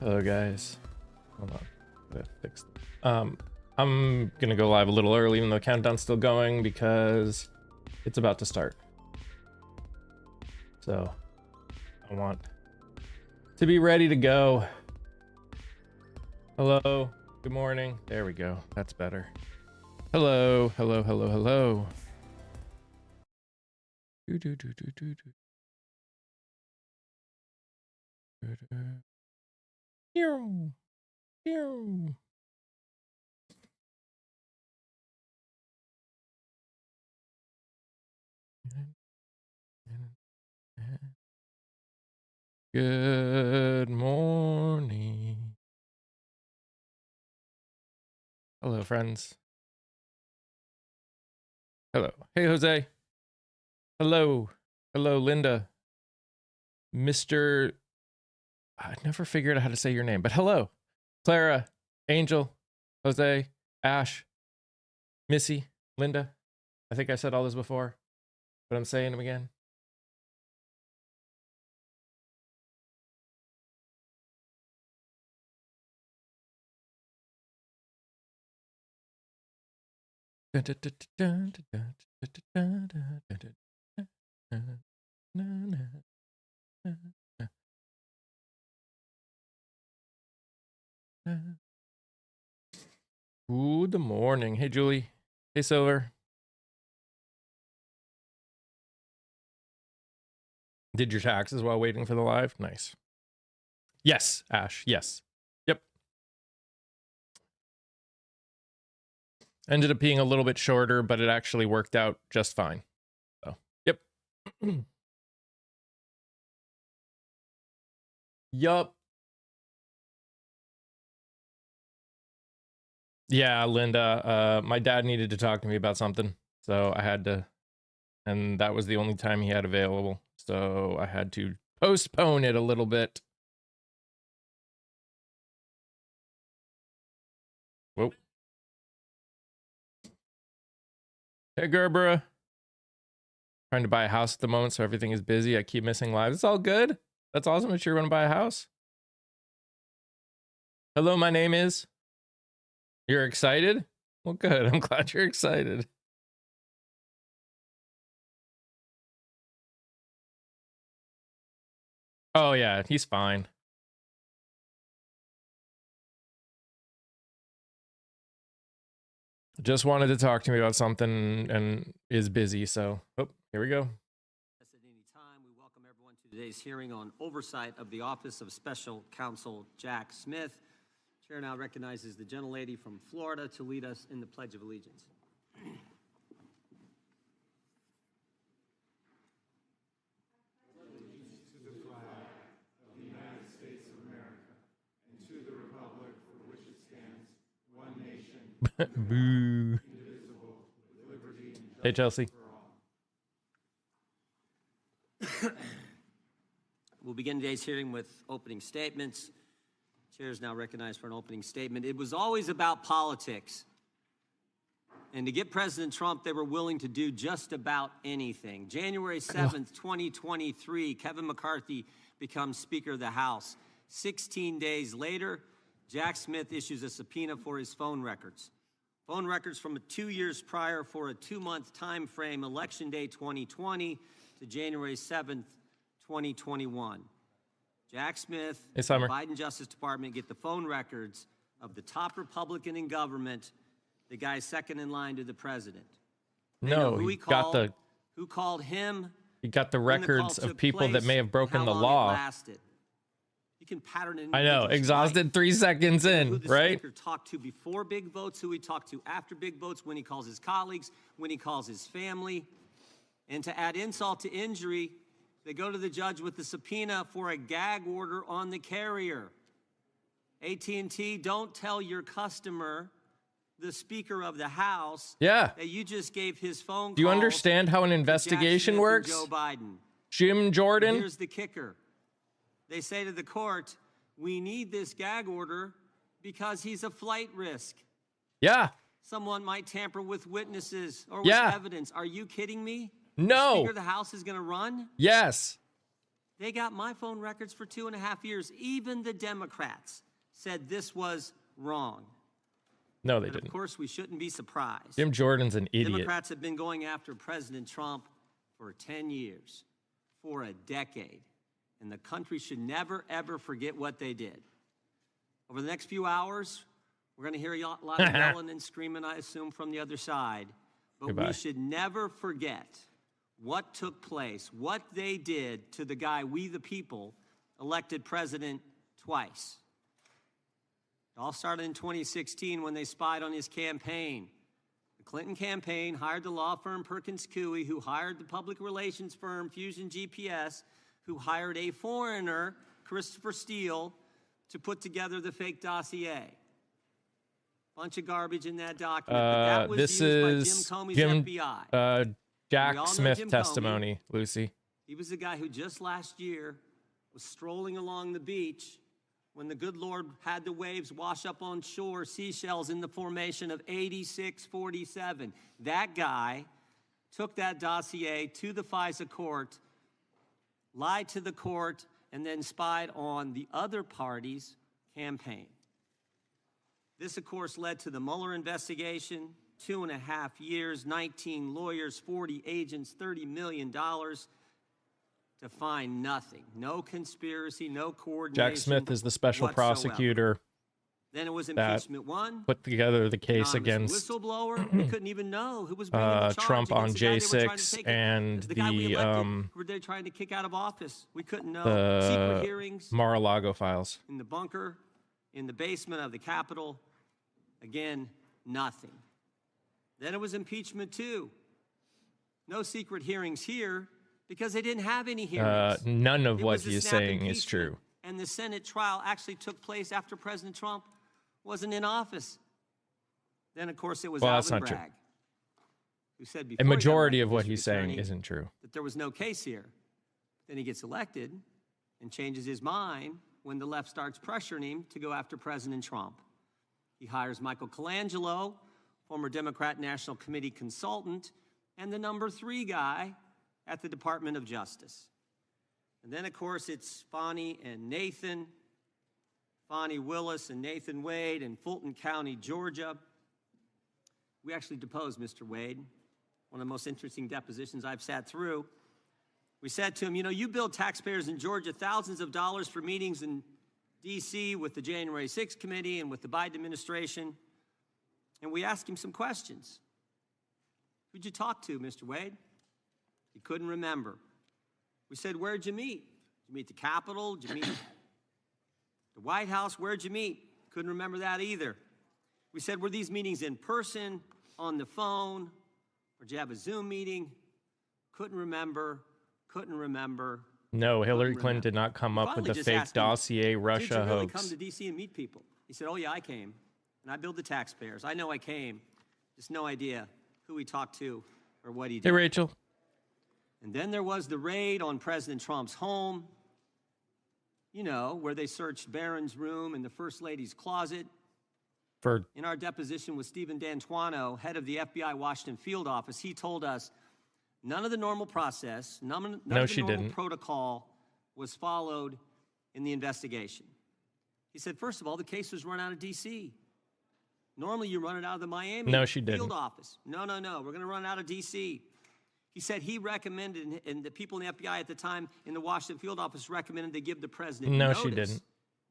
Hello guys. Hold on. Gotta fix it. I'm gonna go live a little early even though the countdown's still going because it's about to start. So I want to be ready to go. Hello, good morning. There we go. That's better. Hello, hello, hello, hello. Do, do, do, do, do, do. Pew, pew. Good morning. Hello, friends. Hello. Hey, Jose. Hello. Hello, Linda. Mr. I never figured out how to say your name, but hello. Clara, Angel, Jose, Ash, Missy, Linda. I think I said all this before, but I'm saying them again. Good morning. Hey, Julie. Hey, Silver. Did your taxes while waiting for the live? Nice. Yes, Ash. Yes. Yep. Ended up being a little bit shorter, but it actually worked out just fine. So, yep. Yup. Yeah, Linda. My dad needed to talk to me about something, so I had to, and that was the only time he had available. So I had to postpone it a little bit. Whoa. Hey, Gerbera. Trying to buy a house at the moment, so everything is busy. I keep missing lives. It's all good. That's awesome that you're going to buy a house. Hello, my name is. You're excited? Well, good. I'm glad you're excited. Oh, yeah, he's fine. Just wanted to talk to me about something and is busy, so here we go. At any time, we welcome everyone to today's hearing on oversight of the Office of Special Counsel Jack Smith. Chair now recognizes the gentlelady from Florida to lead us in the Pledge of Allegiance. Allegiance to the flag of the United States of America and to the republic for which it stands, one nation, Boo. indivisible, with liberty and justice Hey, Chelsea. for all. We'll begin today's hearing with opening statements. Chair is now recognized for an opening statement. It was always about politics. And to get President Trump, they were willing to do just about anything. January 7th, 2023, Kevin McCarthy becomes Speaker of the House. 16 days later, Jack Smith issues a subpoena for his phone records. Phone records from 2 years prior for a 2-month time frame, Election Day 2020 to January 7th, 2021. Jack Smith and the Biden Justice Department get the phone records of the top Republican in government, the guy second in line to the president. No, who he got the, who called him. he got the records of people that may have broken the law. You can pattern it. I know, exhausted 3 seconds in, who the right? Speaker talked to before big votes, who he talked to after big votes, when he calls his colleagues, when he calls his family. And to add insult to injury, they go to the judge with the subpoena for a gag order on the carrier. AT&T, don't tell your customer, the Speaker of the House, that you just gave his phone call. Do you understand how an investigation works? Joe Biden. Jim Jordan? And here's the kicker. They say to the court, we need this gag order because he's a flight risk. Yeah. Someone might tamper with witnesses or with evidence. Are you kidding me? No. The Speaker of the House is going to run? Yes. They got my phone records for 2.5 years. Even the Democrats said this was wrong. No, they But didn't. of course, we shouldn't be surprised. Jim Jordan's an idiot. Democrats have been going after President Trump for 10 years, for a decade. And the country should never, ever forget what they did. Over the next few hours, we're going to hear a lot of yelling and screaming, I assume, from the other side. But Goodbye. we should never forget what took place, what they did to the guy, we the people, elected president twice. It all started in 2016 when they spied on his campaign. The Clinton campaign hired the law firm Perkins Coie, who hired the public relations firm Fusion GPS, who hired a foreigner, Christopher Steele, to put together the fake dossier. Bunch of garbage in that document, but that was this used by is Jim Comey's Jim, FBI. Jack We all know Smith Jim testimony, Lucy. He was the guy who just last year was strolling along the beach when the good Lord had the waves wash up on shore seashells in the formation of 8647. That guy took that dossier to the FISA court, lied to the court, and then spied on the other party's campaign. This, of course, led to the Mueller investigation, 2.5 years, 19 lawyers, 40 agents, $30 million to find nothing. No conspiracy, no coordination. Jack Smith is the special whatsoever. prosecutor. Then it was impeachment one. Put together the case Anonymous against whistleblower. We couldn't even know who was bringing the charge Trump on against the guy they were trying to J6 take and the guy we elected, who they trying to kick out of office. We couldn't know. Secret hearings Mar-a-Lago files. in the bunker, in the basement of the Capitol. Again, nothing. Then it was impeachment two. No secret hearings here because they didn't have any hearings. None of It what was a he's snap saying is impeachment, true. And the Senate trial actually took place after President Trump wasn't in office. Then, of course, it was Well, that's Alvin not true. Bragg, who said before A he got majority elected of what district he's saying attorney isn't true. that there was no case here. Then he gets elected and changes his mind when the left starts pressuring him to go after President Trump. He hires Michael Colangelo, former Democrat National Committee consultant, and the number 3 guy at the Department of Justice. And then, of course, it's Fani and Nathan, Fani Willis and Nathan Wade in Fulton County, Georgia. We actually deposed Mr. Wade, one of the most interesting depositions I've sat through. We said to him, you know, you billed taxpayers in Georgia thousands of dollars for meetings in D.C. with the January 6th committee and with the Biden administration. And we asked him some questions. Who'd you talk to, Mr. Wade? He couldn't remember. We said, where'd you meet? Did you meet the Capitol? Did you meet the White House? Where'd you meet? Couldn't remember that either. We said, were these meetings in person, on the phone, or did you have a Zoom meeting? Couldn't remember. No, Hillary Clinton did not come up with the fake dossier Russia Did you really hoax. come to D.C. and meet people? He said, oh, yeah, I came, and I billed the taxpayers. I know I came. Just no idea who he talked to or what he did. Hey, Rachel. And then there was the raid on President Trump's home, you know, where they searched Barron's room and the First Lady's closet. In our deposition with Stephen D'Antuono, head of the FBI Washington field office, he told us none of the normal process, none of the normal protocol was followed in the investigation. He said, first of all, the case was run out of D.C. Normally, you run it out of the Miami field office. No, we're going to run it out of D.C. He said he recommended, and the people in the FBI at the time in the Washington field office recommended they give the president notice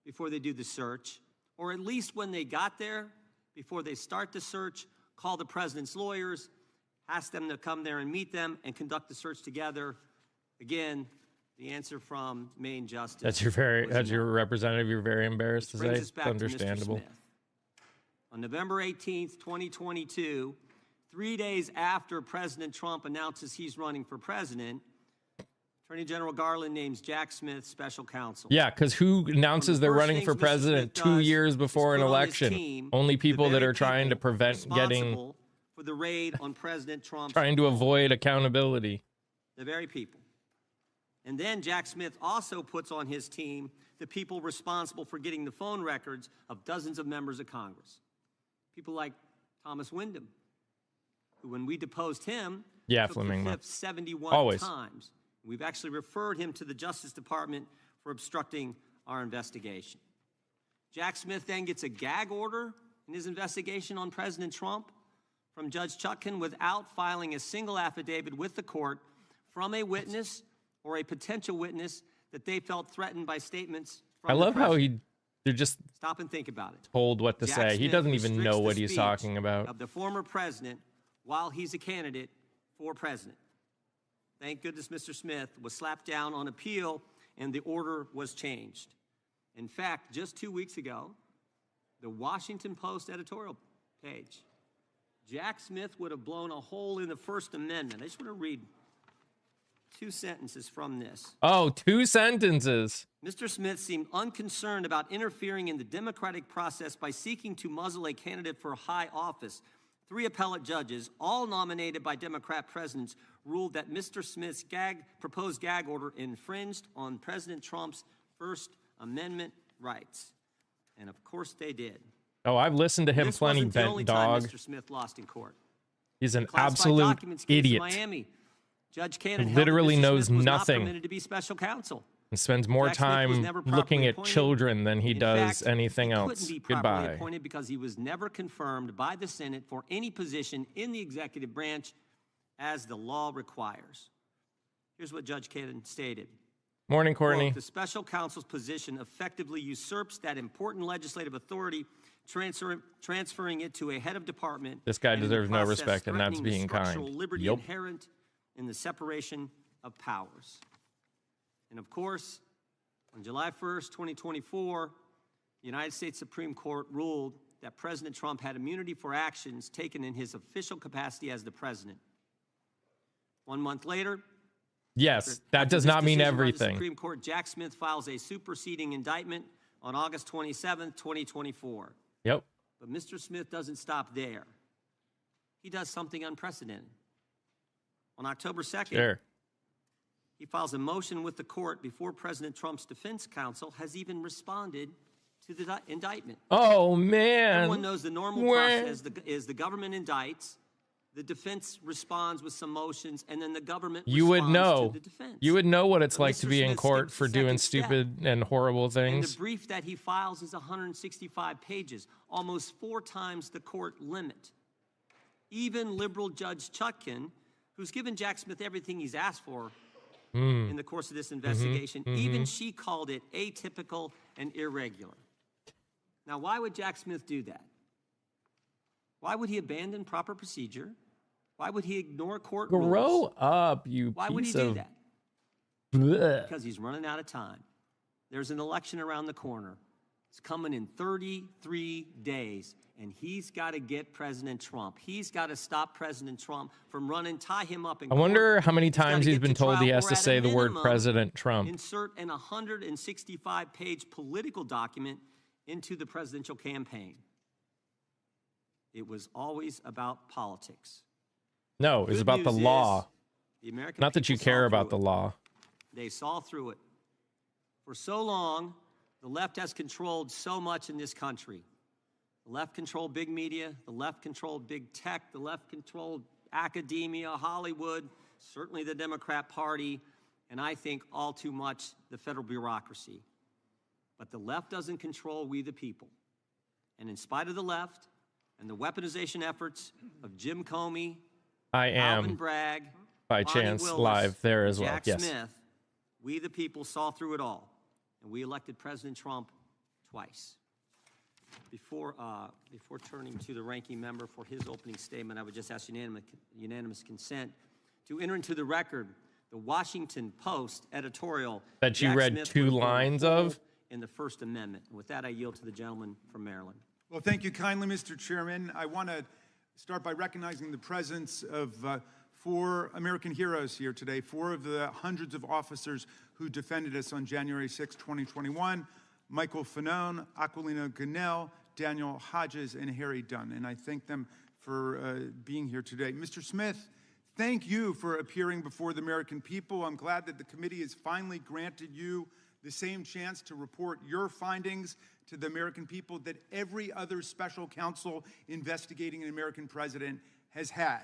before they do the search, or at least when they got there, before they start the search, call the president's lawyers, ask them to come there and meet them and conduct the search together. Again, the answer from Maine Justice. That's your representative. You're very embarrassed to say. It's understandable. On November 18th, 2022, 3 days after President Trump announces he's running for president, Attorney General Garland names Jack Smith special counsel. Yeah, because who announces they're running for president 2 years before an election? Only people that are trying to prevent getting for the raid on President Trump. Trying to avoid accountability. The very people. And then Jack Smith also puts on his team the people responsible for getting the phone records of dozens of members of Congress. People like Thomas Wyndham, who when we deposed him, took the fifth 71 times We've actually referred him to the Justice Department for obstructing our investigation. Jack Smith then gets a gag order in his investigation on President Trump from Judge Chutkan without filing a single affidavit with the court from a witness or a potential witness that they felt threatened by statements from I the love how president. they're just Stop and think about it. told what to Jack say. He Smith doesn't even restricts know the what he's speech talking about. of the former president while he's a candidate for president. Thank goodness Mr. Smith was slapped down on appeal and the order was changed. In fact, just 2 weeks ago, the Washington Post editorial page, Jack Smith would have blown a hole in the First Amendment. I just want to read 2 sentences from this. Oh, 2 sentences. Mr. Smith seemed unconcerned about interfering in the democratic process by seeking to muzzle a candidate for high office. 3 appellate judges, all nominated by Democrat presidents, ruled that Mr. Smith's proposed gag order infringed on President Trump's First Amendment rights. And of course they did. Oh, I've listened to him This plenty, wasn't the only dog. time Mr. Smith lost in court. He's an Classified absolute documents case in idiot. Miami. Judge Cannon Literally held that Mr. knows Smith was nothing. not permitted to be special counsel. And spends more Jack Smith was time never looking properly at appointed. children than he In does fact, anything he else. couldn't be properly Goodbye. appointed because he was never confirmed by the Senate for any position in the executive branch as the law requires. Here's what Judge Cannon stated. Morning, Courtney. Quote, the special counsel's position effectively usurps that important legislative authority, transferring it to a head of department. This guy and in the deserves no process respect, and that's threatening the being kind. structural liberty Yup. inherent in the separation of powers. And of course, on July 1st, 2024, the United States Supreme Court ruled that President Trump had immunity for actions taken in his official capacity as the president. 1 month later, Yes, that after does this not mean decision by the everything. Supreme Court, Jack Smith files a superseding indictment on August 27th, 2024. Yep. But Mr. Smith doesn't stop there. He does something unprecedented. On October 2nd, Sure. he files a motion with the court before President Trump's defense counsel has even responded to the indictment. Oh, man. Everyone knows the normal process is the government indicts, the defense responds with some motions, and then the government You would responds know. to the defense. You would know what it's But like Mr. to be in Smith court skips for the doing second step. stupid and horrible And things. the brief that he files is 165 pages, almost 4 times the court limit. Even liberal Judge Chutkan, who's given Jack Smith everything he's asked for in the course of this investigation, even she called it atypical and irregular. Now, why would Jack Smith do that? Why would he abandon proper procedure? Why would he ignore court rules? Grow up, you Why would he piece do of... that? Blech. Because he's running out of time. There's an election around the corner. It's coming in 33 days, and he's got to get President Trump. He's got to stop President Trump from running, tie him up in I court. wonder how many He's gotta times he's get been to told he trial, has or to at a say the word minimum, President Trump. Insert an 165-page political document into the presidential campaign. It was always about politics. No, it's Good about the news law. is the American Not that you people care saw about the through it. law. They saw through it. For so long, the left has controlled so much in this country. The left controlled big media, the left controlled big tech, the left controlled academia, Hollywood, certainly the Democrat Party, and I think all too much the federal bureaucracy. But the left doesn't control we the people. And in spite of the left and the weaponization efforts of Jim Comey, I Alvin am, Bragg, by Bonnie chance, Willis, live there as well. Jack Yes. Smith, we the people saw through it all, and we elected President Trump twice. Before turning to the ranking member for his opening statement, I would just ask unanimous consent to enter into the record the Washington Post editorial That you Jack read Smith 2 would have blown a lines hole of? in the First Amendment. With that, I yield to the gentleman from Maryland. Well, thank you kindly, Mr. Chairman. I want to start by recognizing the presence of 4 American heroes here today, 4 of the hundreds of officers who defended us on January 6, 2021, Michael Fanone, Aquilino Gunnell, Daniel Hodges, and Harry Dunn. And I thank them for being here today. Mr. Smith, thank you for appearing before the American people. I'm glad that the committee has finally granted you the same chance to report your findings to the American people that every other special counsel investigating an American president has had.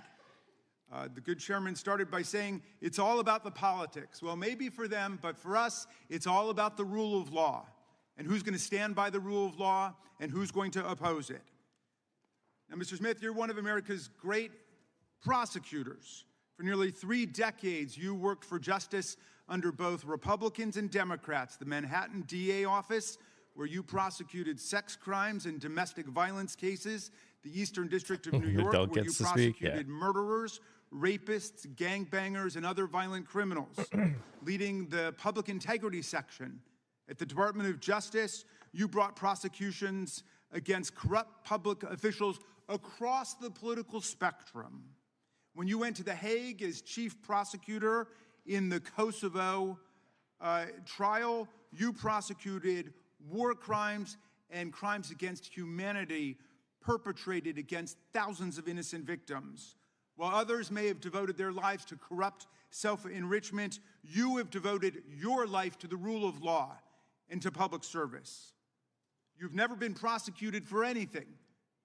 The good chairman started by saying it's all about the politics. Well, maybe for them, but for us, it's all about the rule of law and who's going to stand by the rule of law and who's going to oppose it. Now, Mr. Smith, you're one of America's great prosecutors. For nearly 3 decades, you worked for justice under both Republicans and Democrats. The Manhattan DA office, where you prosecuted sex crimes and domestic violence cases. The Eastern District of New York, where you prosecuted murderers, rapists, gangbangers, and other violent criminals. Leading the public integrity section. At the Department of Justice, you brought prosecutions against corrupt public officials across the political spectrum. When you went to The Hague as chief prosecutor in the Kosovo trial, you prosecuted war crimes and crimes against humanity perpetrated against thousands of innocent victims. While others may have devoted their lives to corrupt self-enrichment, you have devoted your life to the rule of law and to public service. You've never been prosecuted for anything.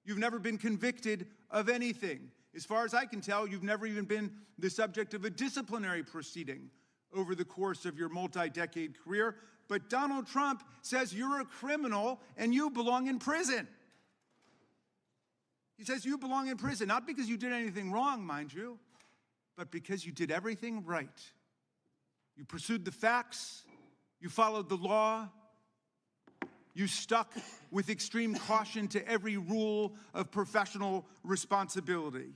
You've never been convicted of anything. As far as I can tell, you've never even been the subject of a disciplinary proceeding over the course of your multi-decade career. But Donald Trump says you're a criminal and you belong in prison. He says you belong in prison, not because you did anything wrong, mind you, but because you did everything right. You pursued the facts, you followed the law, you stuck with extreme caution to every rule of professional responsibility.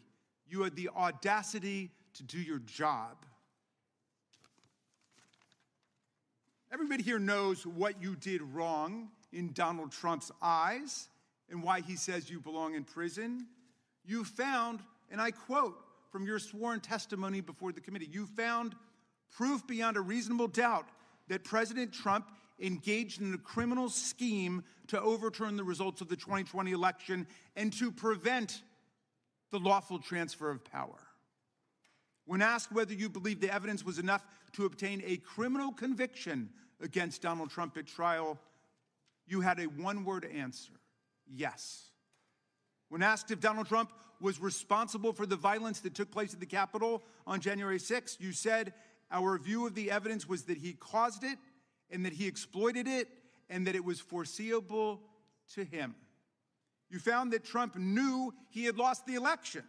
You had the audacity to do your job. Everybody here knows what you did wrong in Donald Trump's eyes and why he says you belong in prison. You found, and I quote from your sworn testimony before the committee, you found proof beyond a reasonable doubt that President Trump engaged in a criminal scheme to overturn the results of the 2020 election and to prevent the lawful transfer of power. When asked whether you believe the evidence was enough to obtain a criminal conviction against Donald Trump at trial, you had a one-word answer: yes. When asked if Donald Trump was responsible for the violence that took place at the Capitol on January 6th, you said, our view of the evidence was that he caused it and that he exploited it and that it was foreseeable to him. You found that Trump knew he had lost the election.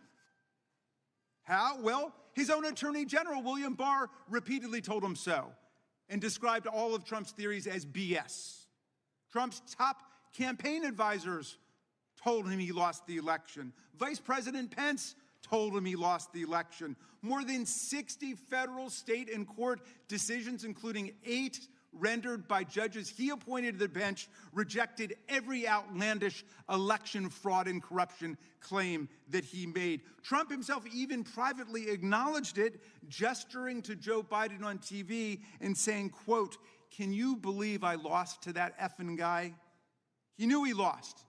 How? Well, his own Attorney General, William Barr, repeatedly told him so and described all of Trump's theories as BS. Trump's top campaign advisors told him he lost the election. Vice President Pence told him he lost the election. More than 60 federal, state, and court decisions, including 8 rendered by judges he appointed to the bench, rejected every outlandish election fraud and corruption claim that he made. Trump himself even privately acknowledged it, gesturing to Joe Biden on TV and saying, quote, "Can you believe I lost to that effing guy?" He knew he lost,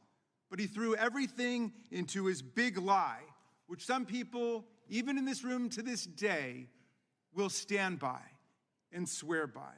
but he threw everything into his big lie, which some people, even in this room to this day, will stand by and swear by.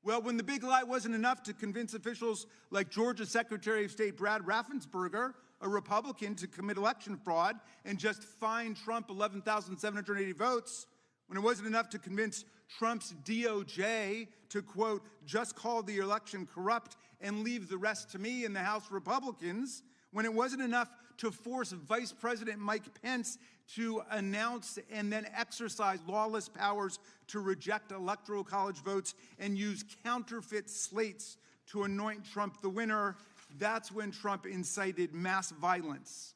Well, when the big lie wasn't enough to convince officials like Georgia Secretary of State Brad Raffensperger, a Republican, to commit election fraud and just fine Trump 11,780 votes, when it wasn't enough to convince Trump's DOJ to, quote, just call the election corrupt and leave the rest to me and the House Republicans, when it wasn't enough to force Vice President Mike Pence to announce and then exercise lawless powers to reject Electoral College votes and use counterfeit slates to anoint Trump the winner, that's when Trump incited mass violence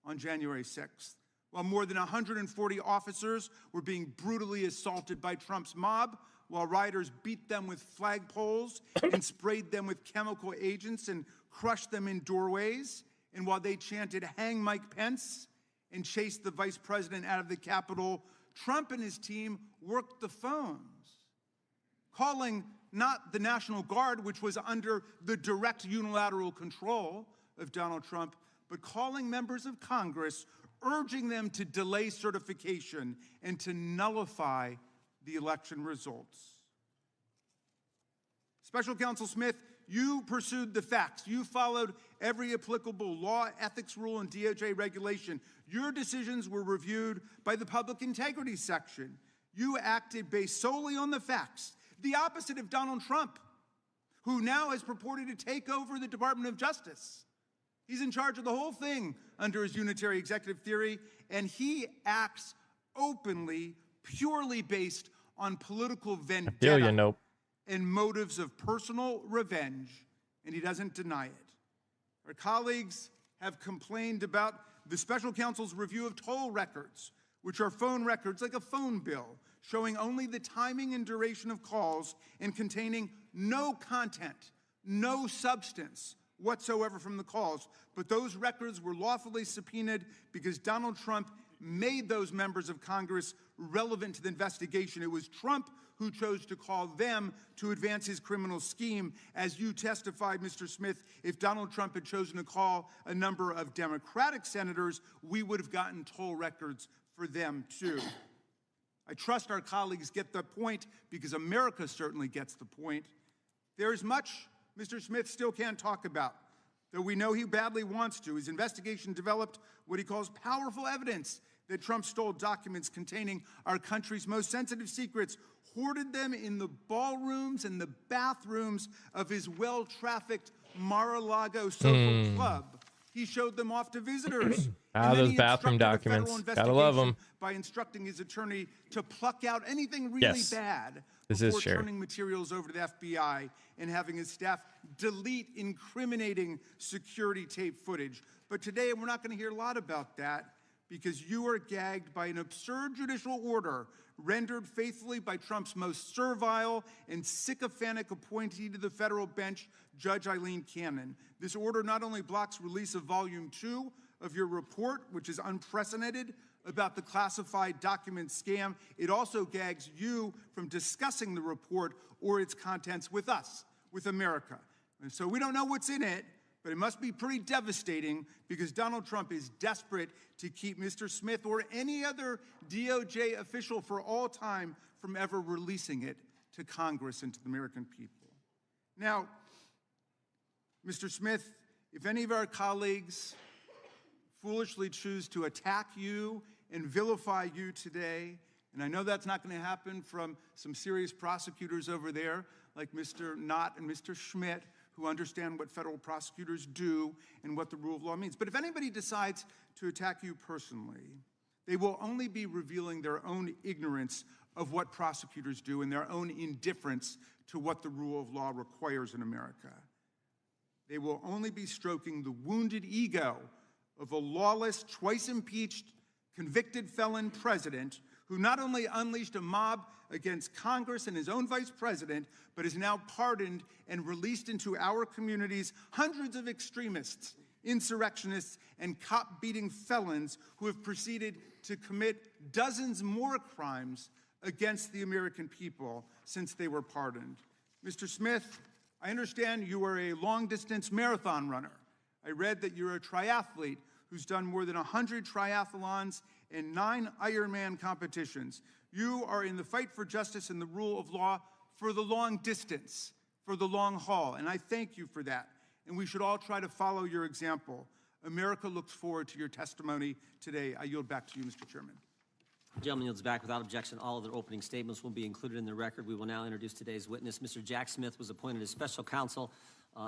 on January 6th. While more than 140 officers were being brutally assaulted by Trump's mob, while rioters beat them with flagpoles and sprayed them with chemical agents and crushed them in doorways, and while they chanted, "Hang Mike Pence," and chased the vice president out of the Capitol, Trump and his team worked the phones, calling not the National Guard, which was under the direct unilateral control of Donald Trump, but calling members of Congress, urging them to delay certification and to nullify the election results. Special Counsel Smith, you pursued the facts. You followed every applicable law, ethics rule, and DOJ regulation. Your decisions were reviewed by the Public Integrity Section. You acted based solely on the facts, the opposite of Donald Trump, who now has purported to take over the Department of Justice. He's in charge of the whole thing under his unitary executive theory, and he acts openly, purely based on political vendetta and motives of personal revenge, and he doesn't deny it. Our colleagues have complained about the special counsel's review of toll records, which are phone records like a phone bill, showing only the timing and duration of calls and containing no content, no substance whatsoever from the calls. But those records were lawfully subpoenaed because Donald Trump made those members of Congress relevant to the investigation. It was Trump who chose to call them to advance his criminal scheme. As you testified, Mr. Smith, if Donald Trump had chosen to call a number of Democratic senators, we would have gotten toll records for them too. I trust our colleagues get the point because America certainly gets the point. There is much Mr. Smith still can't talk about, though we know he badly wants to. His investigation developed what he calls powerful evidence that Trump stole documents containing our country's most sensitive secrets, hoarded them in the ballrooms and the bathrooms of his well-trafficked Mar-a-Lago social club. He showed them off to visitors. Those bathroom documents. Gotta love them. By instructing his attorney to pluck out anything really bad before turning materials over to the FBI and having his staff delete incriminating security tape footage. But today we're not going to hear a lot about that because you are gagged by an absurd judicial order rendered faithfully by Trump's most servile and sycophantic appointee to the federal bench, Judge Eileen Cannon. This order not only blocks release of Volume 2 of your report, which is unprecedented, about the classified document scam, it also gags you from discussing the report or its contents with us, with America. And so we don't know what's in it, but it must be pretty devastating because Donald Trump is desperate to keep Mr. Smith or any other DOJ official for all time from ever releasing it to Congress and to the American people. Now, Mr. Smith, if any of our colleagues foolishly choose to attack you and vilify you today, and I know that's not going to happen from some serious prosecutors over there like Mr. Knott and Mr. Schmidt, who understand what federal prosecutors do and what the rule of law means. But if anybody decides to attack you personally, they will only be revealing their own ignorance of what prosecutors do and their own indifference to what the rule of law requires in America. They will only be stroking the wounded ego of a lawless, twice impeached, convicted felon president who not only unleashed a mob against Congress and his own vice president, but is now pardoned and released into our communities hundreds of extremists, insurrectionists, and cop-beating felons who have proceeded to commit dozens more crimes against the American people since they were pardoned. Mr. Smith, I understand you are a long-distance marathon runner. I read that you're a triathlete who's done more than 100 triathlons and 9 Ironman competitions. You are in the fight for justice and the rule of law for the long distance, for the long haul, and I thank you for that. And we should all try to follow your example. America looks forward to your testimony today. I yield back to you, Mr. Chairman. The gentleman yields back without objection. All of their opening statements will be included in the record. We will now introduce today's witness. Mr. Jack Smith was appointed as special counsel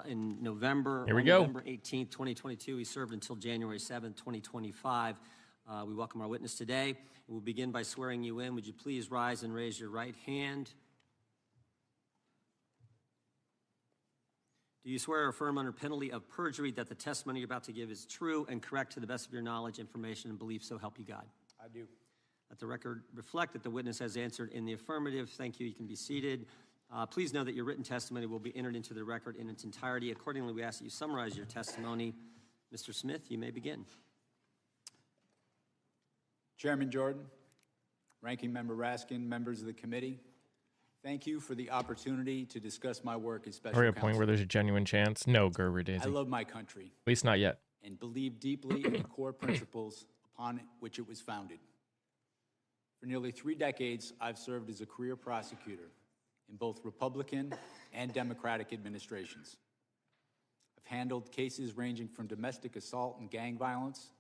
in November 18th, 2022. He served until January 7th, 2025. We welcome our witness today. We'll begin by swearing you in. Would you please rise and raise your right hand? Do you swear or affirm under penalty of perjury that the testimony you're about to give is true and correct to the best of your knowledge, information, and belief, so help you God? I do. Let the record reflect that the witness has answered in the affirmative. Thank you. You can be seated. Please know that your written testimony will be entered into the record in its entirety. Accordingly, we ask that you summarize your testimony. Mr. Smith, you may begin. Chairman Jordan, Ranking Member Raskin, members of the committee, thank you for the opportunity to discuss my work as special Are we at a counsel. point where there's a genuine chance? No, Gerber Daisy. I love my country. At least not yet. And believe deeply in the core principles upon which it was founded. For nearly 3 decades, I've served as a career prosecutor in both Republican and Democratic administrations. I've handled cases ranging from domestic assault and gang violence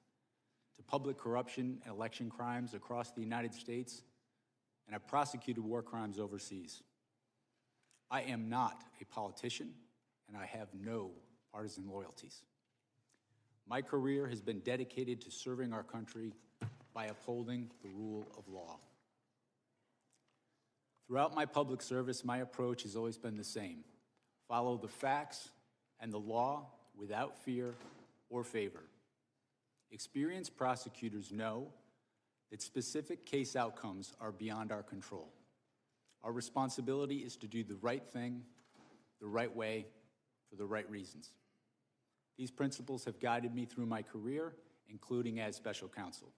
to public corruption and election crimes across the United States, and I've prosecuted war crimes overseas. I am not a politician, and I have no partisan loyalties. My career has been dedicated to serving our country by upholding the rule of law. Throughout my public service, my approach has always been the same: follow the facts and the law without fear or favor. Experienced prosecutors know that specific case outcomes are beyond our control. Our responsibility is to do the right thing, the right way, for the right reasons. These principles have guided me through my career, including as special counsel.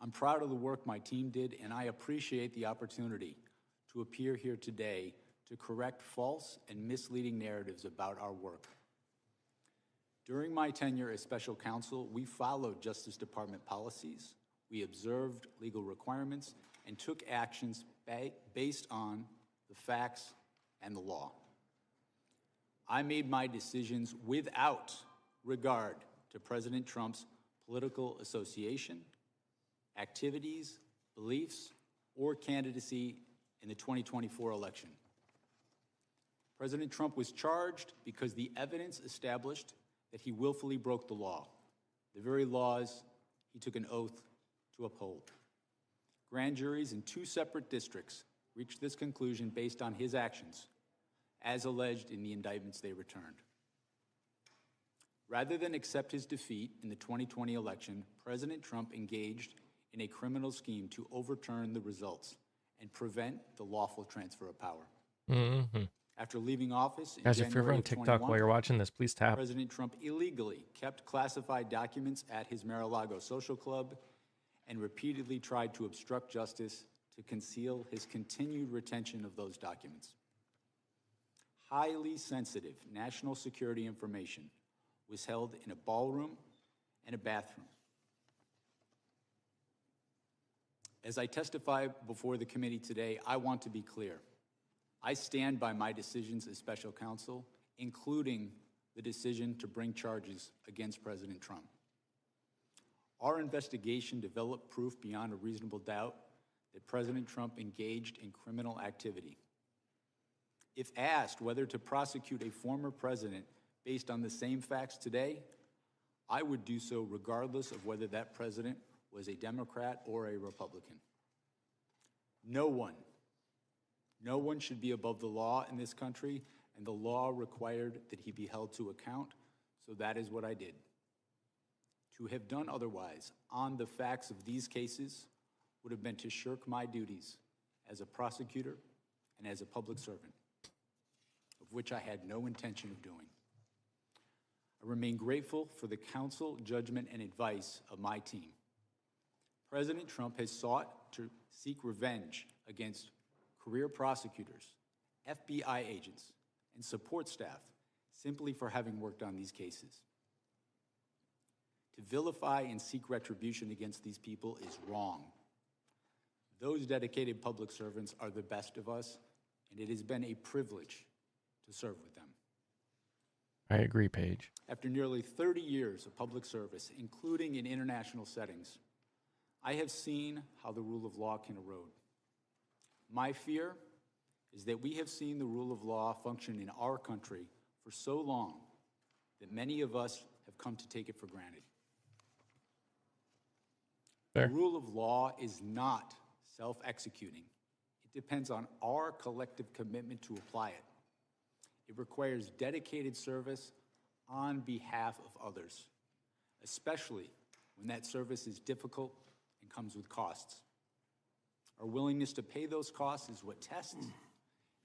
I'm proud of the work my team did, and I appreciate the opportunity to appear here today to correct false and misleading narratives about our work. During my tenure as special counsel, we followed Justice Department policies, we observed legal requirements, and took actions based on the facts and the law. I made my decisions without regard to President Trump's political association, activities, beliefs, or candidacy in the 2024 election. President Trump was charged because the evidence established that he willfully broke the law, the very laws he took an oath to uphold. Grand juries in 2 separate districts reached this conclusion based on his actions, as alleged in the indictments they returned. Rather than accept his defeat in the 2020 election, President Trump engaged in a criminal scheme to overturn the results and prevent the lawful transfer of power. Mm-hmm. After leaving office in Guys, if you're January on of TikTok 21, while you're watching this, please tap. President Trump illegally kept classified documents at his Mar-a-Lago social club and repeatedly tried to obstruct justice to conceal his continued retention of those documents. Highly sensitive national security information was held in a ballroom and a bathroom. As I testify before the committee today, I want to be clear. I stand by my decisions as special counsel, including the decision to bring charges against President Trump. Our investigation developed proof beyond a reasonable doubt that President Trump engaged in criminal activity. If asked whether to prosecute a former president based on the same facts today, I would do so regardless of whether that president was a Democrat or a Republican. No one should be above the law in this country, and the law required that he be held to account, so that is what I did. To have done otherwise on the facts of these cases would have been to shirk my duties as a prosecutor and as a public servant, of which I had no intention of doing. I remain grateful for the counsel, judgment, and advice of my team. President Trump has sought to seek revenge against career prosecutors, FBI agents, and support staff simply for having worked on these cases. To vilify and seek retribution against these people is wrong. Those dedicated public servants are the best of us, and it has been a privilege to serve with them. I agree, Paige. After nearly 30 years of public service, including in international settings, I have seen how the rule of law can erode. My fear is that we have seen the rule of law function in our country for so long that many of us have come to take it for granted. Fair. The rule of law is not self-executing. It depends on our collective commitment to apply it. It requires dedicated service on behalf of others, especially when that service is difficult and comes with costs. Our willingness to pay those costs is what tests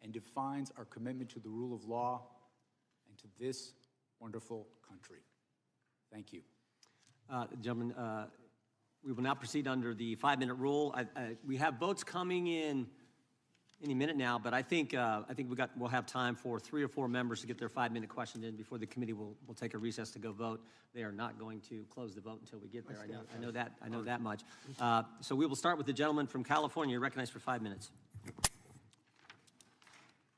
and defines our commitment to the rule of law and to this wonderful country. Thank you. Gentlemen, we will now proceed under the 5-minute rule. We have votes coming in any minute now, but I think we'll have time for 3 or 4 members to get their 5-minute questions in before the committee will take a recess to go vote. They are not going to close the vote until we get there. I know that much. So we will start with the gentleman from California. You're recognized for 5 minutes.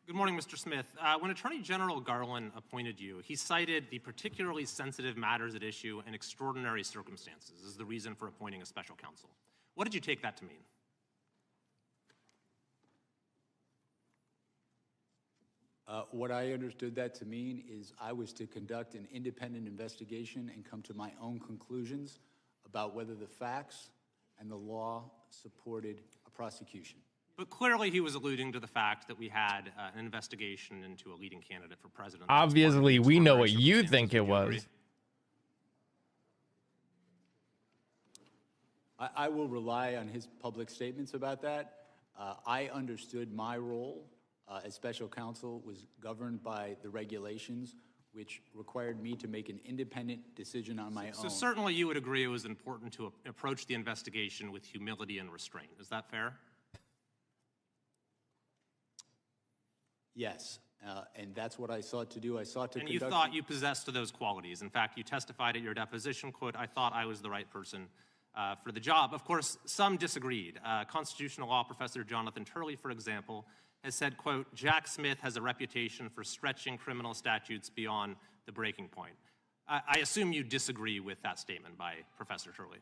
Good morning, Mr. Smith. When Attorney General Garland appointed you, he cited the particularly sensitive matters at issue and extraordinary circumstances as the reason for appointing a special counsel. What did you take that to mean? What I understood that to mean is I was to conduct an independent investigation and come to my own conclusions about whether the facts and the law supported a prosecution. But clearly he was alluding to the fact that we had an investigation into a leading candidate for president. Obviously, we know what you think it was. I will rely on his public statements about that. I understood my role as special counsel was governed by the regulations, which required me to make an independent decision on my own. So certainly you would agree it was important to approach the investigation with humility and restraint. Is that fair? Yes, and that's what I sought to do. I sought to conduct... And you thought you possessed those qualities. In fact, you testified at your deposition, quote, "I thought I was the right person for the job." Of course, some disagreed. Constitutional law professor Jonathan Turley, for example, has said, quote, "Jack Smith has a reputation for stretching criminal statutes beyond the breaking point." I assume you disagree with that statement by Professor Turley.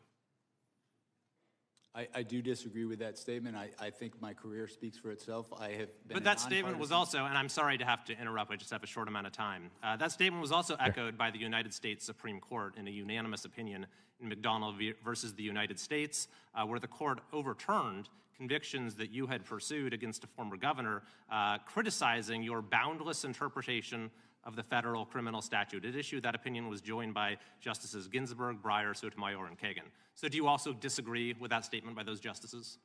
I do disagree with that statement. I think my career speaks for itself. I have been. But that statement was also, and I'm sorry to have to interrupt, I just have a short amount of time. That statement was also echoed by the United States Supreme Court in a unanimous opinion in McDonald versus the United States, where the court overturned convictions that you had pursued against a former governor, criticizing your boundless interpretation of the federal criminal statute. At issue, that opinion was joined by Justices Ginsburg, Breyer, Sotomayor, and Kagan. So do you also disagree with that statement by those justices?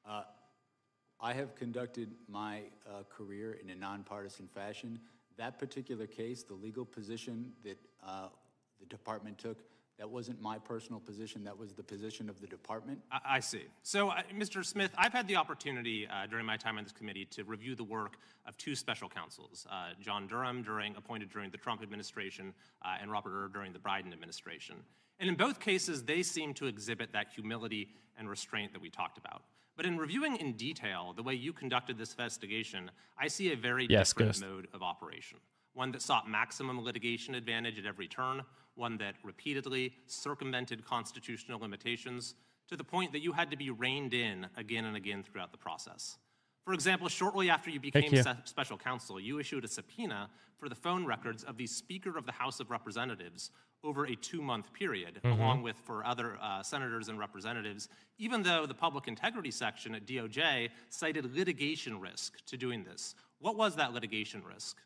I have conducted my career in a nonpartisan fashion. That particular case, the legal position that the department took, that wasn't my personal position. That was the position of the department. I see. So, Mr. Smith, I've had the opportunity during my time on this committee to review the work of two special counsels, John Durham, appointed during the Trump administration, and Robert Hur during the Biden administration. And in both cases, they seem to exhibit that humility and restraint that we talked about. But in reviewing in detail the way you conducted this investigation, I see a very different mode of operation. One that sought maximum litigation advantage at every turn, one that repeatedly circumvented constitutional limitations to the point that you had to be reined in again and again throughout the process. For example, shortly after you became special counsel, you issued a subpoena for the phone records of the Speaker of the House of Representatives over a 2-month period, along with for other senators and representatives, even though the public integrity section at DOJ cited litigation risk to doing this. What was that litigation risk?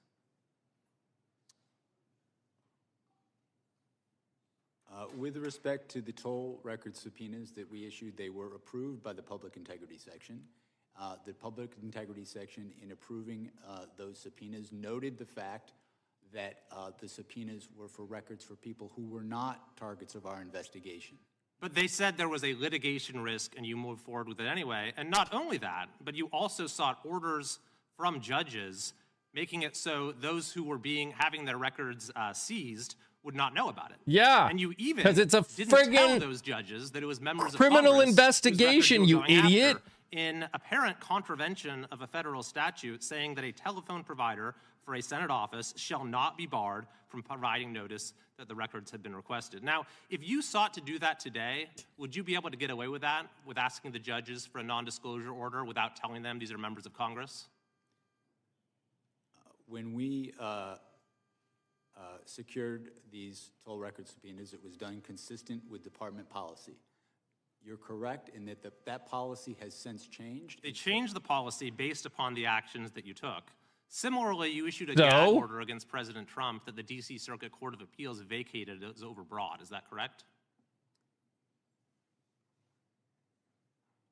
With respect to the toll record subpoenas that we issued, they were approved by the Public Integrity Section. The Public Integrity Section, in approving those subpoenas, noted the fact that the subpoenas were for records for people who were not targets of our investigation. But they said there was a litigation risk and you moved forward with it anyway. And not only that, but you also sought orders from judges making it so those who were having their records seized would not know about it. Yeah, and you even because it's a didn't tell those judges that it was members of criminal Congress investigation, you idiot. In apparent contravention of a federal statute saying that a telephone provider for a Senate office shall not be barred from providing notice that the records had been requested. Now, if you sought to do that today, would you be able to get away with that, with asking the judges for a non-disclosure order without telling them these are members of Congress? When we secured these toll record subpoenas, it was done consistent with department policy. You're correct in that that policy has since changed. They changed the policy based upon the actions that you took. Similarly, you issued a gag order against President Trump that the D.C. Circuit Court of Appeals vacated as overbroad. Is that correct?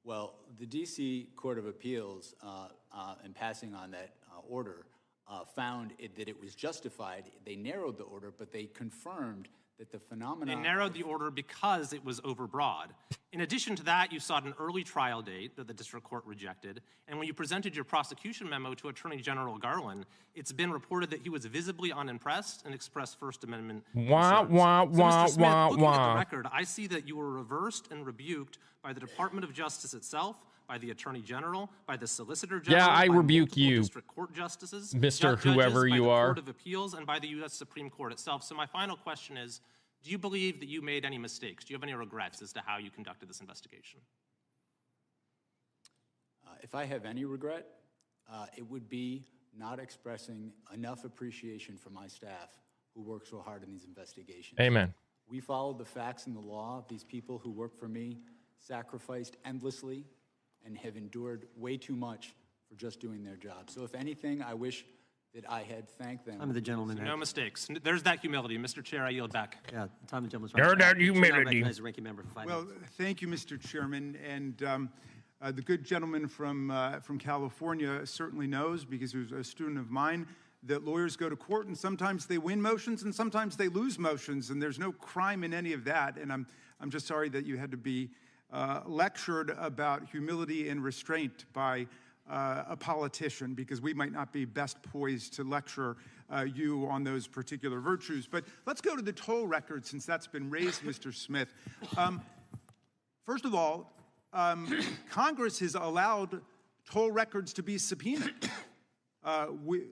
Well, the D.C. Court of Appeals, in passing on that order, found that it was justified. They narrowed the order, but they confirmed that the phenomenon... They narrowed the order because it was overbroad. In addition to that, you sought an early trial date that the district court rejected, and when you presented your prosecution memo to Attorney General Garland, it's been reported that he was visibly unimpressed and expressed First Amendment concerns. Mr. Smith, looking at the record, I see that you were reversed and rebuked by the Department of Justice itself, by the Attorney General, by the Solicitor General, I by rebuke multiple you, district court justices, Mr. judges, Whoever by you the are. Court of Appeals, and by the U.S. Supreme Court itself. So my final question is, do you believe that you made any mistakes? Do you have any regrets as to how you conducted this investigation? If I have any regret, it would be not expressing enough appreciation for my staff who work so hard in these investigations. Amen. We followed the facts and the law. These people who work for me sacrificed endlessly and have endured way too much for just doing their job. So if anything, I wish that I had thanked them. Time of the gentleman. No mistakes. There's that humility. Mr. Chair, I yield back. Yeah, time of the gentleman's There's that humility. Recognize the ranking member for 5 Well, minutes. thank you, Mr. Chairman. And the good gentleman from California certainly knows, because he was a student of mine, that lawyers go to court and sometimes they win motions and sometimes they lose motions, and there's no crime in any of that. And I'm just sorry that you had to be lectured about humility and restraint by a politician, because we might not be best poised to lecture you on those particular virtues. But let's go to the toll record, since that's been raised, Mr. Smith. First of all, Congress has allowed toll records to be subpoenaed.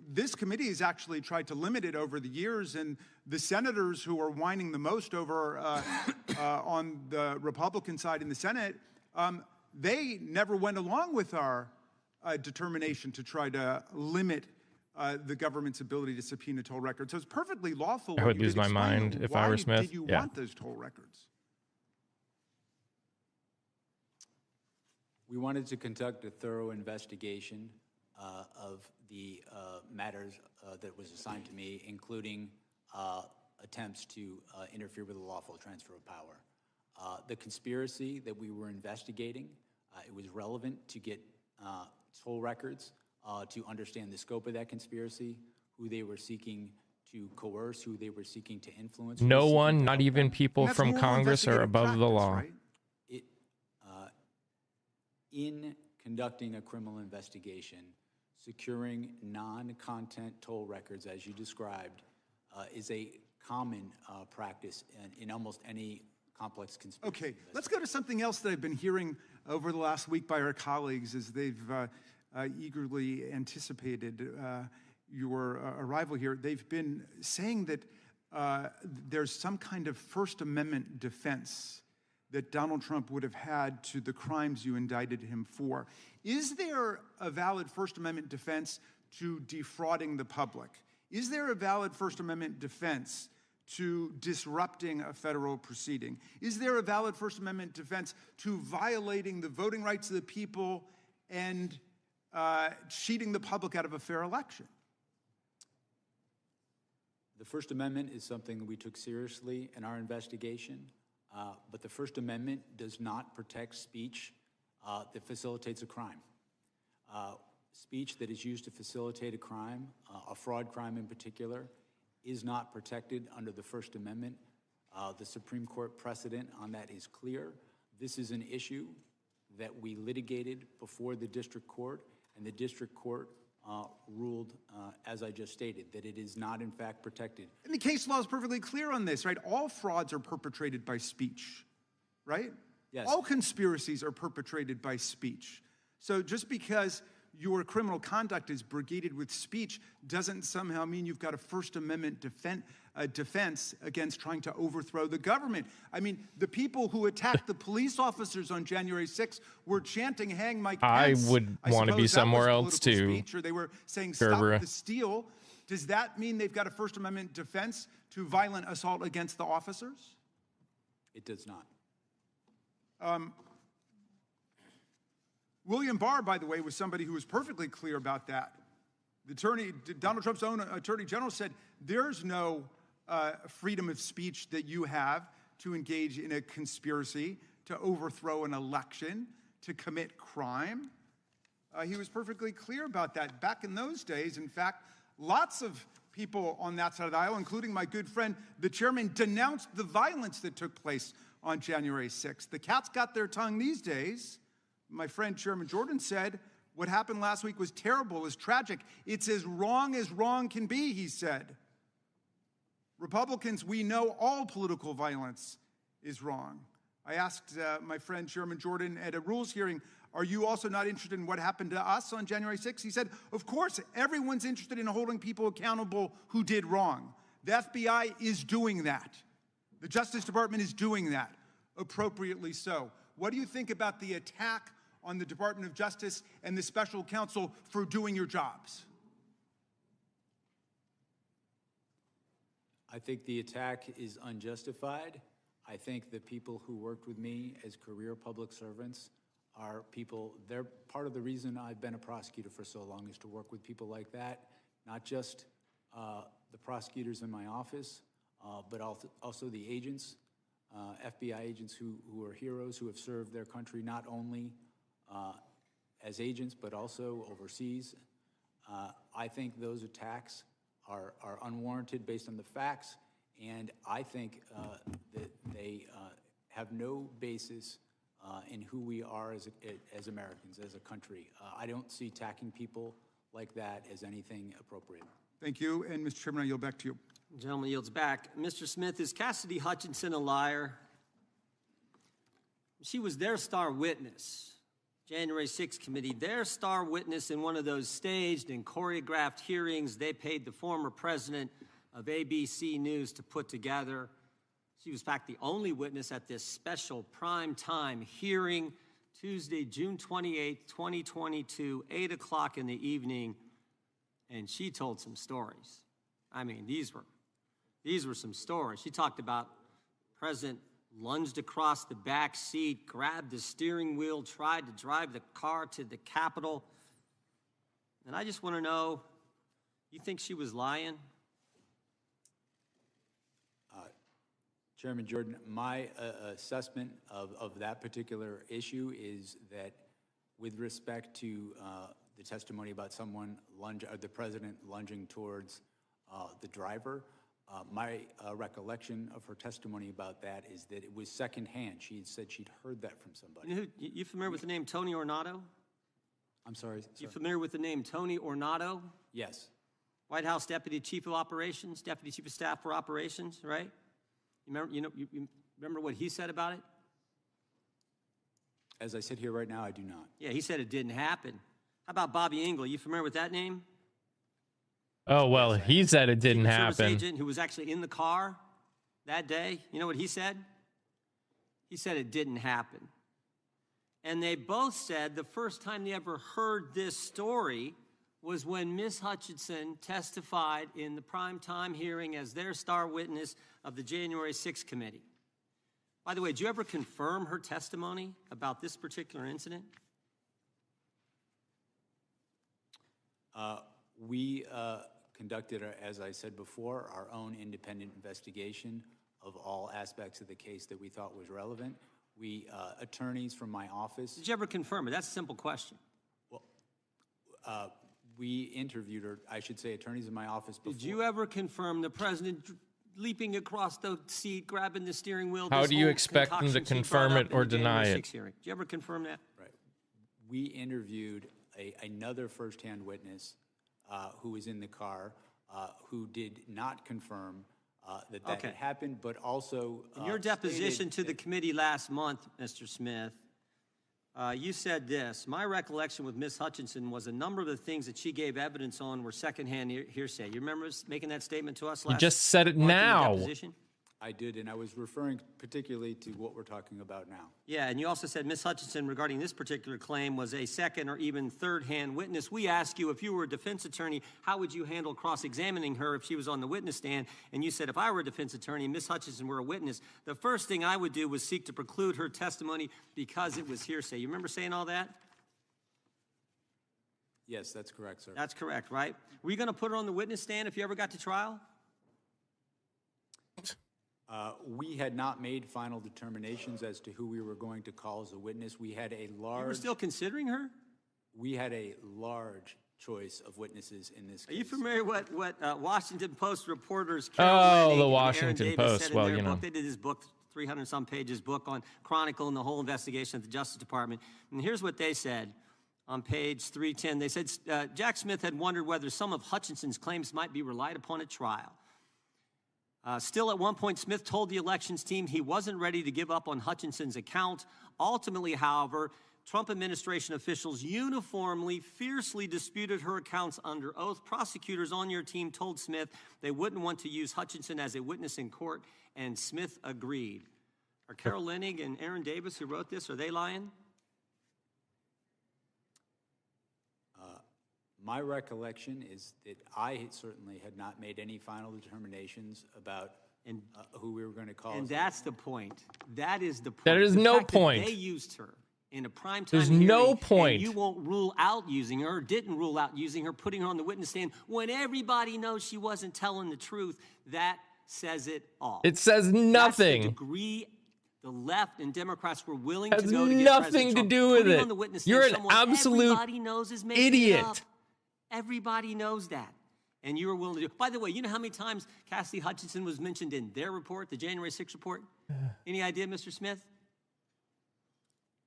This committee has actually tried to limit it over the years, and the senators who are whining the most over on the Republican side in the Senate, they never went along with our determination to try to limit the government's ability to subpoena toll records. So it's perfectly lawful. I would lose my mind if I were Smith. Why did you want those toll records? We wanted to conduct a thorough investigation of the matters that was assigned to me, including attempts to interfere with the lawful transfer of power. The conspiracy that we were investigating, it was relevant to get toll records to understand the scope of that conspiracy, who they were seeking to coerce, who they were seeking to influence. No one, not even people That's from moral Congress, are investigative above the practice, law. right? In conducting a criminal investigation, securing non-content toll records, as you described, is a common practice in almost any complex conspiracy. Okay, let's go to something else that I've been hearing over the last week by our colleagues as they've eagerly anticipated your arrival here. They've been saying that there's some kind of First Amendment defense that Donald Trump would have had to the crimes you indicted him for. Is there a valid First Amendment defense to defrauding the public? Is there a valid First Amendment defense to disrupting a federal proceeding? Is there a valid First Amendment defense to violating the voting rights of the people and cheating the public out of a fair election? The First Amendment is something that we took seriously in our investigation. But the First Amendment does not protect speech that facilitates a crime. Speech that is used to facilitate a crime, a fraud crime in particular, is not protected under the First Amendment. The Supreme Court precedent on that is clear. This is an issue that we litigated before the district court, and the district court ruled, as I just stated, that it is not in fact protected. And the case law is perfectly clear on this, right? All frauds are perpetrated by speech, right? Yes. All conspiracies are perpetrated by speech. So just because your criminal conduct is brigaded with speech doesn't somehow mean you've got a First Amendment defense against trying to overthrow the government. I mean, the people who attacked the police officers on January 6th were chanting, "Hang Mike Pence." I would want to be suppose that somewhere was else political too. speech, or they were saying, Gerber. "Stop the steal." Does that mean they've got a First Amendment defense to violent assault against the officers? It does not. William Barr, by the way, was somebody who was perfectly clear about that. Donald Trump's own attorney general said there's no freedom of speech that you have to engage in a conspiracy to overthrow an election, to commit crime. He was perfectly clear about that. Back in those days, in fact, lots of people on that side of the aisle, including my good friend, the chairman, denounced the violence that took place on January 6th. The cat's got their tongue these days. My friend Chairman Jordan said, what happened last week was terrible, was tragic. It's as wrong can be, he said. Republicans, we know all political violence is wrong. I asked my friend Chairman Jordan at a rules hearing Are you also not interested in what happened to us on January 6th? He said, of course, everyone's interested in holding people accountable who did wrong. The FBI is doing that. The Justice Department is doing that, appropriately so. What do you think about the attack on the Department of Justice and the special counsel for doing your jobs? I think the attack is unjustified. I think the people who worked with me as career public servants are people, they're part of the reason I've been a prosecutor for so long, is to work with people like that, not just the prosecutors in my office, but also the agents, FBI agents who are heroes, who have served their country not only as agents, but also overseas. I think those attacks are unwarranted based on the facts, and I think that they have no basis in who we are as Americans, as a country. I don't see attacking people like that as anything appropriate. Thank you. And Mr. Chairman, I yield back to you. The gentleman yields back. Mr. Smith, is Cassidy Hutchinson a liar? She was their star witness, January 6th committee, their star witness in one of those staged and choreographed hearings they paid the former president of ABC News to put together. She was, in fact, the only witness at this special primetime hearing, Tuesday, June 28th, 2022, 8 o'clock in the evening, and she told some stories. I mean, these were some stories. She talked about President lunged across the back seat, grabbed the steering wheel, tried to drive the car to the Capitol. And I just want to know, you think she was lying? Chairman Jordan, my assessment of that particular issue is that with respect to the testimony about the president lunging towards the driver, my recollection of her testimony about that is that it was secondhand. She had said she'd heard that from somebody. You familiar with the name Tony Ornato? I'm sorry? You familiar with the name Tony Ornato? Yes. White House Deputy Chief of Operations, Deputy Chief of Staff for Operations, right? You remember what he said about it? As I sit here right now, I do not. Yeah, he said it didn't happen. How about Bobby Engel? You familiar with that name? Oh, well, he said it didn't Secret Service happen. agent who was actually in the car that day. You know what he said? He said it didn't happen. And they both said the first time they ever heard this story was when Ms. Hutchinson testified in the primetime hearing as their star witness of the January 6th committee. By the way, did you ever confirm her testimony about this particular incident? We conducted, as I said before, our own independent investigation of all aspects of the case that we thought was relevant. We, attorneys from my office... Did you ever confirm it? That's a simple question. Well, we interviewed her, I should say, attorneys in my office before. Did you ever confirm the president leaping across the seat, grabbing the steering wheel? How do you expect them to confirm it or deny it? Did you ever confirm that? Right. We interviewed another firsthand witness who was in the car who did not confirm that had happened, but also in your deposition to the committee last month, Mr. Smith, you said this: my recollection with Ms. Hutchinson was a number of the things that she gave evidence on were secondhand hearsay. You remember making that statement to us last month? You just said it now. I did, and I was referring particularly to what we're talking about now. Yeah, and you also said Ms. Hutchinson, regarding this particular claim, was a second or even third-hand witness. We asked you, if you were a defense attorney, how would you handle cross-examining her if she was on the witness stand? And you said, if I were a defense attorney and Ms. Hutchinson were a witness, the first thing I would do was seek to preclude her testimony because it was hearsay. You remember saying all that? Yes, that's correct, sir. That's correct, right? Were you going to put her on the witness stand if you ever got to trial? We had not made final determinations as to who we were going to call as a witness. We had a large... You were still considering her? We had a large choice of witnesses in this case. Are you familiar what Washington Post reporters... The Washington Post. Well, you know. They did this book, 300-some pages book on chronicling the whole investigation of the Justice Department. And here's what they said on page 310. They said, Jack Smith had wondered whether some of Hutchinson's claims might be relied upon at trial. Still, at one point, Smith told the elections team he wasn't ready to give up on Hutchinson's account. Ultimately, however, Trump administration officials uniformly, fiercely disputed her accounts under oath. Prosecutors on your team told Smith they wouldn't want to use Hutchinson as a witness in court, and Smith agreed. Are Carol Leonnig and Aaron Davis, who wrote this, are they lying? My recollection is that I certainly had not made any final determinations about who we were going to call. And that's the point. That is the point. There is no point. They used her in a prime time There's hearing, no point. and you won't rule out using her, or didn't rule out using her, putting her on the witness stand when everybody knows she wasn't telling the truth. That says it all. It says nothing. That's the degree the left and Democrats were willing Has to go to get nothing President to Trump, do with putting it. on the witness You're stand an someone absolute everybody knows is making idiot. it up. Everybody knows that. And you were willing to do it. By the way, you know how many times Cassidy Hutchinson was mentioned in their report, the January 6th report? Any idea, Mr. Smith?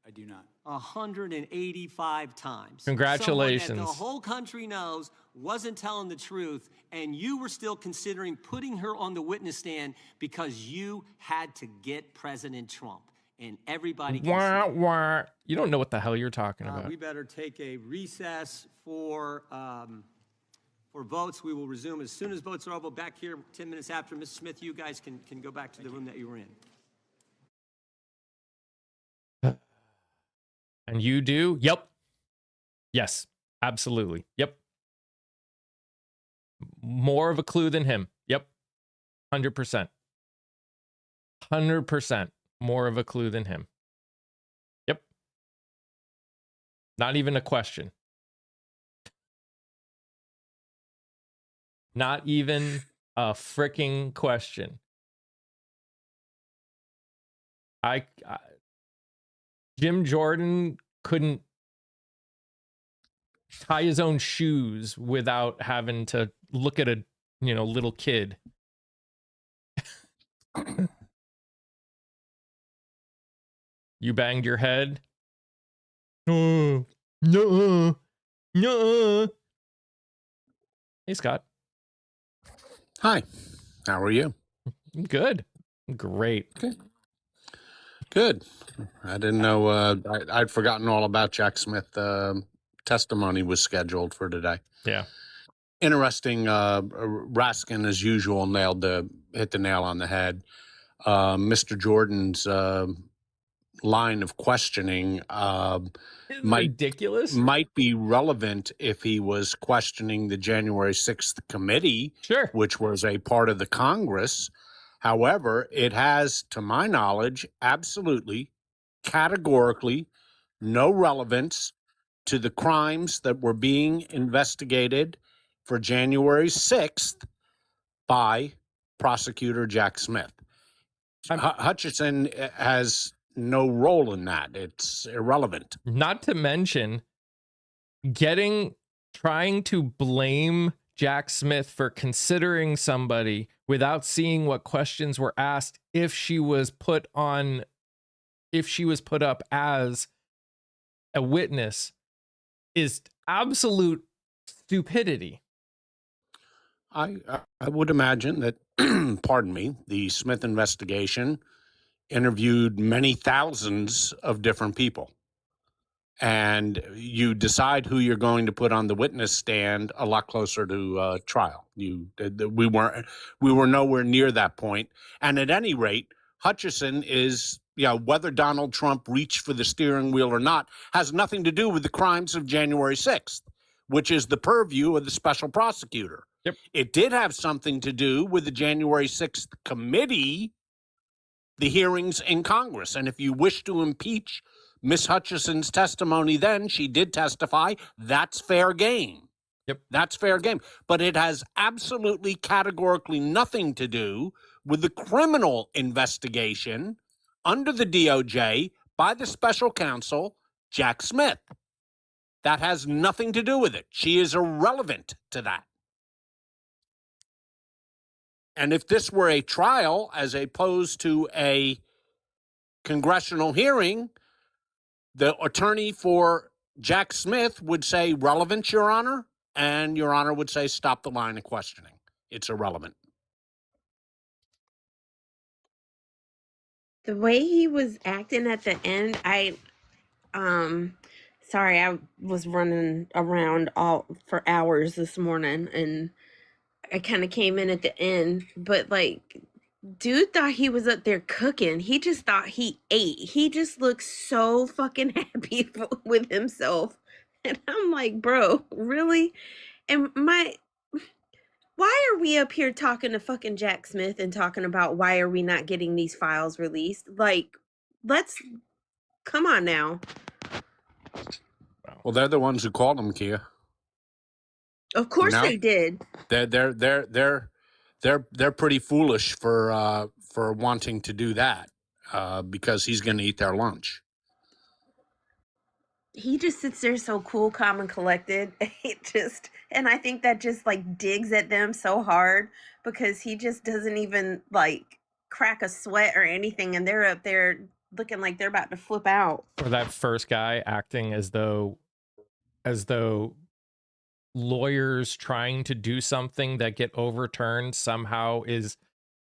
I do not. 185 times. Congratulations. Someone that the whole country knows wasn't telling the truth, and you were still considering putting her on the witness stand because you had to get President Trump. And everybody can see it. Wah. You don't know what the hell you're talking about. We better take a recess for votes. We will resume as soon as votes are over. Back here 10 minutes after. Mrs. Smith, you guys can go back to the room that you were in. And you do? Yep. Yes, absolutely. Yep. More of a clue than him. Yep. 100%. 100% more of a clue than him. Yep. Not even a question. Not even a freaking question. Jim Jordan couldn't tie his own shoes without having to look at a, little kid. You banged your head? No. Hey, Scott. Hi. How are you? Good. Great. Okay. Good. I didn't know. I'd forgotten all about Jack Smith. Testimony was scheduled for today. Yeah. Interesting. Raskin, as usual, hit the nail on the head. Mr. Jordan's line of questioning ridiculous. Might be relevant if he was questioning the January 6th committee, sure, which was a part of the Congress. However, it has, to my knowledge, absolutely, categorically, no relevance to the crimes that were being investigated for January 6th by prosecutor Jack Smith. Hutchinson has no role in that. It's irrelevant. Not to mention trying to blame Jack Smith for considering somebody without seeing what questions were asked if she was put up as a witness is absolute stupidity. I would imagine that, pardon me, the Smith investigation interviewed many thousands of different people. And you decide who you're going to put on the witness stand a lot closer to trial. We were nowhere near that point. And at any rate, Hutchinson is, whether Donald Trump reached for the steering wheel or not, has nothing to do with the crimes of January 6th, which is the purview of the special prosecutor. Yep. It did have something to do with the January 6th committee, the hearings in Congress. And if you wish to impeach Miss Hutchinson's testimony, then she did testify. That's fair game. Yep. That's fair game. But it has absolutely categorically nothing to do with the criminal investigation under the DOJ by the special counsel, Jack Smith. That has nothing to do with it. She is irrelevant to that. And if this were a trial as opposed to a congressional hearing, the attorney for Jack Smith would say, relevant, Your Honor, and Your Honor would say, stop the line of questioning. It's irrelevant. The way he was acting at the end, Sorry, I was running around all for hours this morning and I kind of came in at the end, but like dude thought he was up there cooking. He just thought he ate. He just looks so fucking happy with himself. And I'm like, "Bro, really?" And why are we up here talking to fucking Jack Smith and talking about why are we not getting these files released? Like, let's come on now. Well, they're the ones who called him, Kia. Of course they did. They're pretty foolish for wanting to do that because he's going to eat their lunch. He just sits there so cool, calm, and collected. And I think that just like digs at them so hard because he just doesn't even like crack a sweat or anything, and they're up there looking like they're about to flip out. Or that first guy acting as though lawyers trying to do something that get overturned somehow is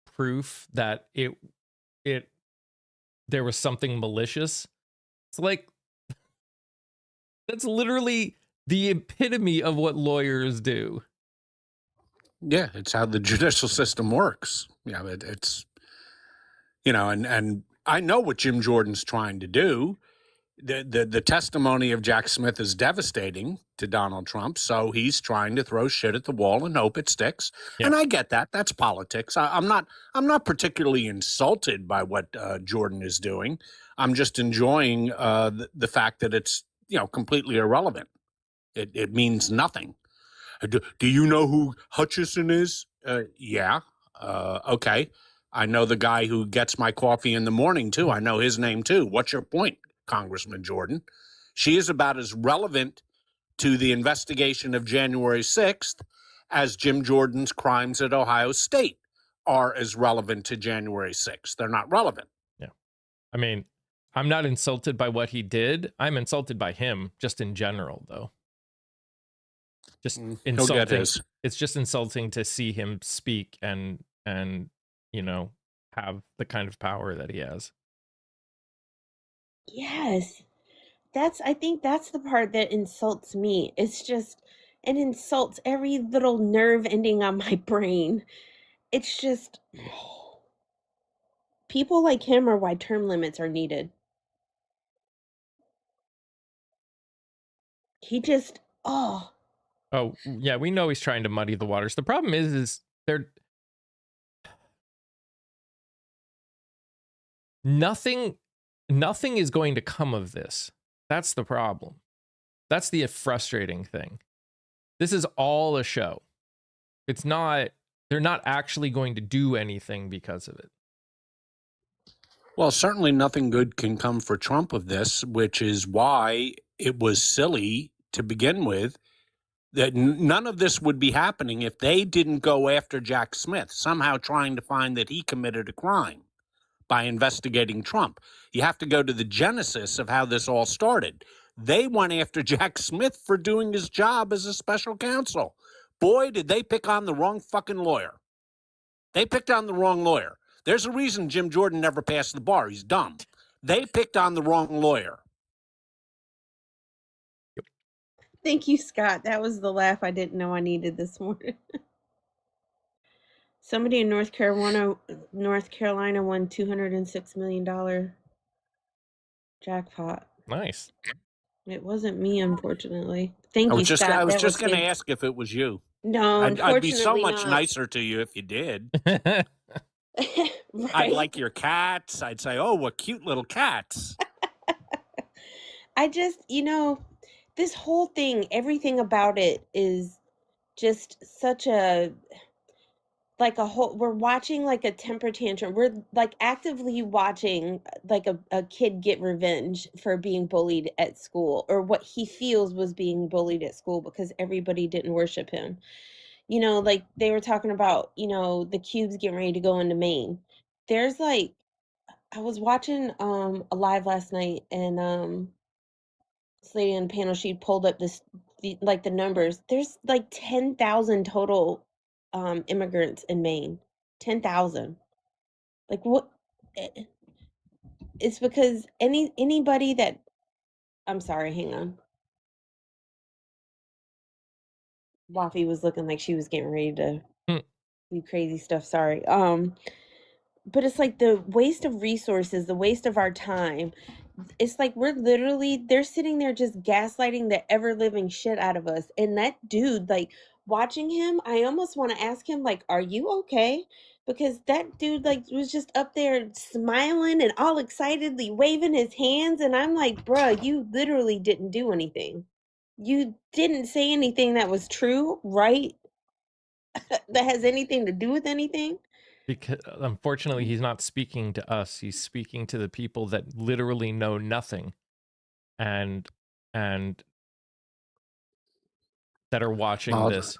proof that there was something malicious. It's like, that's literally the epitome of what lawyers do. Yeah, it's how the judicial system works. Yeah, it's, and I know what Jim Jordan's trying to do. The testimony of Jack Smith is devastating to Donald Trump, so he's trying to throw shit at the wall and hope it sticks. Yeah. And I get that. That's politics. I'm not particularly insulted by what Jordan is doing. I'm just enjoying the fact that it's completely irrelevant. It means nothing. Do you know who Hutchison is? Yeah. Okay. I know the guy who gets my coffee in the morning, too. I know his name, too. What's your point, Congressman Jordan? She is about as relevant to the investigation of January 6th as Jim Jordan's crimes at Ohio State are as relevant to January 6th. They're not relevant. Yeah. I mean, I'm not insulted by what he did. I'm insulted by him just in general, though. Just insulting. It's just insulting to see him speak and have the kind of power that he has. Yes. I think that's the part that insults me. It insults every little nerve ending on my brain. It's just people like him are why term limits are needed. He just Oh yeah, we know he's trying to muddy the waters. The problem is nothing is going to come of this. That's the problem. That's the frustrating thing. This is all a show. They're not actually going to do anything because of it. Well, certainly nothing good can come for Trump of this, which is why it was silly to begin with. That none of this would be happening if they didn't go after Jack Smith, somehow trying to find that he committed a crime by investigating Trump. You have to go to the genesis of how this all started. They went after Jack Smith for doing his job as a special counsel. Boy, did they pick on the wrong fucking lawyer. They picked on the wrong lawyer. There's a reason Jim Jordan never passed the bar. He's dumb. They picked on the wrong lawyer. Thank you, Scott. That was the laugh I didn't know I needed this morning. Somebody in North Carolina won $206 million jackpot. Nice. It wasn't me, unfortunately. Thank you, Scott. I was just going to ask if it was you. No, I'd be so much nicer to you if you did. Right? I'd like your cats. I'd say, oh, what cute little cats. I just, this whole thing, everything about it is just such we're watching like a temper tantrum. We're like actively watching like a kid get revenge for being bullied at school, or what he feels was being bullied at school because everybody didn't worship him. Like they were talking about, the cubes getting ready to go into Maine. There's like, I was watching a live last night, and this lady on the panel, she pulled up the numbers. There's like 10,000 total immigrants in Maine. 10,000. Like what? It's because anybody that I'm sorry, hang on. Waffy was looking like she was getting ready to Hmm. do crazy stuff. Sorry. But it's like the waste of resources, the waste of our time. It's like they're sitting there just gaslighting the ever living shit out of us. And that dude, like watching him, I almost want to ask him, like, are you okay? Because that dude, like, was just up there smiling and all excitedly waving his hands. And I'm like, bruh, you literally didn't do anything. You didn't say anything that was true, right? That has anything to do with anything. Because unfortunately, he's not speaking to us. He's speaking to the people that literally know nothing, and and that are watching Well, this.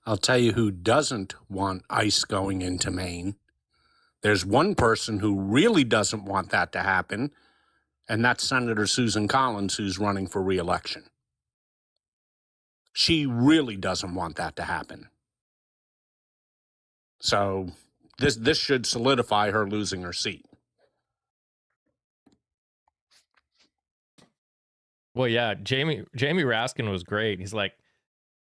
I'll tell you who doesn't want ICE going into Maine. There's one person who really doesn't want that to happen, and that's Senator Susan Collins, who's running for re-election. She really doesn't want that to happen. So this should solidify her losing her seat. Well, yeah, Jamie Raskin was great. He's like,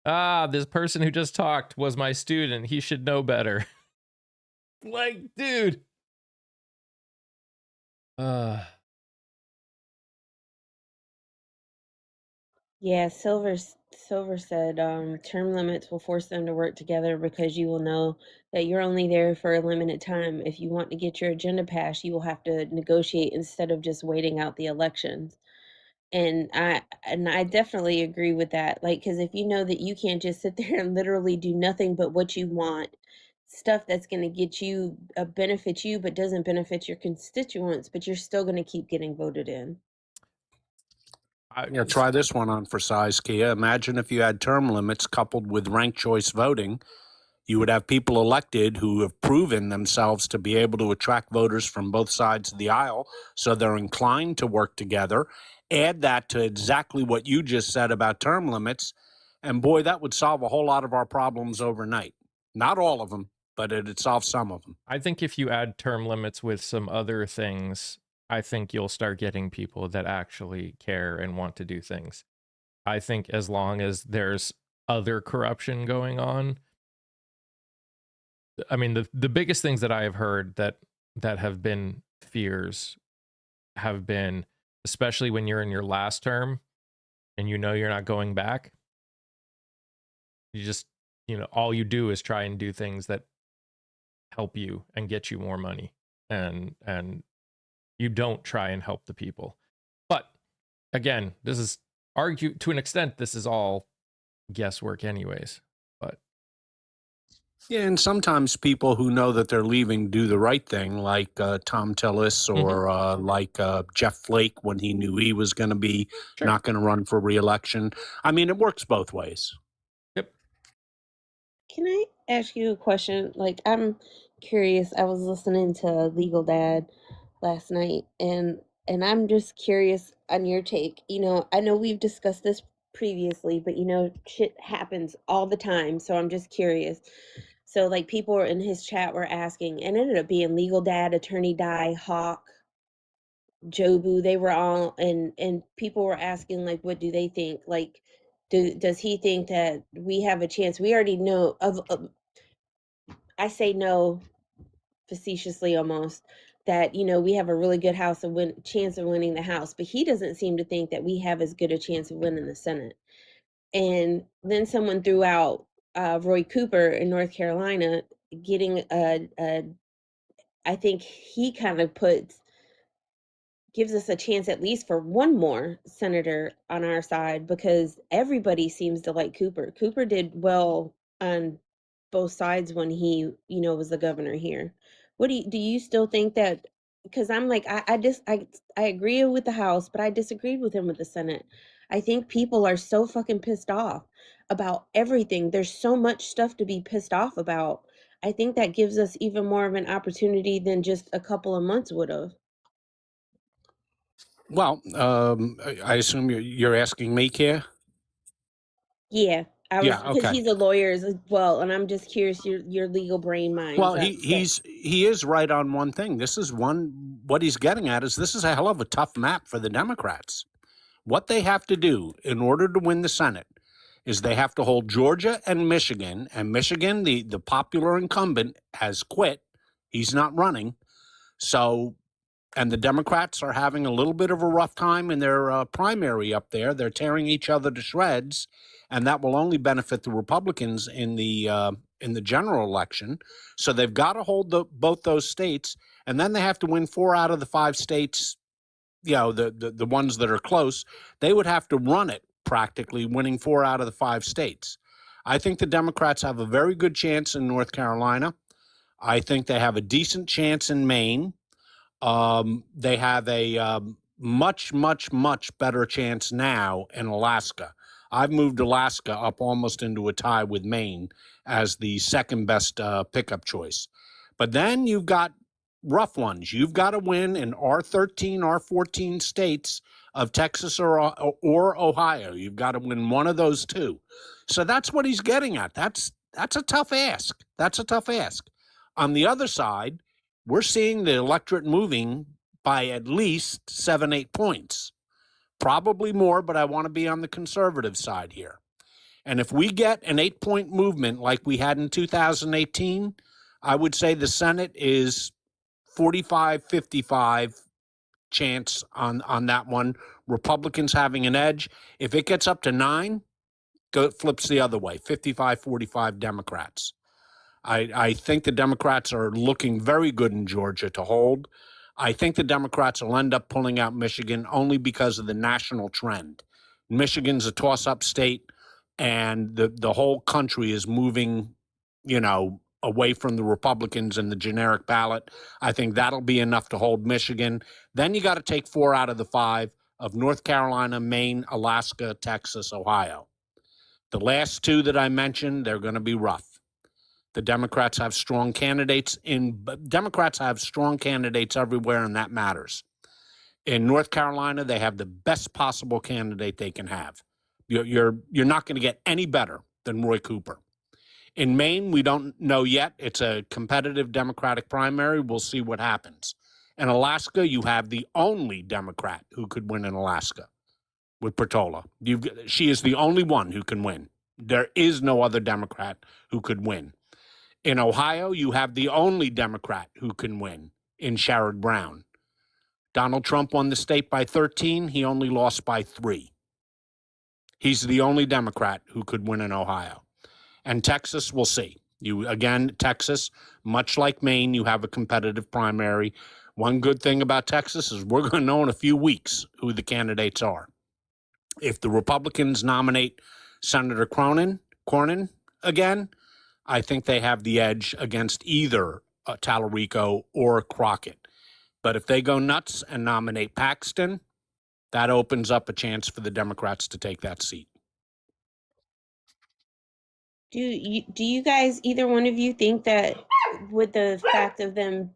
this person who just talked was my student. He should know better. Like, dude. Yeah, Silver said term limits will force them to work together because you will know that you're only there for a limited time. If you want to get your agenda passed, you will have to negotiate instead of just waiting out the elections. And I definitely agree with that. Like, because if you know that you can't just sit there and literally do nothing but what you want, stuff that's going to get you benefit you but doesn't benefit your constituents, but you're still going to keep getting voted in. Try this one on for size, Kia. Imagine if you had term limits coupled with ranked choice voting. You would have people elected who have proven themselves to be able to attract voters from both sides of the aisle, so they're inclined to work together. Add that to exactly what you just said about term limits, and boy, that would solve a whole lot of our problems overnight. Not all of them, but it'd solve some of them. I think if you add term limits with some other things, I think you'll start getting people that actually care and want to do things. I think as long as there's other corruption going on, I mean, the biggest things that I have heard that have been fears have been, especially when you're in your last term and you know you're not going back, you just, all you do is try and do things that help you and get you more money, and you don't try and help the people. But again, this is to an extent, this is all guesswork anyways. But yeah, and sometimes people who know that they're leaving do the right thing, like Tom Tillis or like Jeff Flake when he knew he was going to be not going to run for re-election. I mean, it works both ways. Yep. Can I ask you a question? Like, I'm curious. I was listening to Legal Dad last night, and I'm just curious on your take. I know we've discussed this previously, but shit happens all the time, so I'm just curious. So, like, people in his chat were asking, and it ended up being Legal Dad, Attorney Di, Hawk, Jobu. They were all, and people were asking, like, what do they think? Like, does he think that we have a chance? We already know I say no facetiously almost, that we have a really good chance of winning the House, but he doesn't seem to think that we have as good a chance of winning the Senate. And then someone threw out Roy Cooper in North Carolina getting I think he kind of gives us a chance at least for one more senator on our side, because everybody seems to like Cooper. Cooper did well on both sides when he, was the governor here. What do you still think that? Because I'm like, I agree with the House, but I disagreed with him with the Senate. I think people are so fucking pissed off about everything. There's so much stuff to be pissed off about. I think that gives us even more of an opportunity than just a couple of months would have. Well, I assume you're asking me, Kia? Yeah, I was, Yeah, because okay. he's a lawyer as well, and I'm just curious your legal brain mind. Well, he is right on one thing. What he's getting at is this is a hell of a tough map for the Democrats. What they have to do in order to win the Senate is they have to hold Georgia and Michigan. And Michigan, the popular incumbent, has quit. He's not running. So, and the Democrats are having a little bit of a rough time in their primary up there. They're tearing each other to shreds, and that will only benefit the Republicans in the general election. So they've got to hold both those states, and then they have to win 4 out of the 5 states. You know, the ones that are close. They would have to run it practically, winning 4 out of the 5 states. I think the Democrats have a very good chance in North Carolina. I think they have a decent chance in Maine. They have a much, much, much better chance now in Alaska. I've moved Alaska up almost into a tie with Maine as the second best pickup choice. But then you've got rough ones. You've got to win in R13, R14 states of Texas or Ohio. You've got to win one of those two. So that's what he's getting at. That's a tough ask. That's a tough ask. On the other side, we're seeing the electorate moving by at least 7-8 points. Probably more, but I want to be on the conservative side here. And if we get an 8-point movement like we had in 2018, I would say the Senate is 45-55 chance on that one. Republicans having an edge. If it gets up to 9, flips the other way, 55-45 Democrats. I think the Democrats are looking very good in Georgia to hold. I think the Democrats will end up pulling out Michigan only because of the national trend. Michigan's a toss-up state, and the whole country is moving, away from the Republicans and the generic ballot. I think that'll be enough to hold Michigan. Then you got to take 4 out of the 5 of North Carolina, Maine, Alaska, Texas, Ohio. The last 2 that I mentioned, they're going to be rough. The Democrats have strong candidates everywhere, and that matters. In North Carolina, they have the best possible candidate they can have. You're not going to get any better than Roy Cooper. In Maine, we don't know yet. It's a competitive Democratic primary. We'll see what happens. In Alaska, you have the only Democrat who could win in Alaska with Portola. She is the only one who can win. There is no other Democrat who could win. In Ohio, you have the only Democrat who can win in Sherrod Brown. Donald Trump won the state by 13. He only lost by 3. He's the only Democrat who could win in Ohio. And Texas, we'll see. Texas, much like Maine, you have a competitive primary. One good thing about Texas is we're going to know in a few weeks who the candidates are. If the Republicans nominate Senator Cornyn again, I think they have the edge against either Tallarico or Crockett. But if they go nuts and nominate Paxton, that opens up a chance for the Democrats to take that seat. Do you guys, either one of you, think that with the fact of them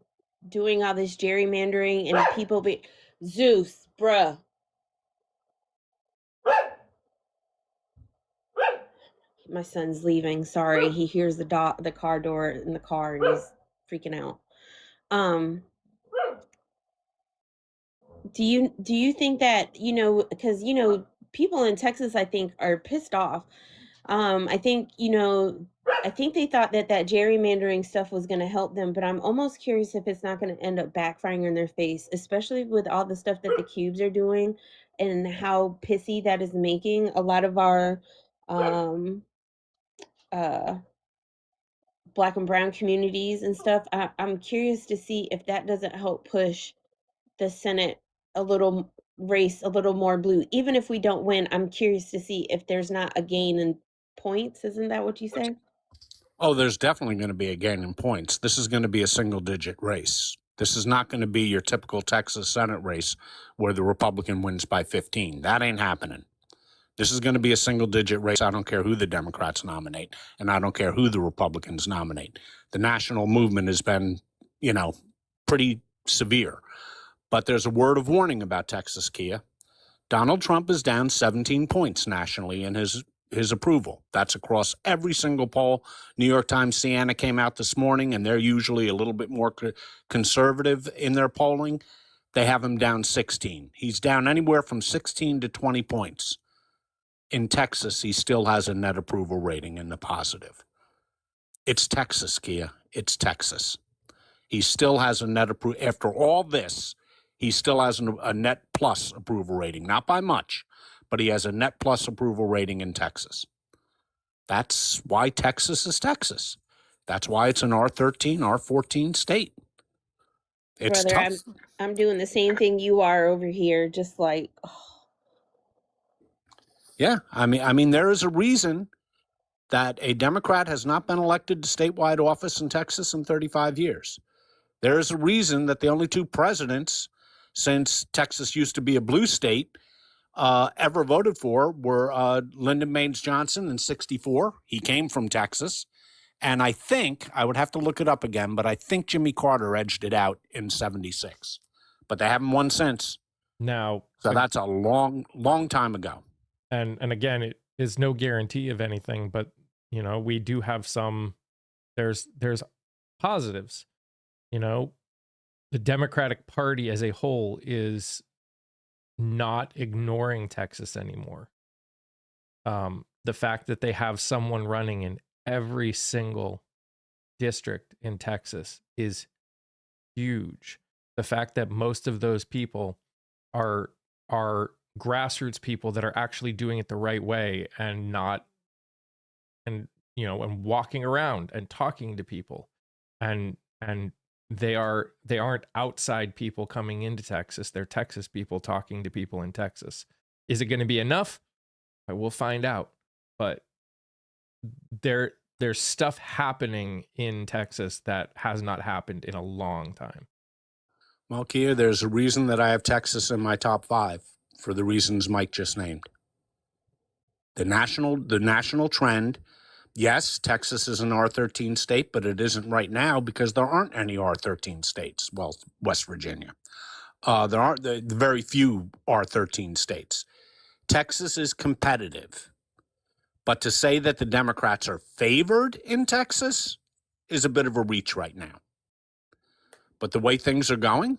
doing all this gerrymandering and people be Zeus, bruh. My son's leaving. Sorry, he hears the car door in the car and he's freaking out. Do you think that, because people in Texas, I think, are pissed off. I think they thought that gerrymandering stuff was going to help them, but I'm almost curious if it's not going to end up backfiring in their face, especially with all the stuff that the cubes are doing and how pissy that is making a lot of our Black and brown communities and stuff. I'm curious to see if that doesn't help push the Senate race a little more blue. Even if we don't win, I'm curious to see if there's not a gain in points. Isn't that what you say? Oh, there's definitely going to be a gain in points. This is going to be a single-digit race. This is not going to be your typical Texas Senate race where the Republican wins by 15. That ain't happening. This is going to be a single-digit race. I don't care who the Democrats nominate, and I don't care who the Republicans nominate. The national movement has been, pretty severe. But there's a word of warning about Texas, Kia. Donald Trump is down 17 points nationally in his approval. That's across every single poll. New York Times, Siena came out this morning, and they're usually a little bit more conservative in their polling. they have him down 16. He's down anywhere from 16 to 20 points. In Texas, he still has a net approval rating in the positive. It's Texas, Kia. It's Texas. He still has a net approval. After all this, he still has a net plus approval rating. Not by much, but he has a net plus approval rating in Texas. That's why Texas is Texas. That's why it's an R13, R14 state. It's Brother, tough. I'm doing the same thing you are over here, just like, oh. Yeah, I mean, there is a reason that a Democrat has not been elected to statewide office in Texas in 35 years. There is a reason that the only two presidents since Texas used to be a blue state ever voted for were Lyndon Baines Johnson in 1964. He came from Texas. And I think, I would have to look it up again, but I think Jimmy Carter edged it out in 1976. But they haven't won since. Now, So that's a long, long time ago. and again, it is no guarantee of anything, but you know, we do have some, there's positives. You know, the Democratic Party as a whole is not ignoring Texas anymore. The fact that they have someone running in every single district in Texas is huge. The fact that most of those people are grassroots people that are actually doing it the right way and not, and you know, and walking around and talking to people, and they aren't outside people coming into Texas. They're Texas people talking to people in Texas. Is it going to be enough? We'll find out. But there's stuff happening in Texas that has not happened in a long time. Well, Kia, there's a reason that I have Texas in my top 5 for the reasons Mike just named. The national trend, yes, Texas is an R13 state, but it isn't right now because there aren't any R13 states. Well, West Virginia. There aren't the very few R13 states. Texas is competitive. But to say that the Democrats are favored in Texas is a bit of a reach right now. But the way things are going,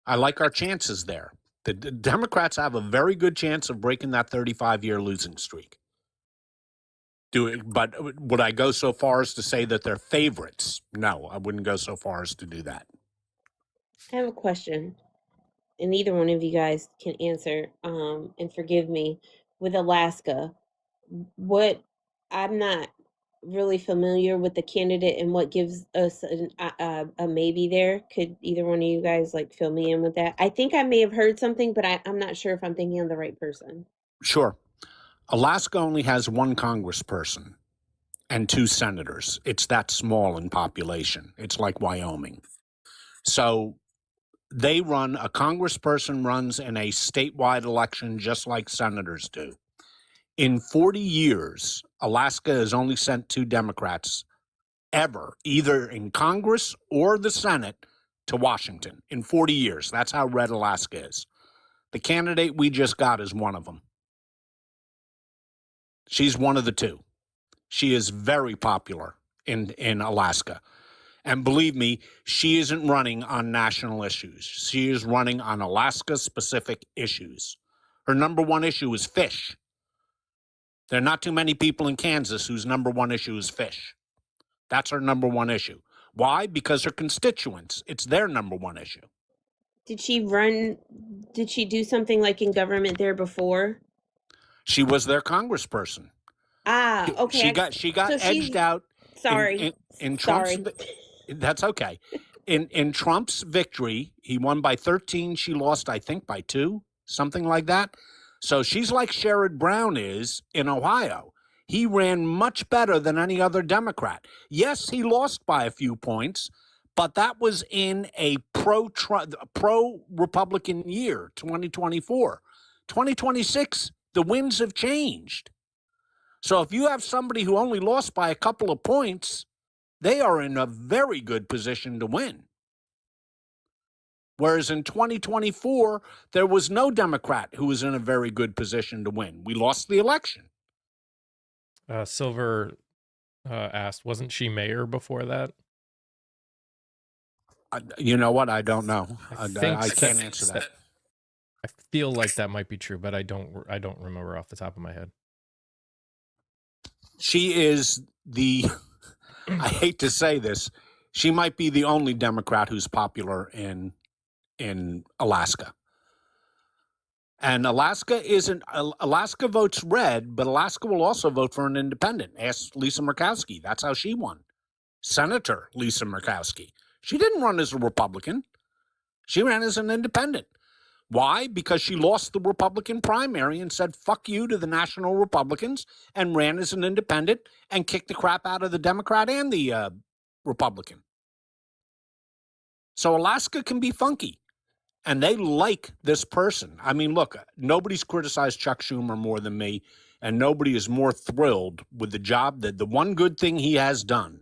I like our chances there. The Democrats have a very good chance of breaking that 35-year losing streak. But would I go so far as to say that they're favorites? No, I wouldn't go so far as to do that. I have a question, and neither one of you guys can answer. And forgive me. With Alaska, what I'm not really familiar with the candidate and what gives us a maybe there. Could either one of you guys like fill me in with that? I think I may have heard something, but I'm not sure if I'm thinking of the right person. Sure. Alaska only has one congressperson and 2 senators. It's that small in population. It's like Wyoming. So a congressperson runs in a statewide election just like senators do. In 40 years, Alaska has only sent 2 Democrats ever, either in Congress or the Senate, to Washington. In 40 years. That's how red Alaska is. The candidate we just got is one of them. She's one of the 2. She is very popular in Alaska. And believe me, she isn't running on national issues. She is running on Alaska-specific issues. Her number one issue is fish. There are not too many people in Kansas whose number one issue is fish. That's her number one issue. Why? Because her constituents, it's their number one issue. Did she do something like in government there before? She was their congressperson. Okay. She got edged out. Sorry. In Trump's, Sorry. That's okay. In Trump's victory, he won by 13. She lost, I think, by 2, something like that. So she's like Sherrod Brown is in Ohio. He ran much better than any other Democrat. Yes, he lost by a few points, but that was in a pro-Republican year, 2024. 2026, the winds have changed. So if you have somebody who only lost by a couple of points, they are in a very good position to win. Whereas in 2024, there was no Democrat who was in a very good position to win. We lost the election. Silver asked, wasn't she mayor before that? You know what? I don't know. I think I can't answer that. I feel like that might be true, but I don't remember off the top of my head. She is the, I hate to say this, she might be the only Democrat who's popular in Alaska. And Alaska votes red, but Alaska will also vote for an independent. Ask Lisa Murkowski. That's how she won. Senator Lisa Murkowski. She didn't run as a Republican. She ran as an independent. Why? Because she lost the Republican primary and said, fuck you to the national Republicans, and ran as an independent and kicked the crap out of the Democrat and the Republican. So Alaska can be funky, and they like this person. I mean, look, nobody's criticized Chuck Schumer more than me, and nobody is more thrilled with the job that the one good thing he has done.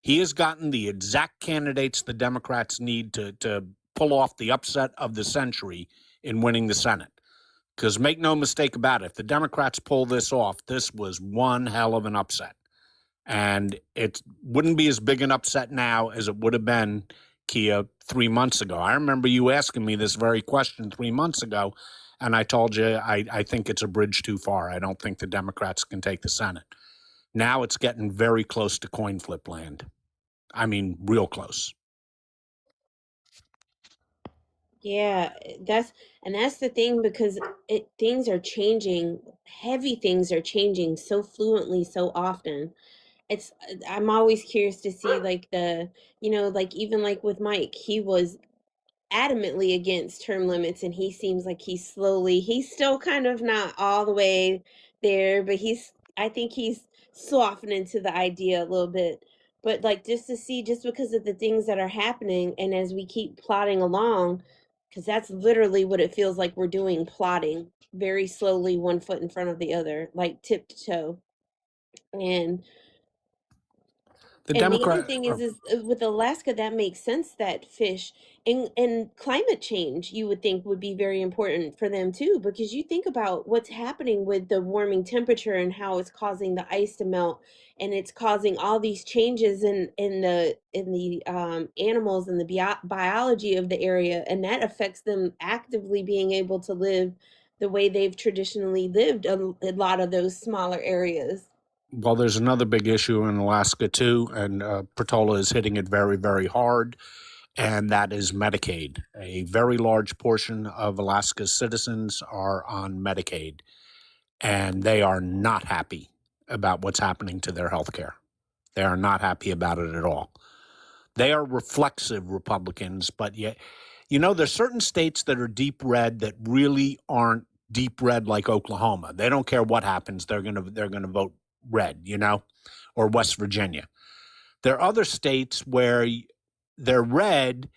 He has gotten the exact candidates the Democrats need to pull off the upset of the century in winning the Senate. Because make no mistake about it, if the Democrats pull this off, this was one hell of an upset. And it wouldn't be as big an upset now as it would have been, Kia, 3 months ago. I remember you asking me this very question 3 months ago, and I told you I think it's a bridge too far. I don't think the Democrats can take the Senate. Now it's getting very close to coin flip land. I mean, real close. Yeah, that's the thing, because things are changing. Heavy things are changing so fluently, so often. I'm always curious to see, like, like, even like with Mike, he was adamantly against term limits, and he seems like he's still kind of not all the way there, but I think he's softening to the idea a little bit. But like, just to see, just because of the things that are happening, and as we keep plodding along, because that's literally what it feels like we're doing, plotting very slowly, one foot in front of the other, like tip to toe. And the other thing is with Alaska, that makes sense, that fish and climate change, you would think, would be very important for them too, because you think about what's happening with the warming temperature and how it's causing the ice to melt, and it's causing all these changes in the animals and the biology of the area, and that affects them actively being able to live the way they've traditionally lived a lot of those smaller areas. Well, there's another big issue in Alaska, too, and Portola is hitting it very, very hard, and that is Medicaid. A very large portion of Alaska's citizens are on Medicaid, and they are not happy about what's happening to their health care. They are not happy about it at all. They are reflexive Republicans, but yet, there's certain states that are deep red that really aren't deep red, like Oklahoma. They don't care what happens. They're gonna vote red, or West Virginia. There are other states where they're red,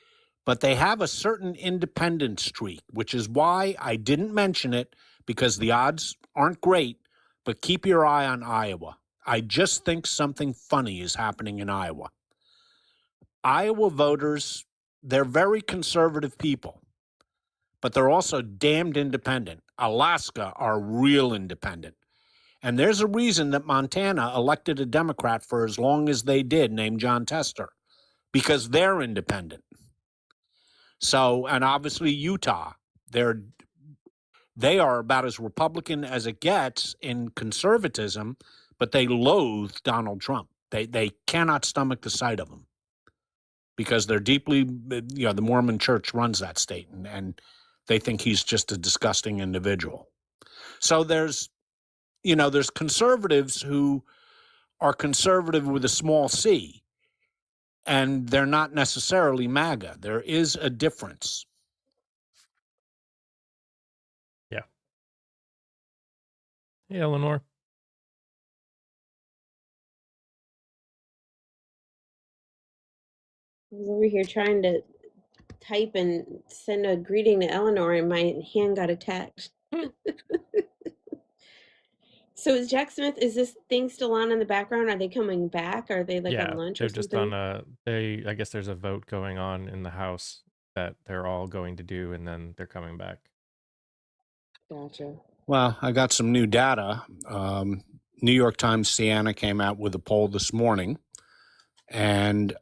but they have a certain independent streak, which is why I didn't mention it, because the odds aren't great, but keep your eye on Iowa. I just think something funny is happening in Iowa. Iowa voters, they're very conservative people, but they're also damned independent. Alaska are real independent. And there's a reason that Montana elected a Democrat for as long as they did, named John Tester, because they're independent. So, and obviously Utah, they are about as Republican as it gets in conservatism, but they loathe Donald Trump. They cannot stomach the sight of him because they're deeply, the Mormon church runs that state, and they think he's just a disgusting individual. So there's conservatives who are conservative with a small c, and they're not necessarily MAGA. There is a difference. Yeah. Hey, Eleanor. I was over here trying to type and send a greeting to Eleanor, and my hand got attacked. So is Jack Smith, is this thing still on in the background? Are they coming back? Are they like on lunch or they're just something? I guess there's a vote going on in the House that they're all going to do, and then they're coming back. Gotcha. Well, I got some new data. New York Times Siena came out with a poll this morning, and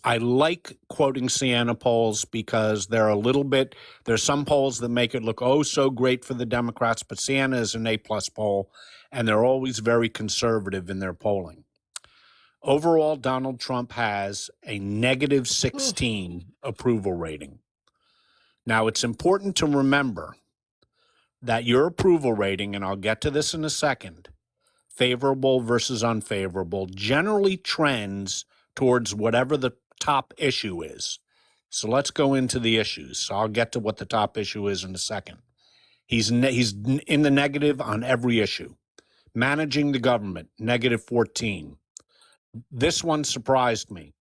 I like quoting Siena polls because they're a little bit, there's some polls that make it look, oh, so great for the Democrats, but Siena is an A-plus poll, and they're always very conservative in their polling. Overall, Donald Trump has a negative 16 approval rating. Now, it's important to remember that your approval rating, and I'll get to this in a second, favorable versus unfavorable, generally trends towards whatever the top issue is. So let's go into the issues. So I'll get to what the top issue is in a second. He's in the negative on every issue. Managing the government, negative 14. This one surprised me.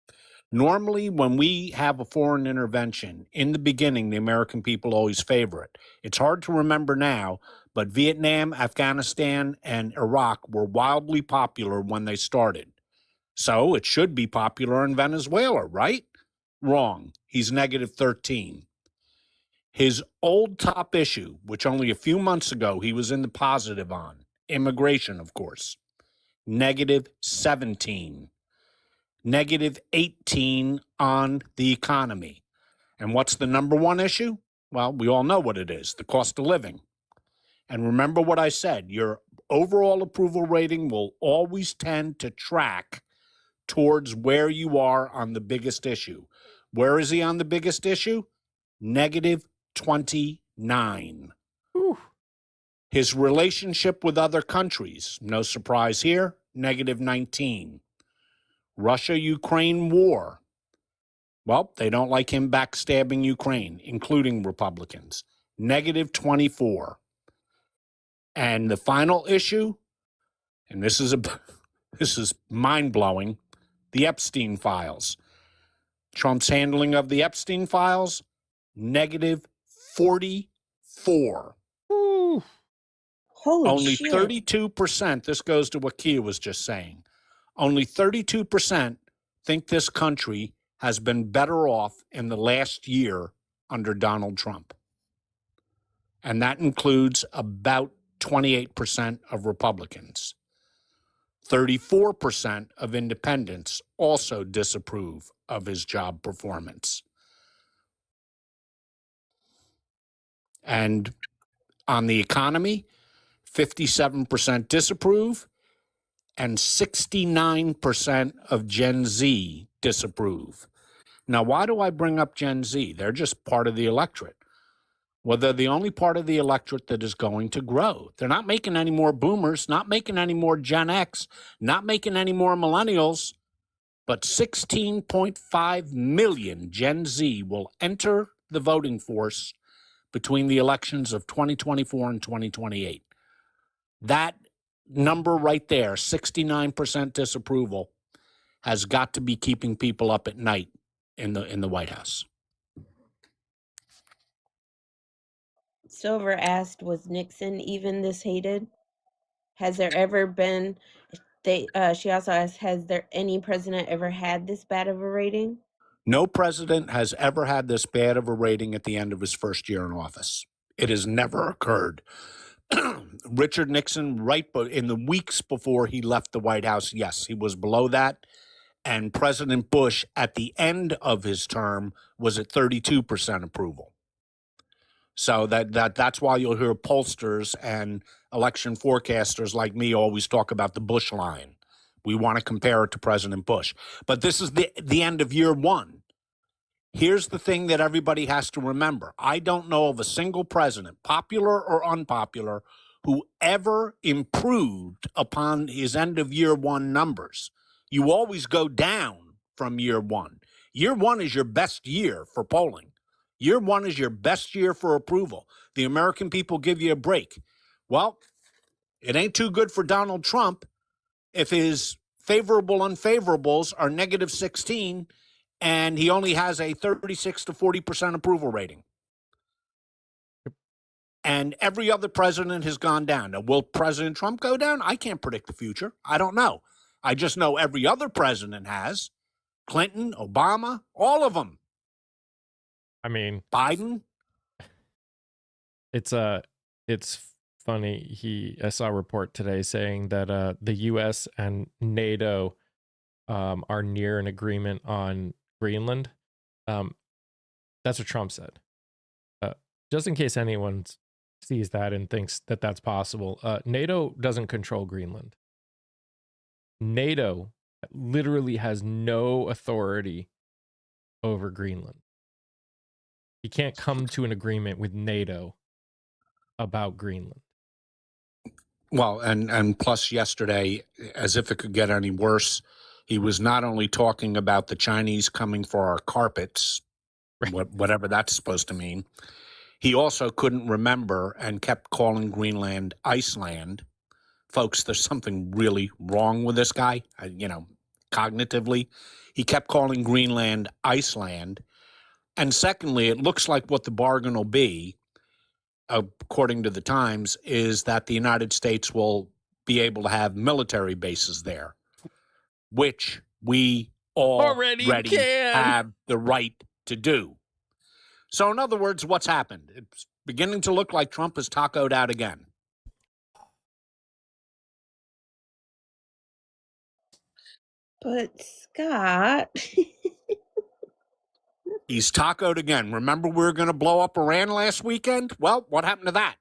Normally, when we have a foreign intervention, in the beginning, the American people always favor it. It's hard to remember now, but Vietnam, Afghanistan, and Iraq were wildly popular when they started. So it should be popular in Venezuela, right? Wrong. He's negative 13. His old top issue, which only a few months ago he was in the positive on, immigration, of course, negative 17. Negative 18 on the economy. And what's the number one issue? Well, we all know what it is, the cost of living. And remember what I said, your overall approval rating will always tend to track towards where you are on the biggest issue. Where is he on the biggest issue? Negative 29. Whew. His relationship with other countries, no surprise here, negative 19. Russia-Ukraine war. Well, they don't like him backstabbing Ukraine, including Republicans. Negative 24. And the final issue, and this is mind-blowing, the Epstein files. Trump's handling of the Epstein files, negative 44. Whew. Holy Only shit. 32%, this goes to what Kia was just saying, only 32% think this country has been better off in the last year under Donald Trump. And that includes about 28% of Republicans. 34% of independents also disapprove of his job performance. And on the economy, 57% disapprove, and 69% of Gen Z disapprove. Now, why do I bring up Gen Z? They're just part of the electorate. Well, they're the only part of the electorate that is going to grow. They're not making any more boomers, not making any more Gen X, not making any more millennials, but 16.5 million Gen Z will enter the voting force between the elections of 2024 and 2028. That number right there, 69% disapproval, has got to be keeping people up at night in the White House. Silver asked, was Nixon even this hated? Has there ever been, she also asked, has there any president ever had this bad of a rating? No president has ever had this bad of a rating at the end of his first year in office. It has never occurred. Richard Nixon, right in the weeks before he left the White House, yes, he was below that. And President Bush, at the end of his term, was at 32% approval. So that's why you'll hear pollsters and election forecasters like me always talk about the Bush line. We want to compare it to President Bush. But this is the end of year one. Here's the thing that everybody has to remember. I don't know of a single president, popular or unpopular, who ever improved upon his end of year one numbers. You always go down from year one. Year one is your best year for polling. Year one is your best year for approval. The American people give you a break. Well, it ain't too good for Donald Trump if his favorable unfavorables are negative 16 and he only has a 36 to 40% approval rating. And every other president has gone down. Now, will President Trump go down? I can't predict the future. I don't know. I just know every other president has. Clinton, Obama, all of them. I mean, Biden. it's funny. I saw a report today saying that the U.S. and NATO are near an agreement on Greenland. That's what Trump said. Just in case anyone sees that and thinks that that's possible, NATO doesn't control Greenland. NATO literally has no authority over Greenland. You can't come to an agreement with NATO about Greenland. Well, and plus yesterday, as if it could get any worse, he was not only talking about the Chinese coming for our carpets, whatever that's supposed to mean, he also couldn't remember and kept calling Greenland Iceland. Folks, there's something really wrong with this guy, cognitively. He kept calling Greenland Iceland. And secondly, it looks like what the bargain will be, according to the Times, is that the United States will be able to have military bases there, which we already have the right to do. So in other words, what's happened? It's beginning to look like Trump is tacoed out again. But Scott, He's tacoed again. Remember we were going to blow up Iran last weekend? Well, what happened to that?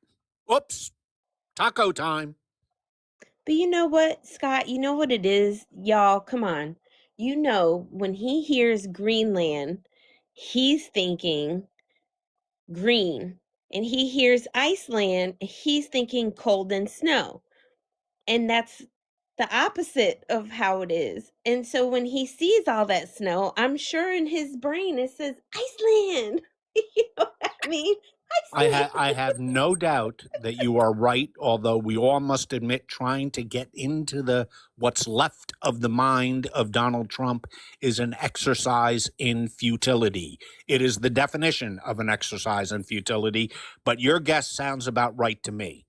Oops, taco time. but you know what, Scott? You know what it is, y'all? Come on. You know, when he hears Greenland, he's thinking green. And he hears Iceland, he's thinking cold and snow. And that's the opposite of how it is. And so when he sees all that snow, I'm sure in his brain it says Iceland. You know what I mean? Iceland. I have no doubt that you are right, although we all must admit trying to get into what's left of the mind of Donald Trump is an exercise in futility. It is the definition of an exercise in futility, but your guess sounds about right to me.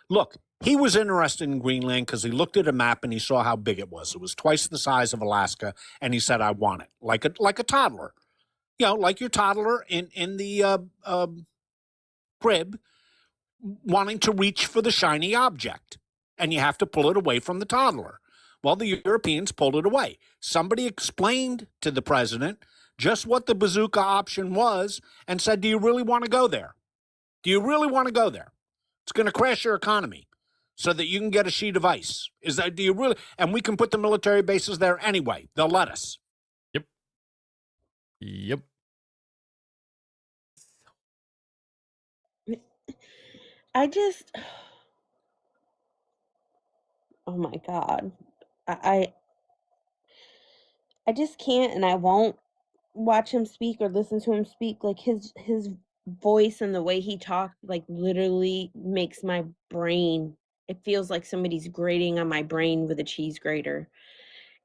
Look, he was interested in Greenland because he looked at a map and he saw how big it was. It was twice the size of Alaska, and he said, I want it, like a toddler. Like your toddler in the crib wanting to reach for the shiny object, and you have to pull it away from the toddler. Well, the Europeans pulled it away. Somebody explained to the president just what the bazooka option was and said, do you really want to go there? Do you really want to go there? It's going to crash your economy so that you can get a sheet of ice. Do you really? And we can put the military bases there anyway. They'll let us. Yep. I just, oh my God. I just can't, and I won't watch him speak or listen to him speak. Like his voice and the way he talked, like literally makes my brain, it feels like somebody's grating on my brain with a cheese grater.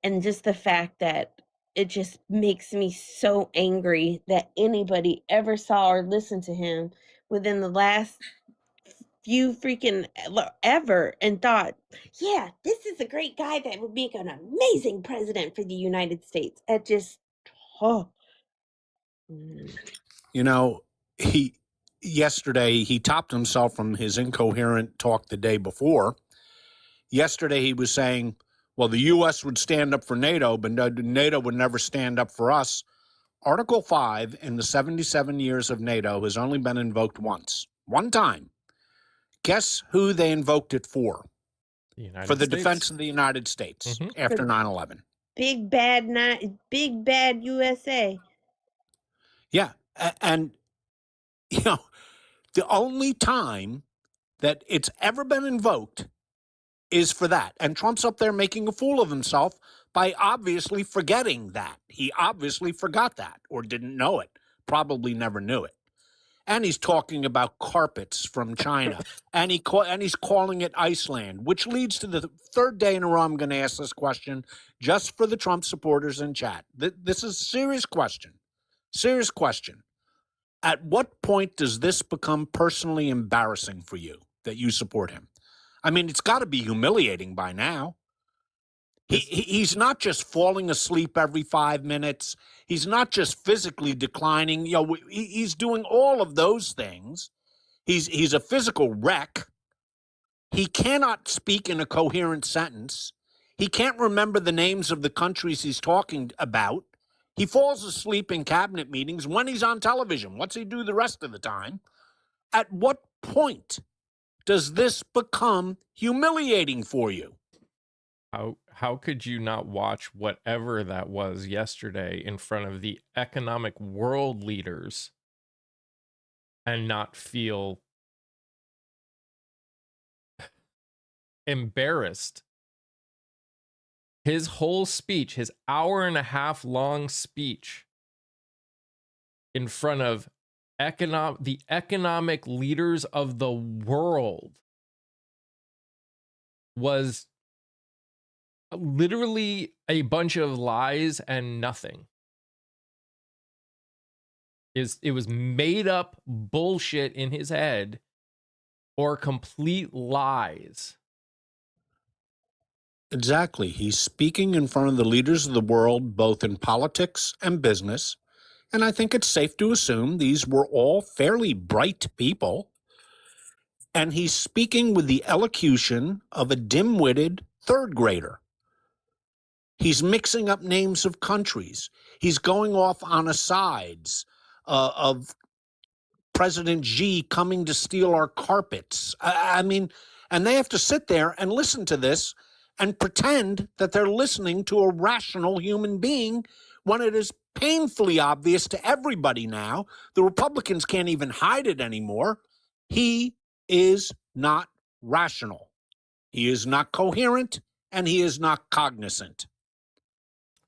And just the fact that it just makes me so angry that anybody ever saw or listened to him within the last few freaking ever and thought, yeah, this is a great guy that would make an amazing president for the United States. It just, oh. Yesterday he topped himself from his incoherent talk the day before. Yesterday he was saying, well, the U.S. would stand up for NATO, but NATO would never stand up for us. Article 5 in the 77 years of NATO has only been invoked once. One time. Guess who they invoked it for? For the defense of the United States after 9/11. Big bad USA. Yeah. And, the only time that it's ever been invoked is for that. And Trump's up there making a fool of himself by obviously forgetting that. He obviously forgot that or didn't know it, probably never knew it. And he's talking about carpets from China, and he's calling it Iceland, which leads to the third day in a row I'm going to ask this question just for the Trump supporters in chat. This is a serious question. Serious question. At what point does this become personally embarrassing for you that you support him? I mean, it's got to be humiliating by now. He's not just falling asleep every 5 minutes. He's not just physically declining. He's doing all of those things. He's a physical wreck. He cannot speak in a coherent sentence. He can't remember the names of the countries he's talking about. He falls asleep in cabinet meetings when he's on television. What's he do the rest of the time? At what point does this become humiliating for you? How could you not watch whatever that was yesterday in front of the economic world leaders and not feel embarrassed? His whole speech, his hour-and-a-half long speech in front of the economic leaders of the world was literally a bunch of lies and nothing. It was made up bullshit in his head or complete lies. Exactly. He's speaking in front of the leaders of the world, both in politics and business. And I think it's safe to assume these were all fairly bright people. And he's speaking with the elocution of a dim-witted third grader. He's mixing up names of countries. He's going off on asides of President Xi coming to steal our carpets. I mean, and they have to sit there and listen to this and pretend that they're listening to a rational human being when it is painfully obvious to everybody now. The Republicans can't even hide it anymore. He is not rational. He is not coherent, and he is not cognizant.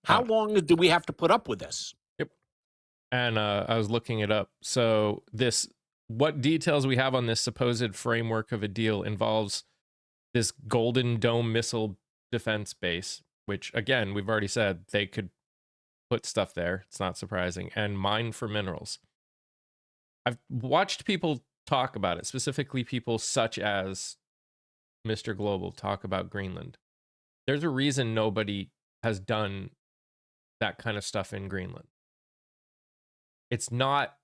How long do we have to put up with this? Yep. And I was looking it up. So what details we have on this supposed framework of a deal involves this Golden Dome missile defense base, which, again, we've already said they could put stuff there. It's not surprising. And mine for minerals. I've watched people talk about it, specifically people such as Mr. Global talk about Greenland. There's a reason nobody has done that kind of stuff in Greenland. It's not...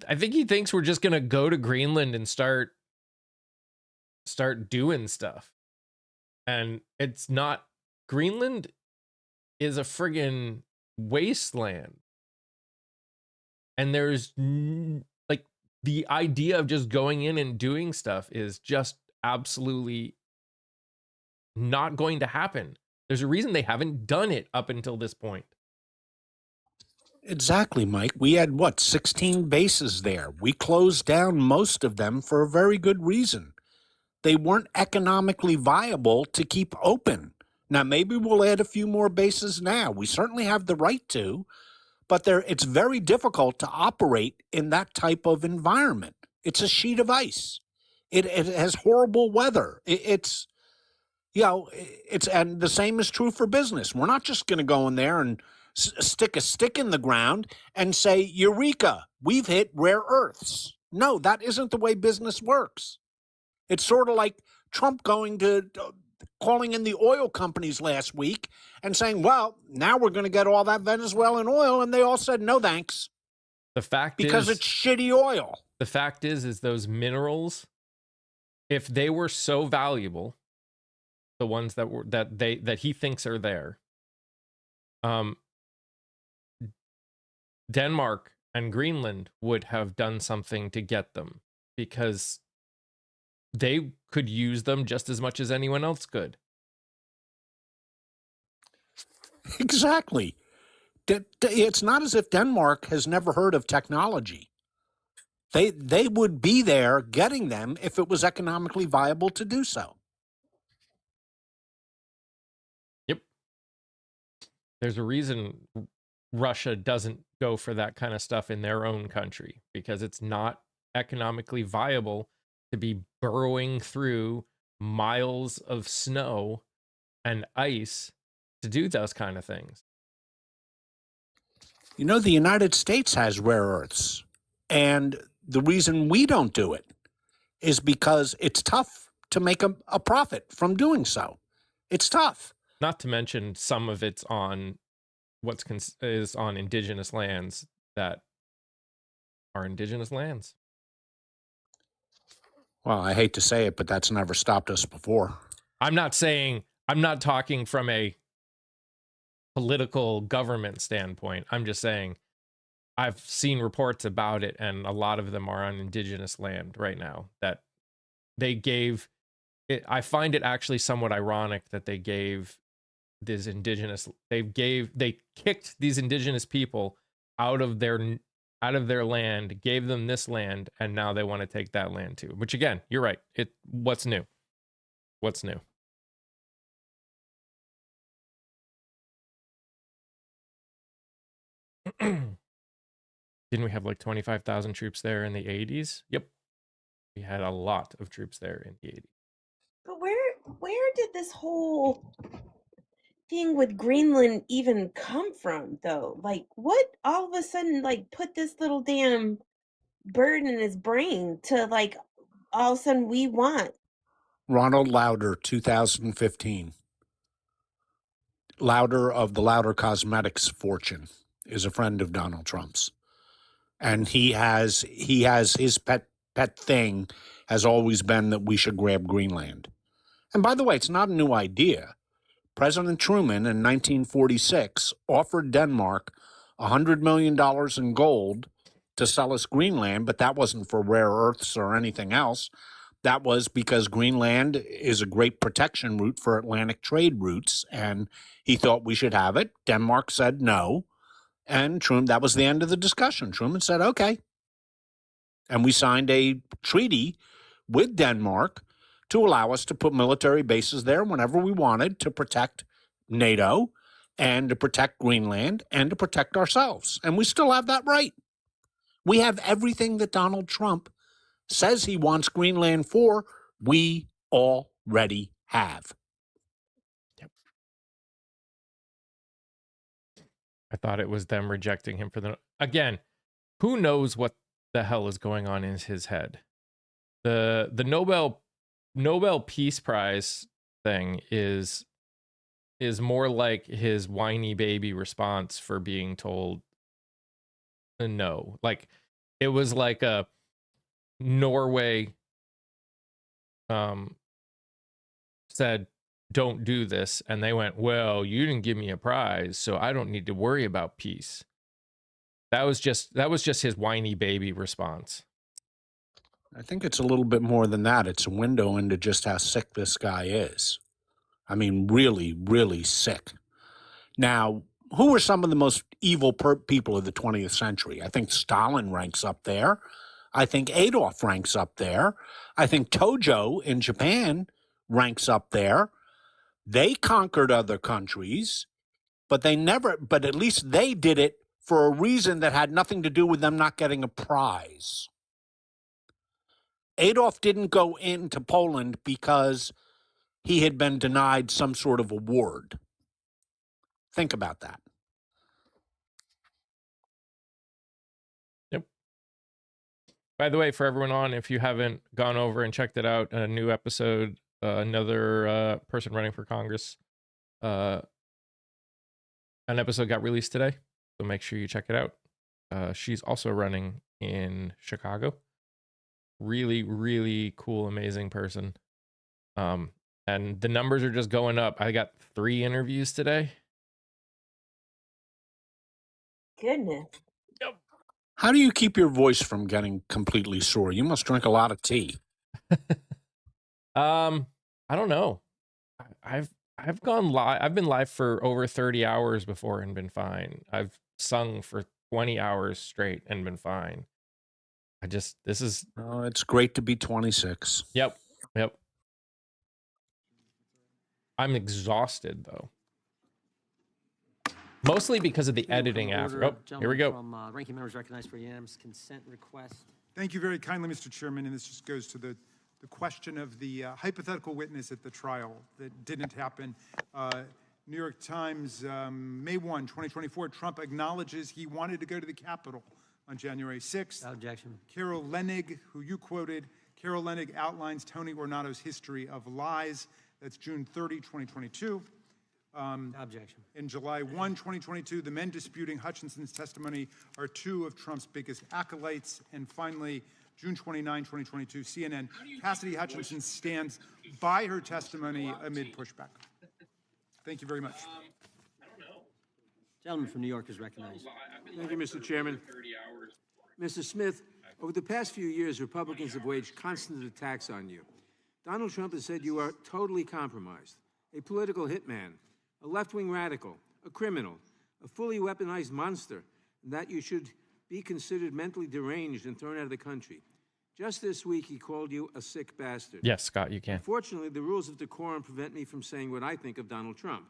I think he thinks we're just going to go to Greenland and start doing stuff. And it's not. Greenland is a friggin' wasteland. And there's like the idea of just going in and doing stuff is just absolutely not going to happen. There's a reason they haven't done it up until this point. Exactly, Mike. We had, 16 bases there. We closed down most of them for a very good reason. They weren't economically viable to keep open. Now, maybe we'll add a few more bases now. We certainly have the right to, but it's very difficult to operate in that type of environment. It's a sheet of ice. It has horrible weather. And the same is true for business. We're not just going to go in there and stick a stick in the ground and say, Eureka, we've hit rare earths. No, that isn't the way business works. It's sort of like Trump calling in the oil companies last week and saying, well, now we're going to get all that Venezuelan oil. And they all said, no, thanks. The fact because it's shitty oil. The fact is those minerals, if they were so valuable, the ones that he thinks are there, Denmark and Greenland would have done something to get them because they could use them just as much as anyone else could. Exactly. It's not as if Denmark has never heard of technology. They would be there getting them if it was economically viable to do so. Yep. There's a reason Russia doesn't go for that kind of stuff in their own country, because it's not economically viable to be burrowing through miles of snow and ice to do those kind of things. You know, the United States has rare earths, and the reason we don't do it is because it's tough to make a profit from doing so. It's tough. Not to mention some of it's on is on indigenous lands that are indigenous lands. Well, I hate to say it, but that's never stopped us before. I'm not talking from a political government standpoint. I'm just saying I've seen reports about it, and a lot of them are on indigenous land right now that they gave it. I find it actually somewhat ironic that they gave these indigenous, they kicked these indigenous people out of their land, gave them this land, and now they want to take that land too. Which again, you're right. What's new? What's new? Didn't we have like 25,000 troops there in the 80s? Yep. We had a lot of troops there in the 80s. But where did this whole thing with Greenland even come from, though? Like, what all of a sudden, like, put this little damn bird in his brain to, like, all of a sudden we want? Ronald Lauder, 2015. Lauder of the Lauder Cosmetics fortune is a friend of Donald Trump's. And he has his pet thing has always been that we should grab Greenland. And by the way, it's not a new idea. President Truman in 1946 offered Denmark $100 million in gold to sell us Greenland, but that wasn't for rare earths or anything else. That was because Greenland is a great protection route for Atlantic trade routes, and he thought we should have it. Denmark said no, and that was the end of the discussion. Truman said, okay. And we signed a treaty with Denmark to allow us to put military bases there whenever we wanted to protect NATO and to protect Greenland and to protect ourselves. And we still have that right. We have everything that Donald Trump says he wants Greenland for, we already have. Yep. I thought it was them rejecting him for again, who knows what the hell is going on in his head? The Nobel Peace Prize thing is more like his whiny baby response for being told no. Like, it was like a Norway said, don't do this, and they went, well, you didn't give me a prize, so I don't need to worry about peace. That was just his whiny baby response. I think it's a little bit more than that. It's a window into just how sick this guy is. I mean, really, really sick. Now, who were some of the most evil people of the 20th century? I think Stalin ranks up there. I think Adolf ranks up there. I think Tojo in Japan ranks up there. They conquered other countries, but at least they did it for a reason that had nothing to do with them not getting a prize. Adolf didn't go into Poland because he had been denied some sort of award. Think about that. Yep. By the way, for everyone on, if you haven't gone over and checked it out, a new episode, another person running for Congress, an episode got released today, so make sure you check it out. She's also running in Chicago. Really, really cool, amazing person. And the numbers are just going up. I got 3 interviews today. Goodness. Yep. How do you keep your voice from getting completely sore? You must drink a lot of tea. I don't know. I've gone live. I've been live for over 30 hours before and been fine. I've sung for 20 hours straight and been fine. Oh, it's great to be 26. Yep. I'm exhausted though. Mostly because of the editing after. Oh, here we go. From ranking members recognized for unanimous consent request. Thank you very kindly, Mr. Chairman, and this just goes to the question of the hypothetical witness at the trial that didn't happen. New York Times, May 1, 2024, Trump acknowledges he wanted to go to the Capitol on January 6th. Objection. Carol Leonnig, who you quoted, Carol Leonnig outlines Tony Ornato's history of lies. That's June 30, 2022. Objection. In July 1, 2022, the men disputing Hutchinson's testimony are 2 of Trump's biggest acolytes. And finally, June 29, 2022, CNN, Cassidy Hutchinson stands by her testimony amid pushback. Thank you very much. Gentleman from New York is recognized. Thank you, Mr. Chairman. Mr. Smith, over the past few years, Republicans have waged constant attacks on you. Donald Trump has said you are totally compromised, a political hitman, a left-wing radical, a criminal, a fully weaponized monster, and that you should be considered mentally deranged and thrown out of the country. Just this week, he called you a sick bastard. Yes, Scott, you can. Unfortunately, the rules of decorum prevent me from saying what I think of Donald Trump.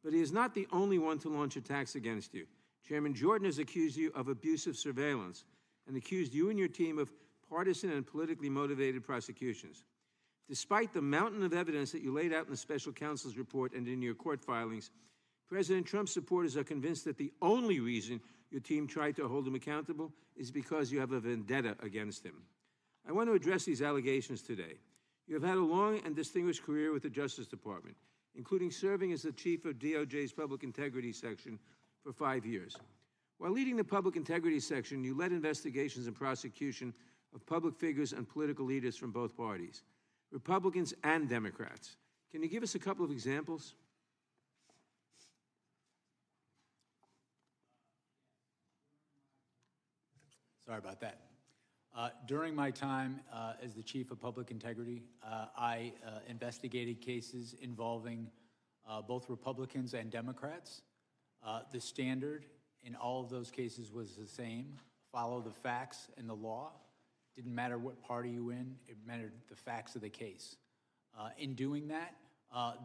But he is not the only one to launch attacks against you. Chairman Jordan has accused you of abusive surveillance and accused you and your team of partisan and politically motivated prosecutions. Despite the mountain of evidence that you laid out in the special counsel's report and in your court filings, President Trump's supporters are convinced that the only reason your team tried to hold him accountable is because you have a vendetta against him. I want to address these allegations today. You have had a long and distinguished career with the Justice Department, including serving as the chief of DOJ's Public Integrity Section for 5 years. While leading the Public Integrity Section, you led investigations and prosecution of public figures and political leaders from both parties, Republicans and Democrats. Can you give us a couple of examples? Sorry about that. During my time as the Chief of Public Integrity, I investigated cases involving both Republicans and Democrats. The standard in all of those cases was the same: follow the facts and the law. Didn't matter what party you were in, it mattered the facts of the case. In doing that,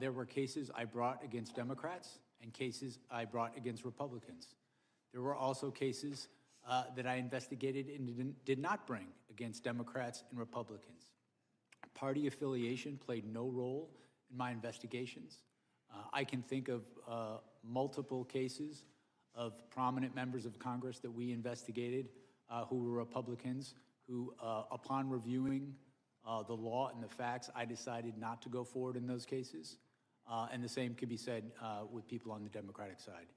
there were cases I brought against Democrats and cases I brought against Republicans. There were also cases that I investigated and did not bring against Democrats and Republicans. Party affiliation played no role in my investigations. I can think of multiple cases of prominent members of Congress that we investigated who were Republicans who, upon reviewing the law and the facts, I decided not to go forward in those cases. And the same could be said with people on the Democratic side.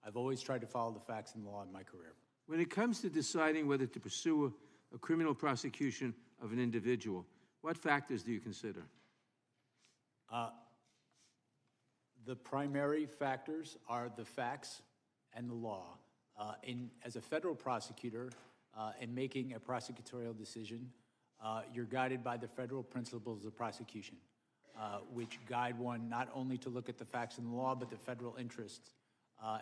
I've always tried to follow the facts and the law in my career. When it comes to deciding whether to pursue a criminal prosecution of an individual, what factors do you consider? The primary factors are the facts and the law. As a federal prosecutor, in making a prosecutorial decision, you're guided by the federal principles of prosecution, which guide one not only to look at the facts and the law, but the federal interests.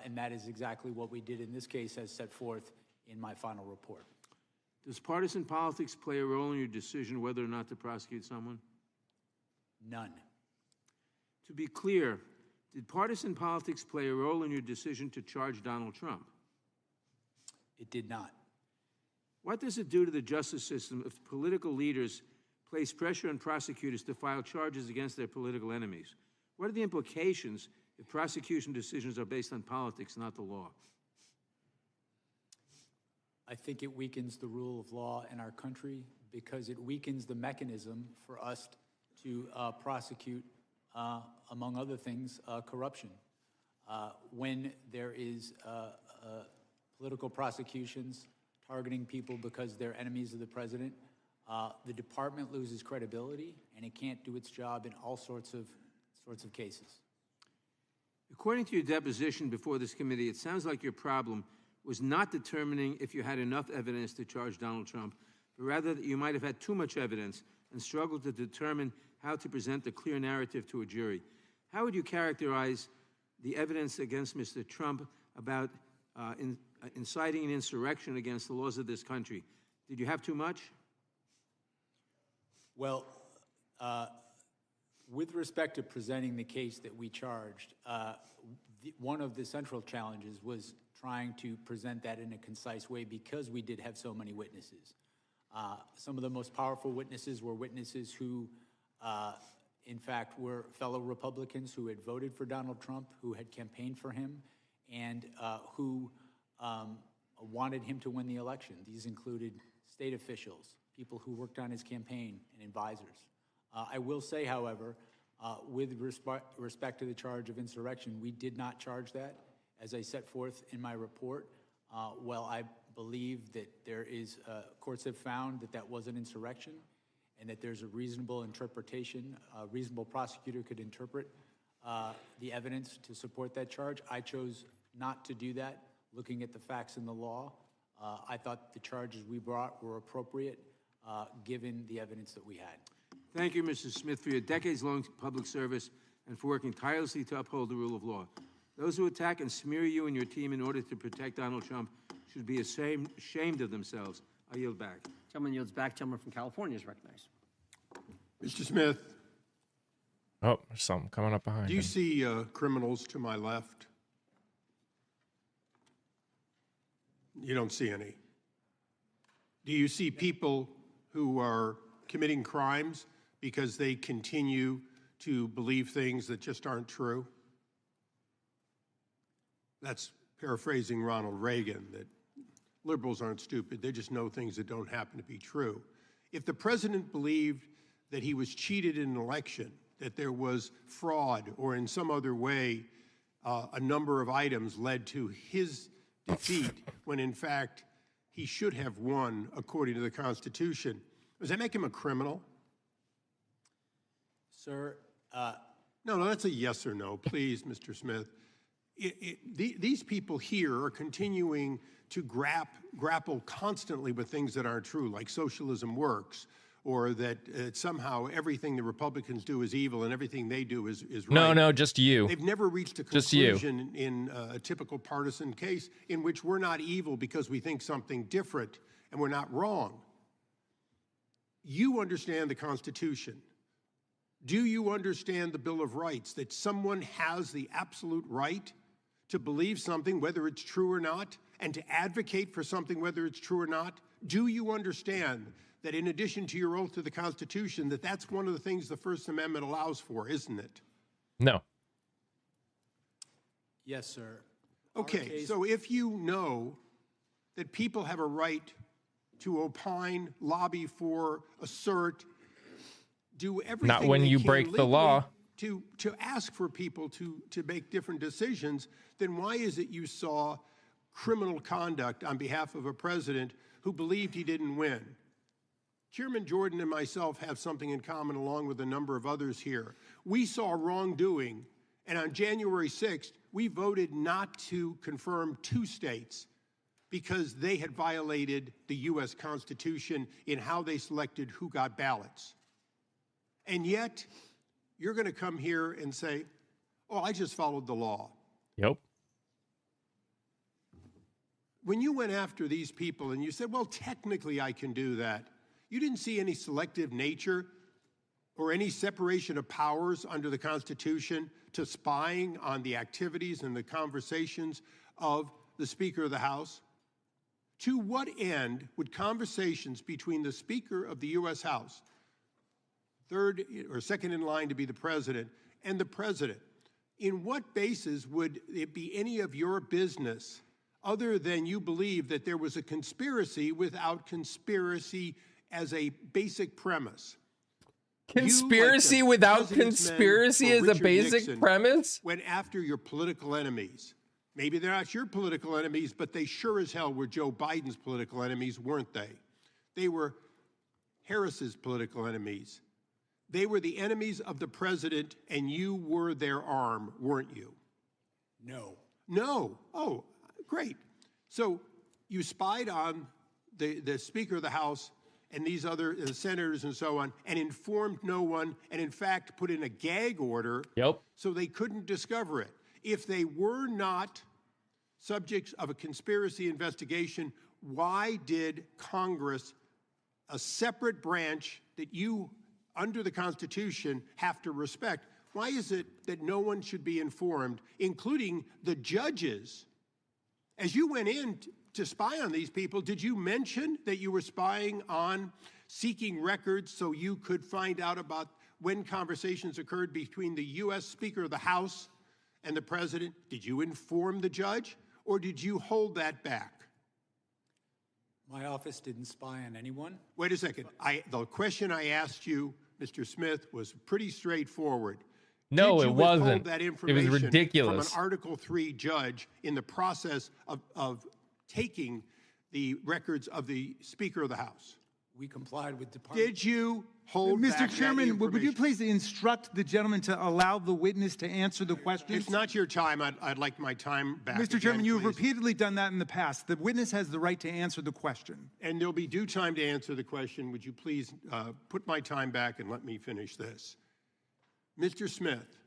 And that is exactly what we did in this case, as set forth in my final report. Does partisan politics play a role in your decision whether or not to prosecute someone? None. To be clear, did partisan politics play a role in your decision to charge Donald Trump? It did not. What does it do to the justice system if political leaders place pressure on prosecutors to file charges against their political enemies? What are the implications if prosecution decisions are based on politics, not the law? I think it weakens the rule of law in our country because it weakens the mechanism for us to prosecute, among other things, corruption. When there is political prosecutions targeting people because they're enemies of the president, the department loses credibility and it can't do its job in all sorts of cases. According to your deposition before this committee, it sounds like your problem was not determining if you had enough evidence to charge Donald Trump, but rather that you might have had too much evidence and struggled to determine how to present a clear narrative to a jury. How would you characterize the evidence against Mr. Trump about inciting an insurrection against the laws of this country? Did you have too much? Well, with respect to presenting the case that we charged, one of the central challenges was trying to present that in a concise way because we did have so many witnesses. Some of the most powerful witnesses were witnesses who, in fact, were fellow Republicans who had voted for Donald Trump, who had campaigned for him, and who wanted him to win the election. These included state officials, people who worked on his campaign, and advisors. I will say, however, with respect to the charge of insurrection, we did not charge that. As I set forth in my report, while I believe that there is, courts have found that that was an insurrection and that there's a reasonable interpretation, a reasonable prosecutor could interpret the evidence to support that charge, I chose not to do that, looking at the facts and the law. I thought the charges we brought were appropriate, given the evidence that we had. Thank you, Mr. Smith, for your decades-long public service and for working tirelessly to uphold the rule of law. Those who attack and smear you and your team in order to protect Donald Trump should be ashamed of themselves. I yield back. Gentleman yields back. Gentleman from California is recognized. Mr. Smith, Oh, there's something coming up behind do you him. see criminals to my left? You don't see any. Do you see people who are committing crimes because they continue to believe things that just aren't true? That's paraphrasing Ronald Reagan, that liberals aren't stupid. They just know things that don't happen to be true. If the president believed that he was cheated in an election, that there was fraud, or in some other way a number of items led to his defeat, when in fact he should have won according to the Constitution, does that make him a criminal? Sir, No, that's a yes or no, please, Mr. Smith. These people here are continuing to grapple constantly with things that aren't true, like socialism works, or that somehow everything the Republicans do is evil and everything they do is right. No, just you. They've never reached a Just you. conclusion in a typical partisan case in which we're not evil because we think something different and we're not wrong. You understand the Constitution. Do you understand the Bill of Rights, that someone has the absolute right to believe something, whether it's true or not, and to advocate for something, whether it's true or not? Do you understand that in addition to your oath to the Constitution, that that's one of the things the First Amendment allows for, isn't it? No. yes, sir. Okay, so if you know that people have a right to opine, lobby for, assert, do everything Not when they you can break the legally law. to ask for people to make different decisions, then why is it you saw criminal conduct on behalf of a president who believed he didn't win? Chairman Jordan and myself have something in common, along with a number of others here. We saw wrongdoing, and on January 6th, we voted not to confirm 2 states because they had violated the U.S. Constitution in how they selected who got ballots. And yet, you're going to come here and say, oh, I just followed the law. Yep. When you went after these people and you said, well, technically I can do that, you didn't see any selective nature or any separation of powers under the Constitution to spying on the activities and the conversations of the Speaker of the House? To what end would conversations between the Speaker of the U.S. House, third or second in line to be the president, and the president, in what basis would it be any of your business other than you believe that there was a conspiracy without conspiracy as a basic premise? Conspiracy You, like the without president's men conspiracy for is a Richard basic Nixon, premise? went after your political enemies. Maybe they're not your political enemies, but they sure as hell were Joe Biden's political enemies, weren't they? They were Harris's political enemies. They were the enemies of the president, and you were their arm, weren't you? No. No. Oh, great. So you spied on the Speaker of the House and these other senators and so on, and informed no one, and in fact put in a gag order so they couldn't discover it. If they were not subjects of a conspiracy investigation, why did Congress, a separate branch that you, under the Constitution, have to respect, why is it that no one should be informed, including the judges? As you went in to spy on these people, did you mention that you were spying on seeking records so you could find out about when conversations occurred between the U.S. Speaker of the House and the president? Did you inform the judge, or did you hold that back? My office didn't spy on anyone. Wait a second. The question I asked you, Mr. Smith, was pretty straightforward. No, Did you it withhold wasn't. that It was information ridiculous. from an Article III judge in the process of taking the records of the Speaker of the House? We complied with Department. Did you hold back Mr. that Chairman, would you information? please instruct the gentleman to allow the witness to answer the questions? It's not your time. I'd like my time back. Mr. Chairman, again, you have please. repeatedly done that in the past. The witness has the right to answer the question. And there'll be due time to answer the question. Would you please put my time back and let me finish this? Mr. Smith,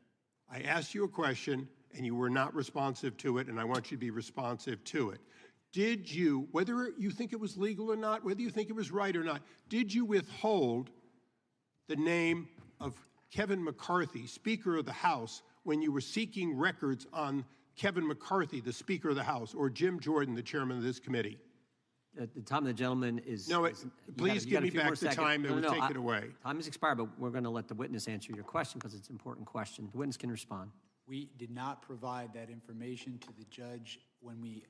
I asked you a question and you were not responsive to it, and I want you to be responsive to it. Did you, whether you think it was legal or not, whether you think it was right or not, did you withhold the name of Kevin McCarthy, Speaker of the House, when you were seeking records on Kevin McCarthy, the Speaker of the House, or Jim Jordan, the chairman of this committee? At the time of the gentleman is... No, is- please you got give a me few more back the seconds. time that was taken away. Time has expired, but we're going to let the witness answer your question because it's an important question. The witness can respond. We did not provide that information to the judge when we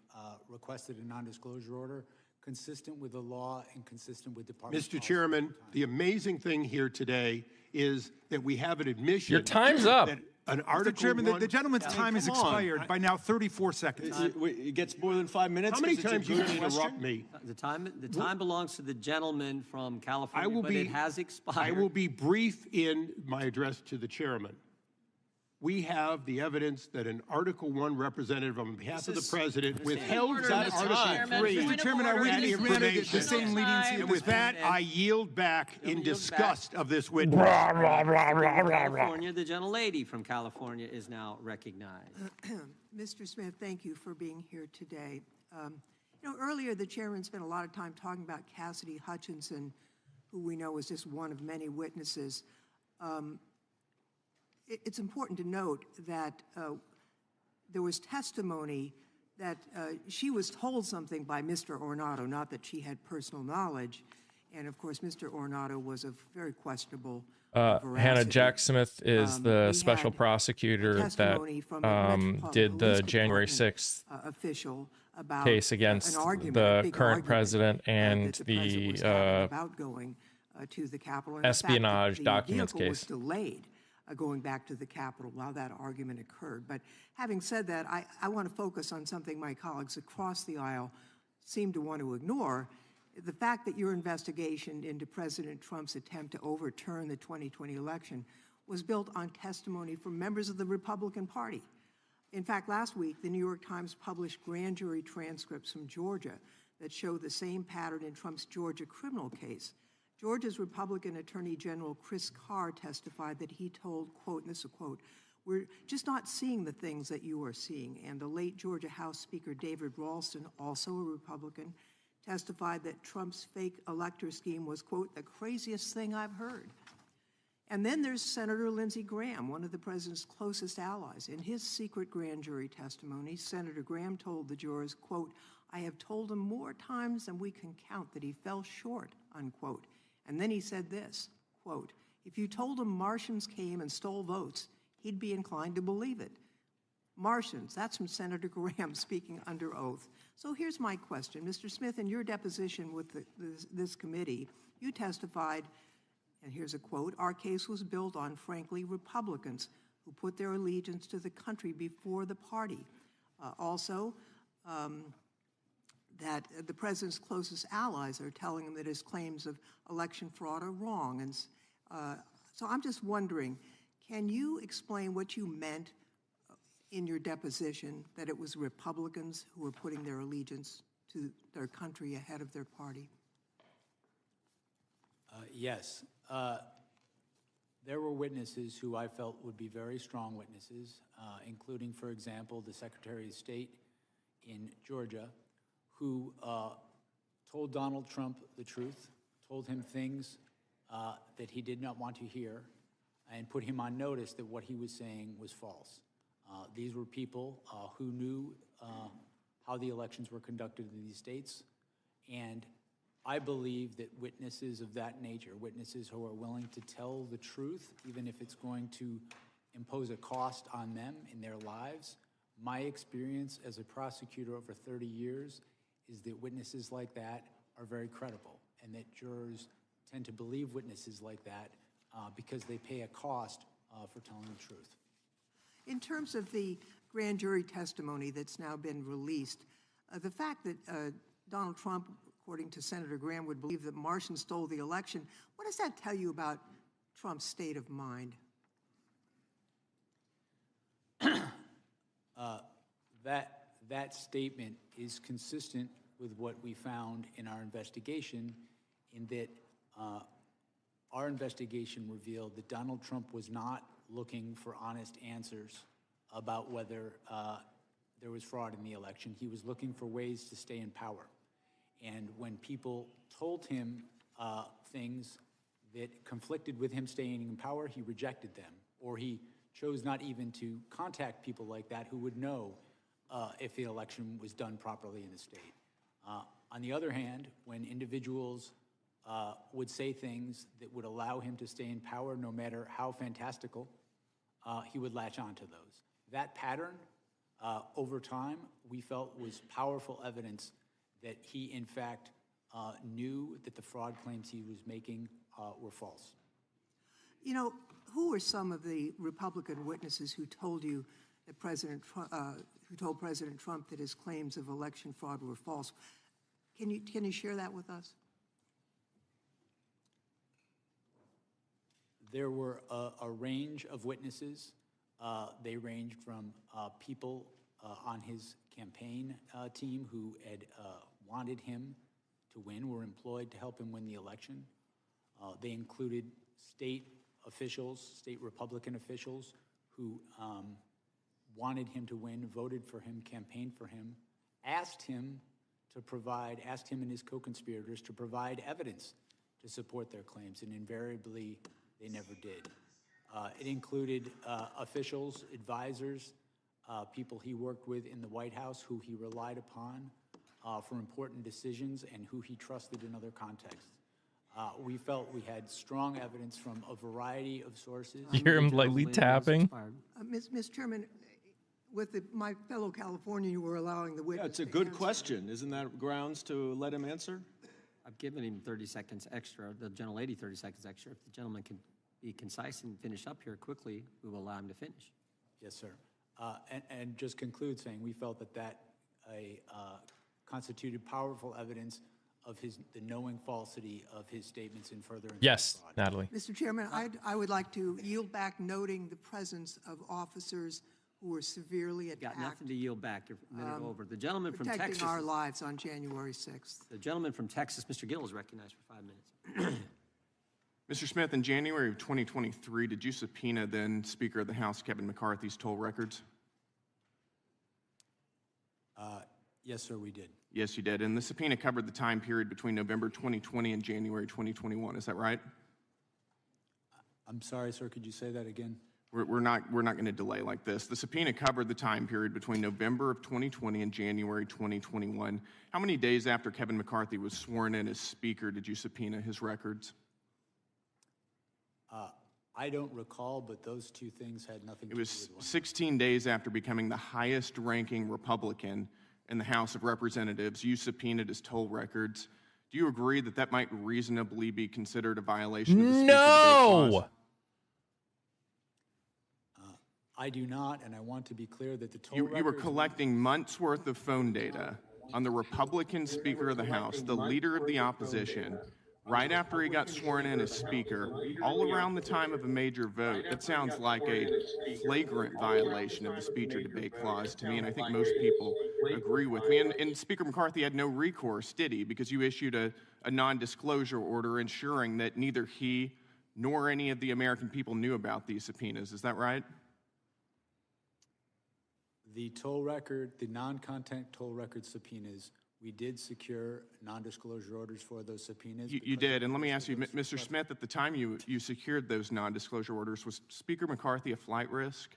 requested a non-disclosure order, consistent with the law and consistent with Department. Mr. Chairman, the amazing thing here today is that we have an admission. Your time's up. that An Mr. Article Chairman, One- the gentleman's time has come on. expired by now 34 seconds. It gets more than 5 minutes. How many 'cause it's a times you good going to interrupt question? me? The time belongs to the gentleman from California, I will but be. it has expired. I will be brief in my address to the chairman. We have the evidence that an Article 1 representative on behalf of the president withheld that Article 3. Mr. Chairman, our witness granted the information. same leniency And as with that, I yield back in yield disgust of this witness. California, the gentlelady from California is now recognized. Mr. Smith, thank you for being here today. Earlier the chairman spent a lot of time talking about Cassidy Hutchinson, who we know was just one of many witnesses. It's important to note that there was testimony that she was told something by Mr. Ornato, not that she had personal knowledge. And of course, Mr. Ornato was of very questionable veracity. Hannah Jack Smith is the We special had prosecutor that testimony from a Metropolitan did the Police January Department, 6th official about case against an argument, the a big current argument, president and that the president was having about going to the Capitol. And the fact that espionage the documents vehicle was case. delayed going back to the Capitol while that argument occurred. But having said that, I want to focus on something my colleagues across the aisle seem to want to ignore. The fact that your investigation into President Trump's attempt to overturn the 2020 election was built on testimony from members of the Republican Party. In fact, last week, the New York Times published grand jury transcripts from Georgia that show the same pattern in Trump's Georgia criminal case. Georgia's Republican Attorney General Chris Carr testified that he told, quote, and this is a quote, "We're just not seeing the things that you are seeing." And the late Georgia House Speaker David Ralston, also a Republican, testified that Trump's fake elector scheme was, quote, "the craziest thing I've heard." And then there's Senator Lindsey Graham, one of the president's closest allies. In his secret grand jury testimony, Senator Graham told the jurors, quote, "I have told him more times than we can count that he fell short," unquote. And then he said this, quote, "If you told him Martians came and stole votes, he'd be inclined to believe it." Martians, that's from Senator Graham speaking under oath. So here's my question. Mr. Smith, in your deposition with this committee, you testified, and here's a quote, "Our case was built on, frankly, Republicans who put their allegiance to the country before the party." Also, that the president's closest allies are telling him that his claims of election fraud are wrong. And so I'm just wondering, can you explain what you meant in your deposition, that it was Republicans who were putting their allegiance to their country ahead of their party? Yes. There were witnesses who I felt would be very strong witnesses, including, for example, the Secretary of State in Georgia, who told Donald Trump the truth, told him things that he did not want to hear, and put him on notice that what he was saying was false. These were people who knew how the elections were conducted in these states, and I believe that witnesses of that nature, witnesses who are willing to tell the truth, even if it's going to impose a cost on them in their lives, my experience as a prosecutor over 30 years is that witnesses like that are very credible, and that jurors tend to believe witnesses like that because they pay a cost for telling the truth. In terms of the grand jury testimony that's now been released, the fact that Donald Trump according to Senator Graham, would believe that Martians stole the election. What does that tell you about Trump's state of mind? That statement is consistent with what we found in our investigation, in that our investigation revealed that Donald Trump was not looking for honest answers about whether there was fraud in the election. He was looking for ways to stay in power. And when people told him things that conflicted with him staying in power, he rejected them, or he chose not even to contact people like that who would know if the election was done properly in the state. On the other hand, when individuals would say things that would allow him to stay in power, no matter how fantastical, he would latch onto those. That pattern, over time, we felt was powerful evidence that he, in fact, knew that the fraud claims he was making were false. You know, who were some of the Republican witnesses who told you that who told President Trump that his claims of election fraud were false? Can you share that with us? There were a range of witnesses. They ranged from people on his campaign team who had wanted him to win, were employed to help him win the election. They included state officials, state Republican officials who wanted him to win, voted for him, campaigned for him, asked him and his co-conspirators to provide evidence to support their claims, and invariably they never did. It included officials, advisors, people he worked with in the White House who he relied upon for important decisions and who he trusted in other contexts. We felt we had strong evidence from a variety of sources. You hear him lightly tapping. Mr. Chairman, with my fellow Californian, you were allowing the witness Yeah, it's a to good answer. question. Isn't that grounds to let him answer? I've given him 30 seconds extra, the gentlelady 30 seconds extra. If the gentleman can be concise and finish up here quickly, we will allow him to finish. Yes, sir. And just conclude saying we felt that constituted powerful evidence of the knowing falsity of his statements in further Yes, fraud. Natalie. Mr. Chairman, I would like to yield back, noting the presence of officers who were severely attacked. Got nothing to yield back. You're a minute over. The gentleman from Protecting Texas. our lives on January 6th. The gentleman from Texas, Mr. Gill, is recognized for 5 minutes. Mr. Smith, in January of 2023, did you subpoena then Speaker of the House Kevin McCarthy's toll records? Yes, sir, we did. Yes, you did. And the subpoena covered the time period between November 2020 and January 2021. Is that right? I'm sorry, sir, could you say that again? We're not going to delay like this. The subpoena covered the time period between November of 2020 and January 2021. How many days after Kevin McCarthy was sworn in as Speaker did you subpoena his records? I don't recall, but those two things had nothing to do with It was one. 16 days after becoming the highest-ranking Republican in the House of Representatives. You subpoenaed his toll records. Do you agree that that might reasonably be considered a violation of the Speaker Debate Clause? I do not, and I want to be clear that the toll You were records- collecting months' worth of phone data on the Republican Speaker of the House, the leader of the opposition, right after he got sworn in as Speaker, all around the time of a major vote. That sounds like a flagrant violation of the Speech or Debate Clause to me, and I think most people agree with me. And Speaker McCarthy had no recourse, did he? Because you issued a non-disclosure order ensuring that neither he nor any of the American people knew about these subpoenas. Is that right? The toll record, the non-content toll record subpoenas, we did secure non-disclosure orders for those subpoenas. You did, and let me ask you, Mr. Smith, at the time you secured those non-disclosure orders, was Speaker McCarthy a flight risk?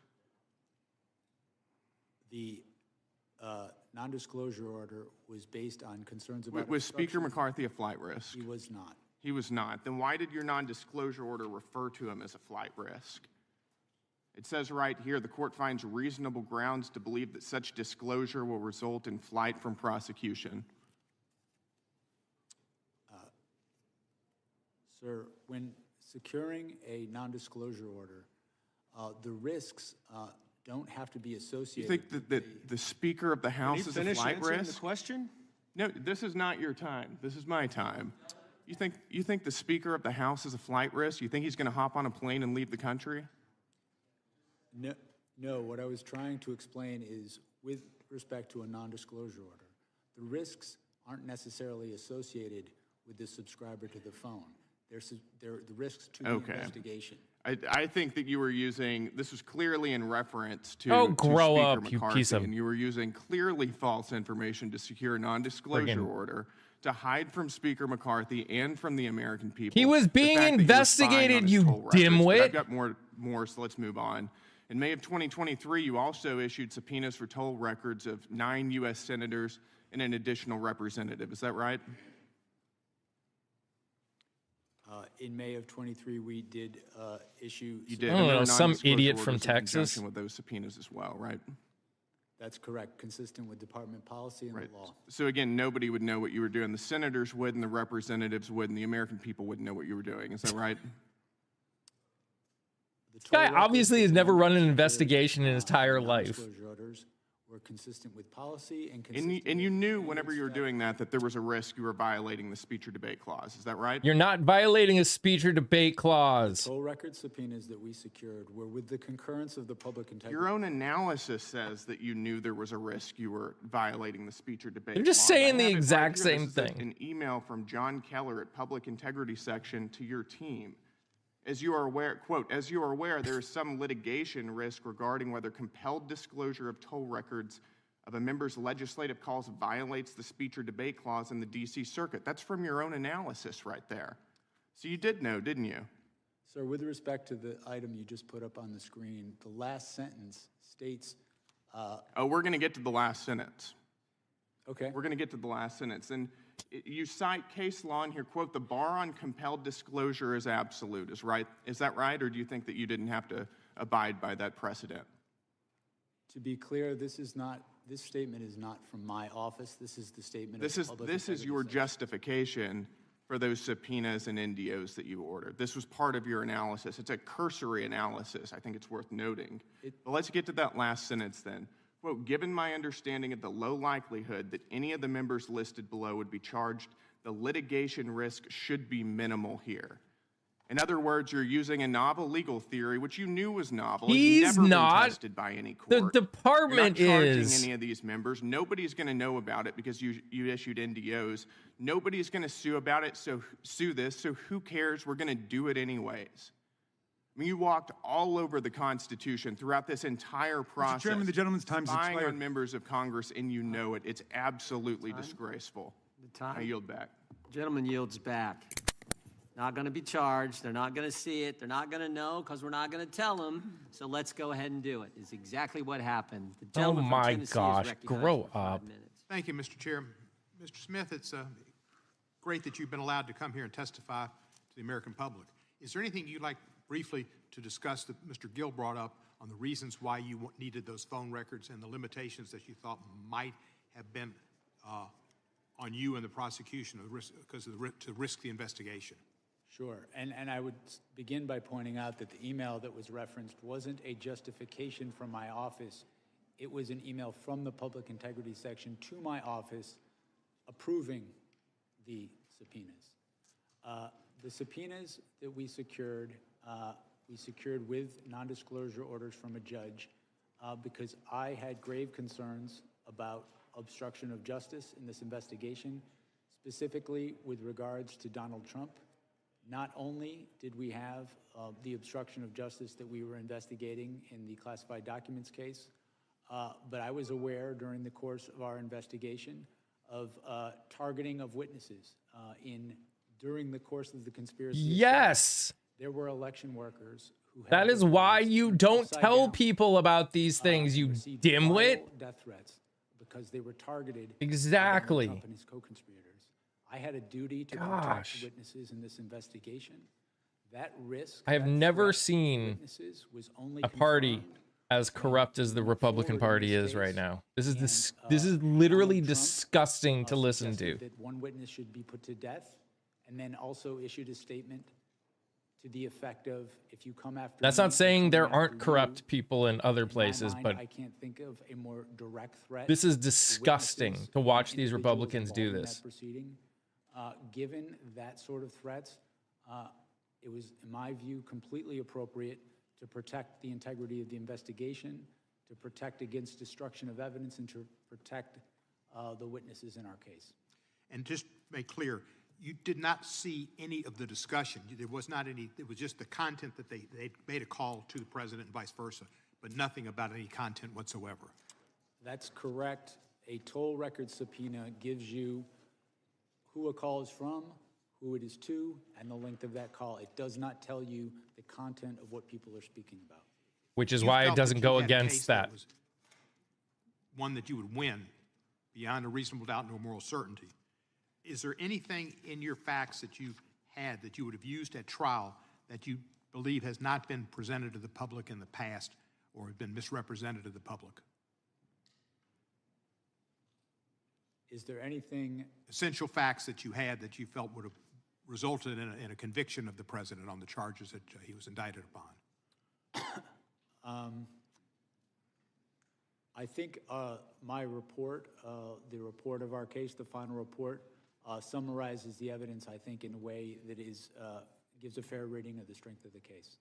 The non-disclosure order was based on concerns about Was Speaker obstruction. McCarthy a flight risk? He was not. He was not. Then why did your non-disclosure order refer to him as a flight risk? It says right here, the court finds reasonable grounds to believe that such disclosure will result in flight from prosecution. Sir, when securing a non-disclosure order, the risks don't have to be You associated. think that the Speaker of the House is a flight answering risk? the question? No, this is not your time. This is my time. You think the Speaker of the House is a flight risk? You think he's going to hop on a plane and leave the country? No, what I was trying to explain is with respect to a non-disclosure order, the risks aren't necessarily associated with the subscriber to the phone. They're the risks to the investigation. I think that you were using, this was clearly in reference to, Oh, to grow Speaker up, McCarthy, you piece of... and you were using clearly false information to secure a non-disclosure order to hide from Speaker McCarthy and from the American people. He was being investigated, you dimwit. I've got more, so let's move on. In May of 2023, you also issued subpoenas for toll records of 9 U.S. senators and an additional representative. Is that right? In May of 23, we did issue. You did. I don't know, some idiot from Texas. With those subpoenas as well, right? That's correct, consistent with department policy and the law. So again, nobody would know what you were doing. The senators would, and the representatives would, and the American people wouldn't know what you were doing. Is that right? This guy obviously has never run an investigation in his entire life. Were consistent with policy and and you knew whenever you were doing that there was a risk you were violating the speech or debate clause. Is that right? You're not violating a speech or debate clause. The toll record subpoenas that we secured were with the concurrence of the public integrity. Your own analysis says that you knew there was a risk you were violating the speech or debate. They're just clause. saying the exact same thing. An email from John Keller at Public Integrity Section to your team. As you are aware, quote, as you are aware, there is some litigation risk regarding whether compelled disclosure of toll records of a member's legislative calls violates the speech or debate clause in the D.C. Circuit. That's from your own analysis right there. So you did know, didn't you? Sir, with respect to the item you just put up on the screen, the last sentence states... we're going to get to the last sentence. Okay. We're going to get to the last sentence. And you cite case law in here, quote, the bar on compelled disclosure is absolute. Is that right? Or do you think that you didn't have to abide by that precedent? To be clear, this statement is not from my office. This is the statement of the public. This is your justification for those subpoenas and NDOs that you ordered. This was part of your analysis. It's a cursory analysis. I think it's worth noting. But let's get to that last sentence then. Quote, given my understanding of the low likelihood that any of the members listed below would be charged, the litigation risk should be minimal here. In other words, you're using a novel legal theory, which you knew was novel. He's never not. Been tested by any court. The department You're not is. charging any of these members. Nobody's going to know about it because you issued NDOs. Nobody's going to sue about it, so sue this. So who cares? We're going to do it anyways. I mean, you walked all over the Constitution throughout this entire process. Mr. Chairman, the gentleman's time has spying expired. on members of Congress, and you know it. It's absolutely disgraceful. I yield back. Gentleman yields back. Not going to be charged. They're not going to see it. They're not going to know because we're not going to tell them. So let's go ahead and do it. It's exactly what happened. The Oh gentleman from my Tennessee is gosh, recognized grow for 5 up. minutes. Thank you, Mr. Chair. Mr. Smith, it's great that you've been allowed to come here and testify to the American public. Is there anything you'd like briefly to discuss that Mr. Gill brought up on the reasons why you needed those phone records and the limitations that you thought might have been on you and the prosecution because of to risk the investigation? Sure, and I would begin by pointing out that the email that was referenced wasn't a justification from my office. It was an email from the Public Integrity Section to my office approving the subpoenas. The subpoenas that we secured with non-disclosure orders from a judge because I had grave concerns about obstruction of justice in this investigation, specifically with regards to Donald Trump. Not only did we have the obstruction of justice that we were investigating in the classified documents case, but I was aware during the course of our investigation of targeting of witnesses during the course of the conspiracy. Yes. There were election workers who had That is their why phones you don't upside tell down, people about these things, you received dimwit. vile death threats because they were targeted Exactly. by Donald Trump and his co-conspirators. I had a duty to Gosh. protect witnesses in this investigation. That risk. I have that never threat to seen witnesses was only a party confirmed as corrupt as the Republican forward in Party this is right case. now. This is And, this is literally Donald Trump, disgusting to listen to. suggested that one witness should be put to death, and then also issued a statement to the effect of, if you come after That's me, not we're saying coming there after aren't you. corrupt people in other In my places, mind, but I can't think of a more direct threat. this is to disgusting witnesses to and watch these individuals Republicans do involved in this. that proceeding. Given that sort of threats, it was, in my view, completely appropriate to protect the integrity of the investigation, to protect against destruction of evidence, and to protect the witnesses in our case. And just make clear, you did not see any of the discussion. There was not any, it was just the content that they made a call to the president and vice versa, but nothing about any content whatsoever. That's correct. A toll record subpoena gives you who a call is from, who it is to, and the length of that call. It does not tell you the content of what people are speaking about. Which is You why it felt doesn't that you go had a case against that. was one that you would win beyond a reasonable doubt and no moral certainty. Is there anything in your facts that you had that you would have used at trial that you believe has not been presented to the public in the past or have been misrepresented to the public? Is there anything? Essential facts that you had that you felt would have resulted in a conviction of the president on the charges that he was indicted upon? I think my report, the report of our case, the final report, summarizes the evidence, I think, in a way that is gives a fair rating of the strength of the case.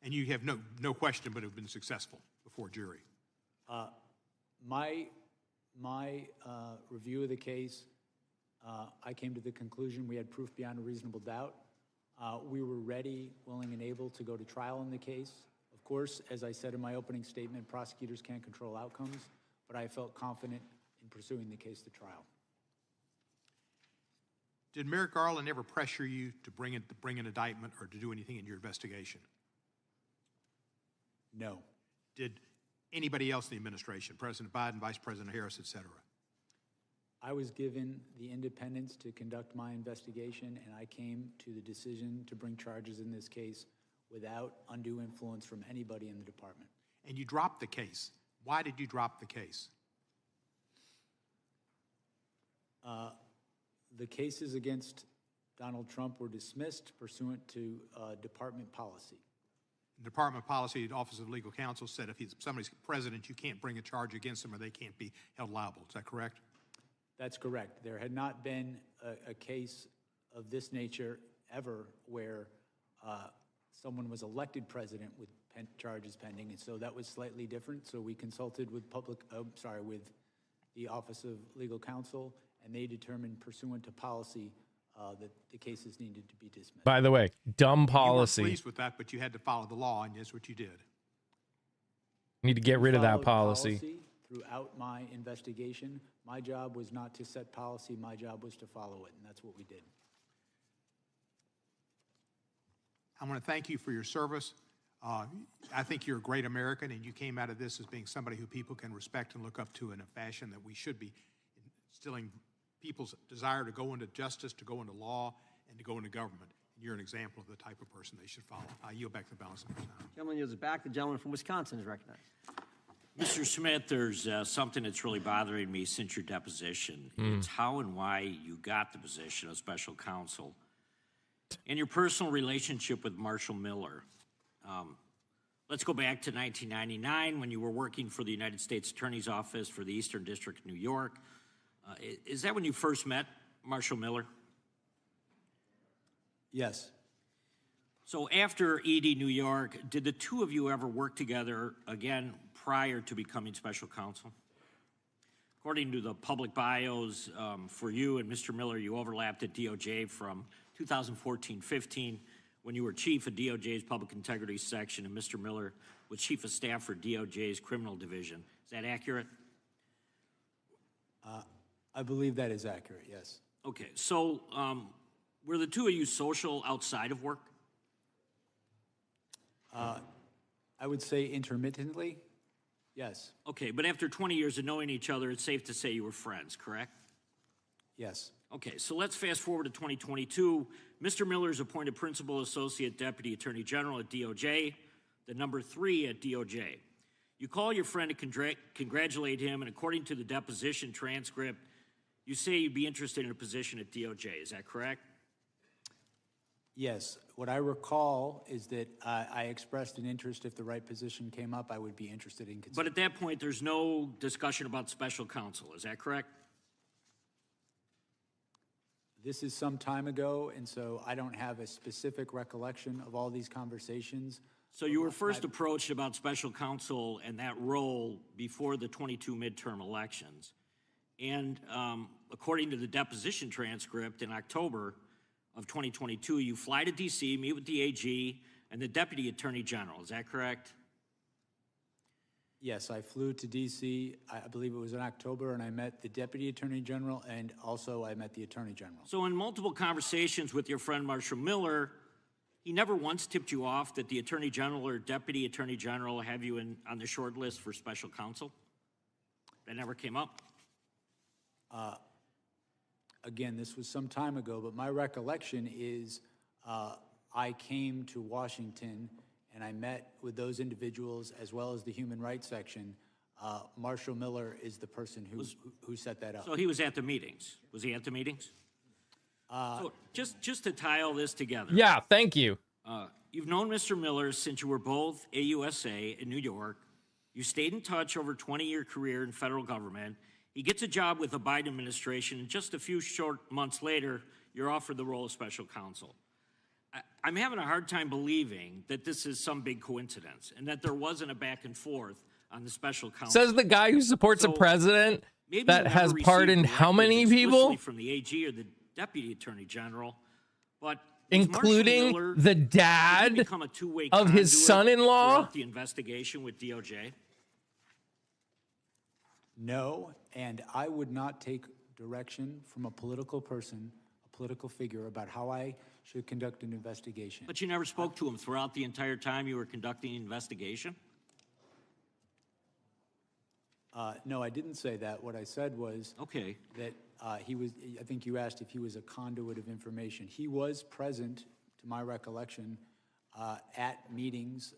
And you have no question but have been successful before jury? My review of the case, I came to the conclusion we had proof beyond a reasonable doubt. We were ready, willing, and able to go to trial in the case. Of course, as I said in my opening statement, prosecutors can't control outcomes, but I felt confident in pursuing the case to trial. Did Merrick Garland ever pressure you to bring an indictment or to do anything in your investigation? No. Did anybody else in the administration, President Biden, Vice President Harris, et cetera? I was given the independence to conduct my investigation, and I came to the decision to bring charges in this case without undue influence from anybody in the department. And you dropped the case. Why did you drop the case? The cases against Donald Trump were dismissed pursuant to department policy. Department policy, the Office of Legal Counsel said if somebody's president, you can't bring a charge against them or they can't be held liable. Is that correct? That's correct. There had not been a case of this nature ever where someone was elected president with charges pending, and so that was slightly different. So we consulted with with the Office of Legal Counsel, and they determined pursuant to policy that the cases needed to be dismissed. By the way, dumb policy. You weren't pleased with that, but you had to follow the law, and that's what you did. Need to get rid of that Followed policy. Throughout my investigation. My job was not to set policy. My job was to follow it, and that's what we did. I want to thank you for your service. I think you're a great American, and you came out of this as being somebody who people can respect and look up to in a fashion that we should be instilling people's desire to go into justice, to go into law, and to go into government. And you're an example of the type of person they should follow. I yield back the balance of my time. Gentleman yields back. The gentleman from Wisconsin is recognized. Mr. Smith, there's something that's really bothering me since your deposition. It's how and why you got the position of special counsel and your personal relationship with Marshall Miller. Let's go back to 1999 when you were working for the United States Attorney's Office for the Eastern District of New York. Is that when you first met Marshall Miller? Yes. So after ED New York, did the two of you ever work together again prior to becoming special counsel? According to the public bios for you and Mr. Miller, you overlapped at DOJ from 2014-15 when you were chief of DOJ's Public Integrity Section and Mr. Miller was chief of staff for DOJ's Criminal Division. Is that accurate? I believe that is accurate, yes. Okay, so were the two of you social outside of work? I would say intermittently, yes. Okay, but after 20 years of knowing each other, it's safe to say you were friends, correct? Yes. Okay, so let's fast forward to 2022. Mr. Miller is appointed Principal Associate Deputy Attorney General at DOJ, the number 3 at DOJ. You call your friend to congratulate him, and according to the deposition transcript, you say you'd be interested in a position at DOJ. Is that correct? Yes, what I recall is that I expressed an interest if the right position came up, I would be interested in But considering. at that point, there's no discussion about special counsel. Is that correct? This is some time ago, and so I don't have a specific recollection of all these conversations. So you were first approached about special counsel and that role before the 22 midterm elections. And according to the deposition transcript in October of 2022, you fly to DC, meet with the AG and the Deputy Attorney General. Is that correct? Yes, I flew to DC, I believe it was in October, and I met the Deputy Attorney General, and also I met the Attorney General. So in multiple conversations with your friend Marshall Miller, he never once tipped you off that the Attorney General or Deputy Attorney General have you on the short list for special counsel? That never came up? Again, this was some time ago, but my recollection is I came to Washington and I met with those individuals as well as the Human Rights section. Marshall Miller is the person who set that up. So he was at the meetings. Was he at the meetings? So just to tie all this together. Yeah, thank you. You've known Mr. Miller since you were both AUSA in New York. You stayed in touch over a 20-year career in federal government. He gets a job with the Biden administration, and just a few short months later, you're offered the role of special counsel. I'm having a hard time believing that this is some big coincidence and that there wasn't a back and forth on the special counsel. Says the guy who supports a president that has pardoned how many people? From the AG or the Deputy Attorney General, but including Miller, the dad become a two-way of his conduit son-in-law? throughout the investigation with DOJ? No, and I would not take direction from a political person, a political figure, about how I should conduct an investigation. But you never spoke to him throughout the entire time you were conducting the investigation? No, I didn't say that. What I said was that he was, I think you asked if he was a conduit of information. He was present, to my recollection, at meetings,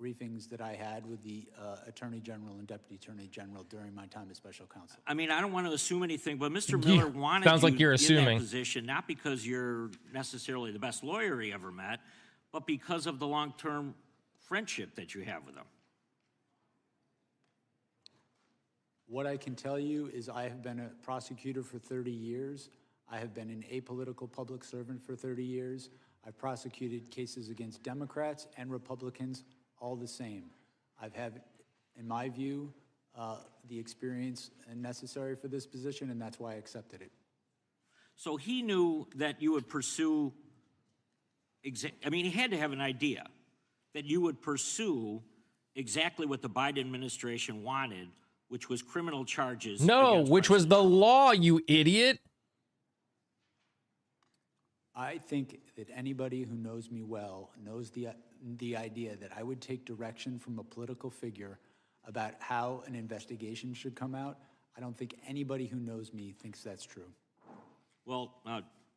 briefings that I had with the Attorney General and Deputy Attorney General during my time as special counsel. I mean, I don't want to assume anything, but Mr. Miller wanted sounds like you're in assuming. that position, not because you're necessarily the best lawyer he ever met, but because of the long-term friendship that you have with him. What I can tell you is I have been a prosecutor for 30 years. I have been an apolitical public servant for 30 years. I've prosecuted cases against Democrats and Republicans all the same. I've had, in my view, the experience necessary for this position, and that's why I accepted it. So he knew that you would pursue, I mean, he had to have an idea that you would pursue exactly what the Biden administration wanted, which was criminal charges. No, which was the law, you idiot. I think that anybody who knows me well knows the idea that I would take direction from a political figure about how an investigation should come out. I don't think anybody who knows me thinks that's true. Well,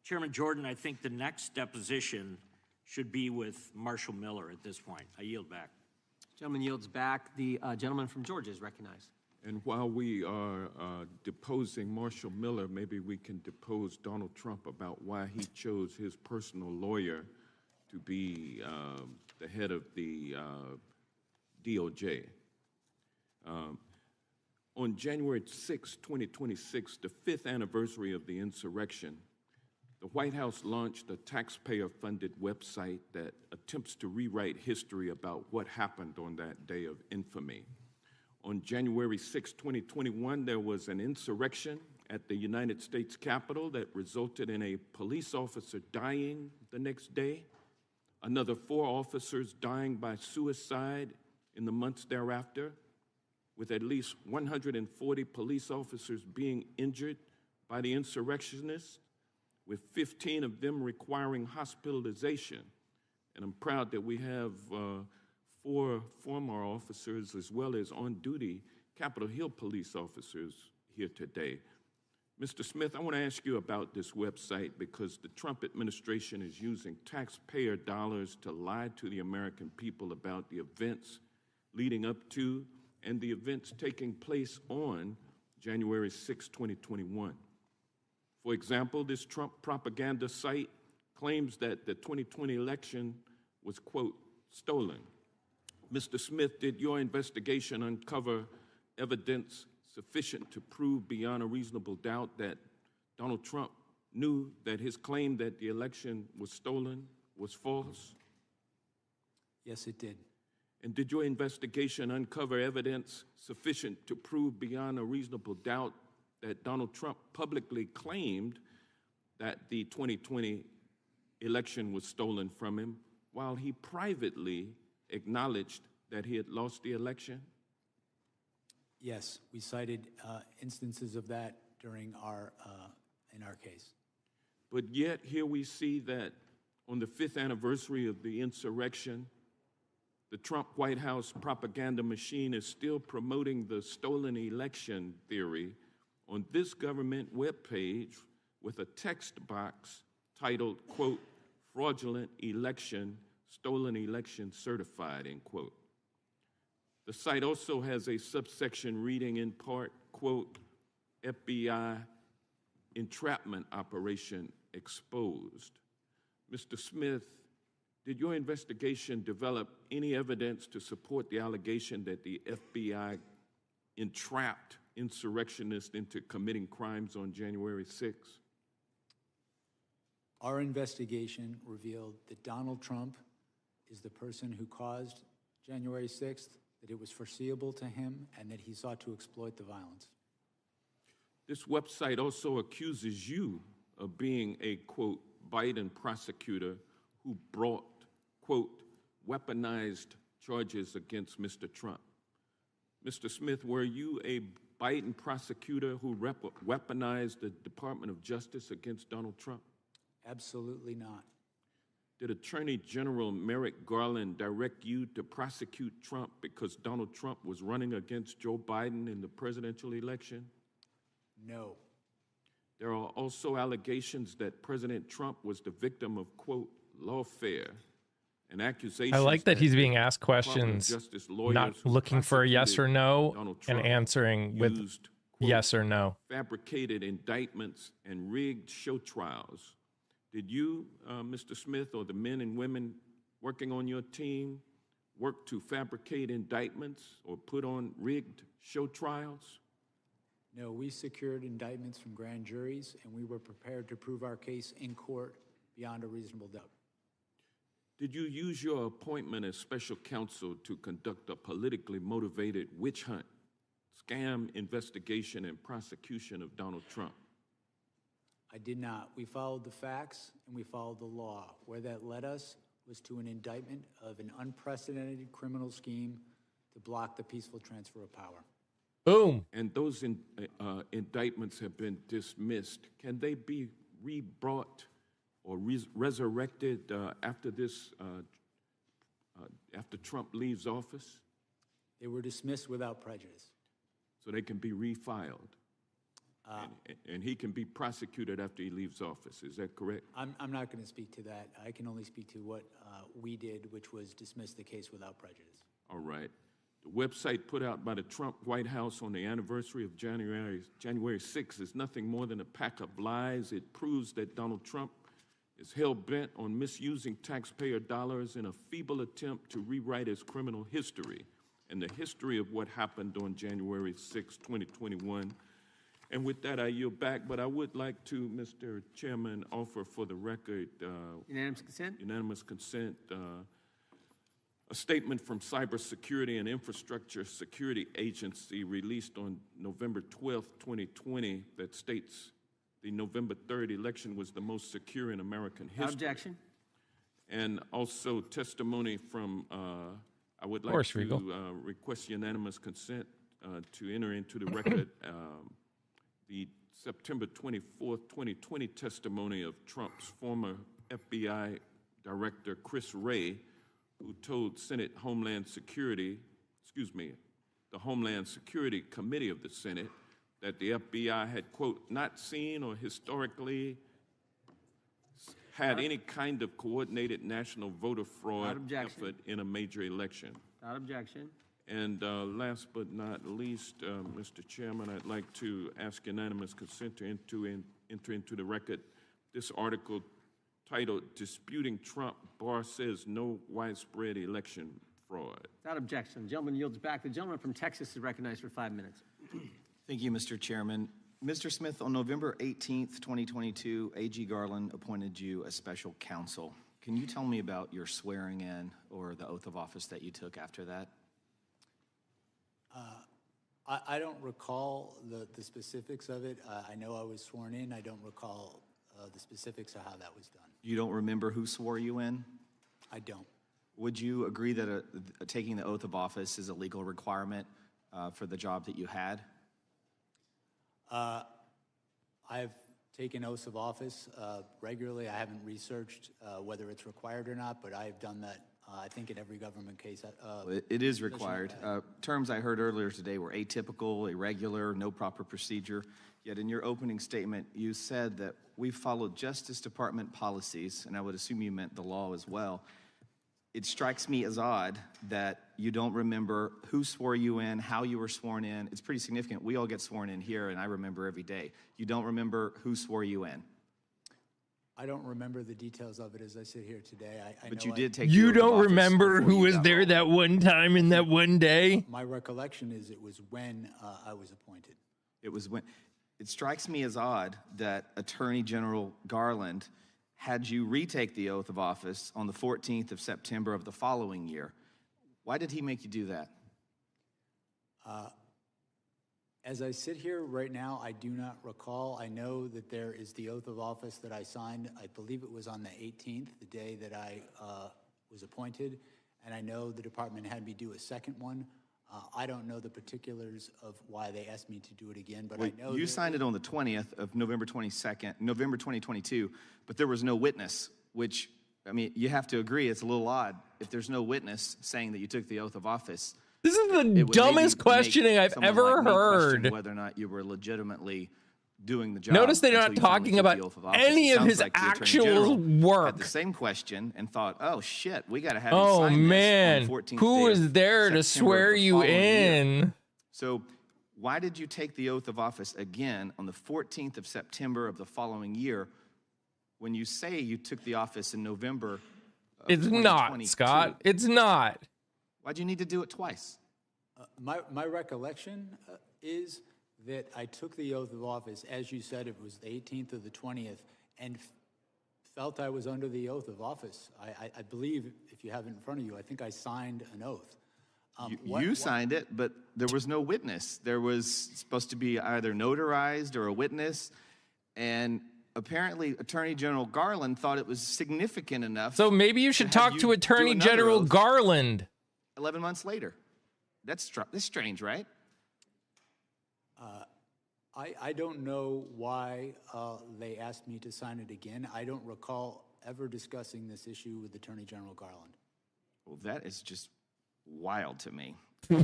Chairman Jordan, I think the next deposition should be with Marshall Miller at this point. I yield back. Gentleman yields back. The gentleman from Georgia is recognized. And while we are deposing Marshall Miller, maybe we can depose Donald Trump about why he chose his personal lawyer to be the head of the DOJ. On January 6, 2026, the 5th anniversary of the insurrection, the White House launched a taxpayer-funded website that attempts to rewrite history about what happened on that day of infamy. On January 6, 2021, there was an insurrection at the United States Capitol that resulted in a police officer dying the next day, another 4 officers dying by suicide in the months thereafter, with at least 140 police officers being injured by the insurrectionists, with 15 of them requiring hospitalization. And I'm proud that we have 4 former officers as well as on-duty Capitol Hill police officers here today. Mr. Smith, I want to ask you about this website because the Trump administration is using taxpayer dollars to lie to the American people about the events leading up to and the events taking place on January 6, 2021. For example, this Trump propaganda site claims that the 2020 election was, quote, stolen. Mr. Smith, did your investigation uncover evidence sufficient to prove beyond a reasonable doubt that Donald Trump knew that his claim that the election was stolen was false? Yes, it did. And did your investigation uncover evidence sufficient to prove beyond a reasonable doubt that Donald Trump publicly claimed that the 2020 election was stolen from him, while he privately acknowledged that he had lost the election? Yes, we cited instances of that during in our case. But yet here we see that on the 5th anniversary of the insurrection, the Trump White House propaganda machine is still promoting the stolen election theory on this government webpage with a text box titled, quote, fraudulent election, stolen election certified, end quote. The site also has a subsection reading in part, quote, FBI entrapment operation exposed. Mr. Smith, did your investigation develop any evidence to support the allegation that the FBI entrapped insurrectionists into committing crimes on January 6th? Our investigation revealed that Donald Trump is the person who caused January 6th, that it was foreseeable to him, and that he sought to exploit the violence. This website also accuses you of being a, quote, Biden prosecutor who brought, quote, weaponized charges against Mr. Trump. Mr. Smith, were you a Biden prosecutor who weaponized the Department of Justice against Donald Trump? Absolutely not. Did Attorney General Merrick Garland direct you to prosecute Trump because Donald Trump was running against Joe Biden in the presidential election? No. There are also allegations that President Trump was the victim of, quote, lawfare, and accusations. I like that he's being asked Department of questions, Justice lawyers not who looking for a yes or no, Donald and Trump answering with used, quote, yes or no. fabricated indictments and rigged show trials. Did you, Mr. Smith, or the men and women working on your team work to fabricate indictments or put on rigged show trials? No, we secured indictments from grand juries, and we were prepared to prove our case in court beyond a reasonable doubt. Did you use your appointment as special counsel to conduct a politically motivated witch hunt, scam investigation, and prosecution of Donald Trump? I did not. We followed the facts and we followed the law. Where that led us was to an indictment of an unprecedented criminal scheme to block the peaceful transfer of power. Boom. And those indictments have been dismissed. Can they be re-brought or resurrected after after Trump leaves office? They were dismissed without prejudice. So they can be refiled? And he can be prosecuted after he leaves office. Is that correct? I'm not going to speak to that. I can only speak to what we did, which was dismiss the case without prejudice. All right. The website put out by the Trump White House on the anniversary of January 6th is nothing more than a pack of lies. It proves that Donald Trump is hell-bent on misusing taxpayer dollars in a feeble attempt to rewrite his criminal history and the history of what happened on January 6, 2021. And with that, I yield back, but I would like to, Mr. Chairman, offer for the record Unanimous consent? Unanimous consent. A statement from Cybersecurity and Infrastructure Security Agency released on November 12, 2020 that states the November 3rd election was the most secure in American history. Objection. And also testimony from, I would like to request unanimous consent to enter into the record the September 24th, 2020 testimony of Trump's former FBI Director, Chris Wray, who told Senate Homeland Security, the Homeland Security Committee of the Senate, that the FBI had, quote, not seen or historically had any kind of coordinated national voter fraud effort in a major election. Without objection. And last but not least, Mr. Chairman, I'd like to ask unanimous consent to enter into the record this article titled Disputing Trump, Barr Says No Widespread Election Fraud. Without objection, the gentleman yields back. The gentleman from Texas is recognized for 5 minutes. Thank you, Mr. Chairman. Mr. Smith, on November 18th, 2022, A.G. Garland appointed you as special counsel. Can you tell me about your swearing in or the oath of office that you took after that? I don't recall the specifics of it. I know I was sworn in. I don't recall the specifics of how that was done. You don't remember who swore you in? I don't. Would you agree that taking the oath of office is a legal requirement for the job that you had? I've taken oaths of office regularly. I haven't researched whether it's required or not, but I've done that, I think, in every government case. It is required. Terms I heard earlier today were atypical, irregular, no proper procedure. Yet in your opening statement, you said that we followed Justice Department policies, and I would assume you meant the law as well. It strikes me as odd that you don't remember who swore you in, how you were sworn in. It's pretty significant. We all get sworn in here, and I remember every day. You don't remember who swore you in. I don't remember the details of it as I sit here today. But you did take. You don't remember who was there that one time in that one day? My recollection is it was when I was appointed. It was when. It strikes me as odd that Attorney General Garland had you retake the oath of office on the 14th of September of the following year. Why did he make you do that? As I sit here right now, I do not recall. I know that there is the oath of office that I signed. I believe it was on the 18th, the day that I was appointed, and I know the department had me do a second one. I don't know the particulars of why they asked me to do it again, but I know you signed it on the 20th of November 2022, but there was no witness, which, I mean, you have to agree it's a little odd if there's no witness saying that you took the oath of office. This is the dumbest questioning I've ever heard. Whether or not you were legitimately doing the job. Notice they're not talking about any of his actual work. Had the same question and thought, oh shit, we got to have oh you sign man, this on the 14th who day was of there to September swear of the you following in? year. So why did you take the oath of office again on the 14th of September of the following year when you say you took the office in November of It's not, Scott. It's not. Why'd you need to do it twice? My recollection is that I took the oath of office, as you said, it was the 18th or the 20th, and felt I was under the oath of office. I believe, if you have it in front of you, I think I signed an oath. You signed it, but there was no witness. There was supposed to be either notarized or a witness, and apparently Attorney General Garland thought it was significant enough. So maybe you should talk to Attorney General Garland. 11 months later. That's strange, right? I don't know why they asked me to sign it again. I don't recall ever discussing this issue with Attorney General Garland. Well, that is just wild to me.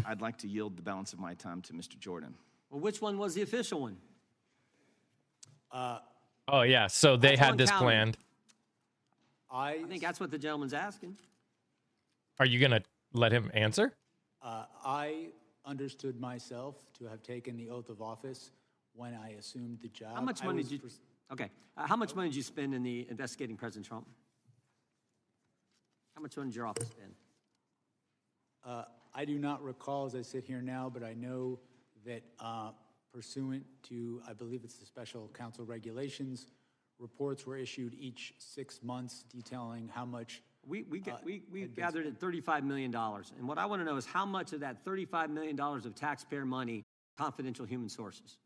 I'd like to yield the balance of my time to Mr. Jordan. Well, which one was the official one? Oh, yeah, so they had this planned. I think that's what the gentleman's asking. Are you going to let him answer? I understood myself to have taken the oath of office when I assumed the job. How much money did you? Okay, how much money did you spend in the investigating President Trump? How much money did your office spend? I do not recall as I sit here now, but I know that pursuant to, I believe it's the special counsel regulations, reports were issued each 6 months detailing how much. We gathered at $35 million. And what I want to know is how much of that $35 million of taxpayer money, confidential human sources?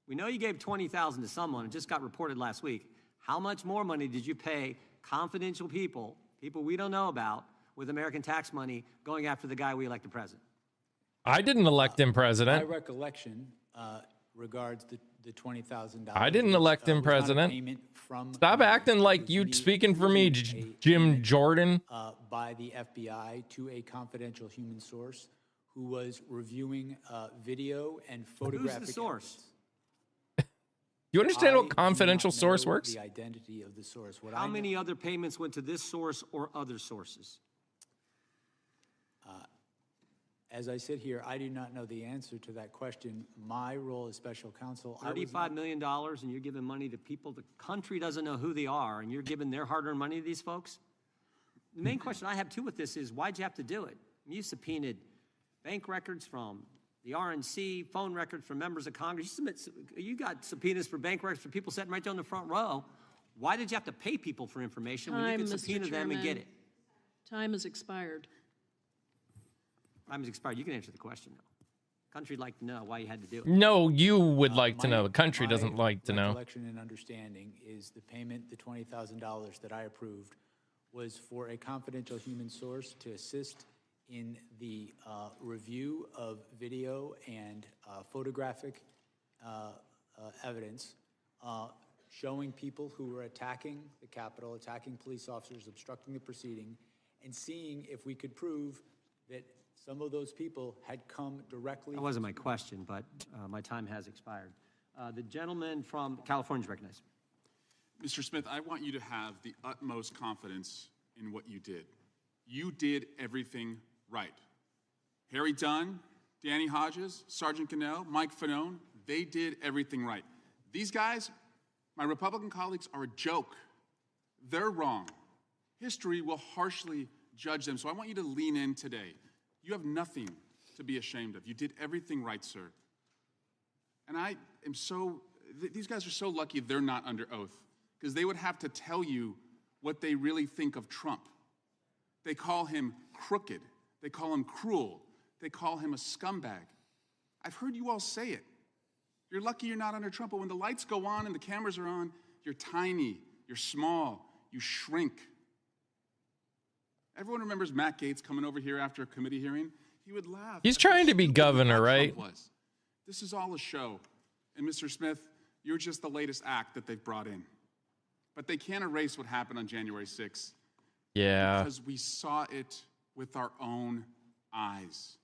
We know you gave $20,000 to someone. It just got reported last week. How much more money did you pay confidential people we don't know about, with American tax money going after the guy we elected president? I didn't elect him president. My recollection regards the $20,000. I didn't elect him president. Stop acting like you speaking for me, Jim Jordan. By the FBI to a confidential human source who was reviewing video and photographic. Who's the source? You understand what confidential source works? The identity of the source. How many other payments went to this source or other sources? As I sit here, I do not know the answer to that question. My role as special counsel, I was $35 million and you're giving money to people the country doesn't know who they are, and you're giving their hard-earned money to these folks? The main question I have, too, with this is, why'd you have to do it? You subpoenaed bank records from the RNC, phone records from members of Congress. You got subpoenas for bank records for people sitting right there on the front row. Why did you have to pay people for information when you could subpoena them and get it? Time has expired. Time has expired. You can answer the question, though. Country'd like to know why you had to do it. No, you would like to know. The country doesn't like to know. My recollection and understanding is the payment, the $20,000 that I approved, was for a confidential human source to assist in the review of video and photographic evidence showing people who were attacking the Capitol, attacking police officers, obstructing the proceeding, and seeing if we could prove that some of those people had come directly. That wasn't my question, but my time has expired. The gentleman from California is recognized. Mr. Smith, I want you to have the utmost confidence in what you did. You did everything right. Harry Dunn, Danny Hodges, Sergeant Cannell, Mike Fanone, they did everything right. These guys, my Republican colleagues, are a joke. They're wrong. History will harshly judge them, so I want you to lean in today. You have nothing to be ashamed of. You did everything right, sir. And I am these guys are so lucky they're not under oath, because they would have to tell you what they really think of Trump. They call him crooked. They call him cruel. They call him a scumbag. I've heard you all say it. You're lucky you're not under Trump, but when the lights go on and the cameras are on, you're tiny, you're small, you shrink. Everyone remembers Matt Gaetz coming over here after a committee hearing. He would laugh. He's trying to be governor, right? This is all a show. And Mr. Smith, you're just the latest act that they've brought in. But they can't erase what happened on January 6th. Yeah. Because we saw it with our own eyes.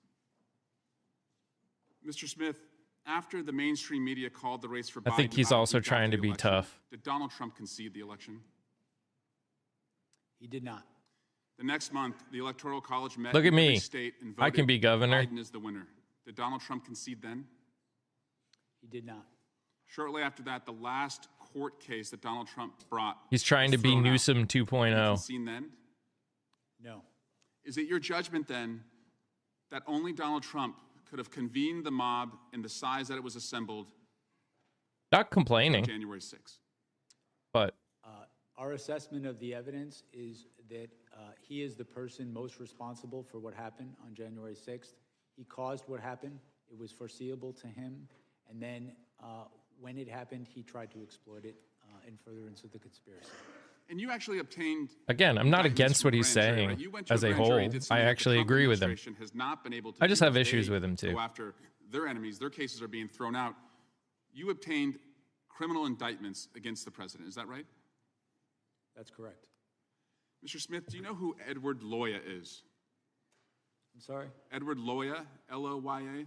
Mr. Smith, after the mainstream media called the race for Biden, I think he's also trying to be tough. Did Donald Trump concede the election? He did not. The next month, the Electoral College met Look at in every me. state and I voted can be governor. Biden is the winner. Did Donald Trump concede then? He did not. Shortly after that, the last court case that Donald Trump brought. He's trying to be Newsom 2.0. Concede then? No. Is it your judgment then that only Donald Trump could have convened the mob in the size that it was assembled? Not complaining. January 6th. But our assessment of the evidence is that he is the person most responsible for what happened on January 6th. He caused what happened. It was foreseeable to him. And then when it happened, he tried to exploit it in furtherance of the conspiracy. And you actually obtained. Again, I'm not against what he's saying as a whole. I actually agree with him. Has not been able to I just have issues with him too. Go after their enemies, their cases are being thrown out. You obtained criminal indictments against the president. Is that right? That's correct. Mr. Smith, do you know who Edward Loya is? I'm sorry? Edward Loya, L-O-Y-A?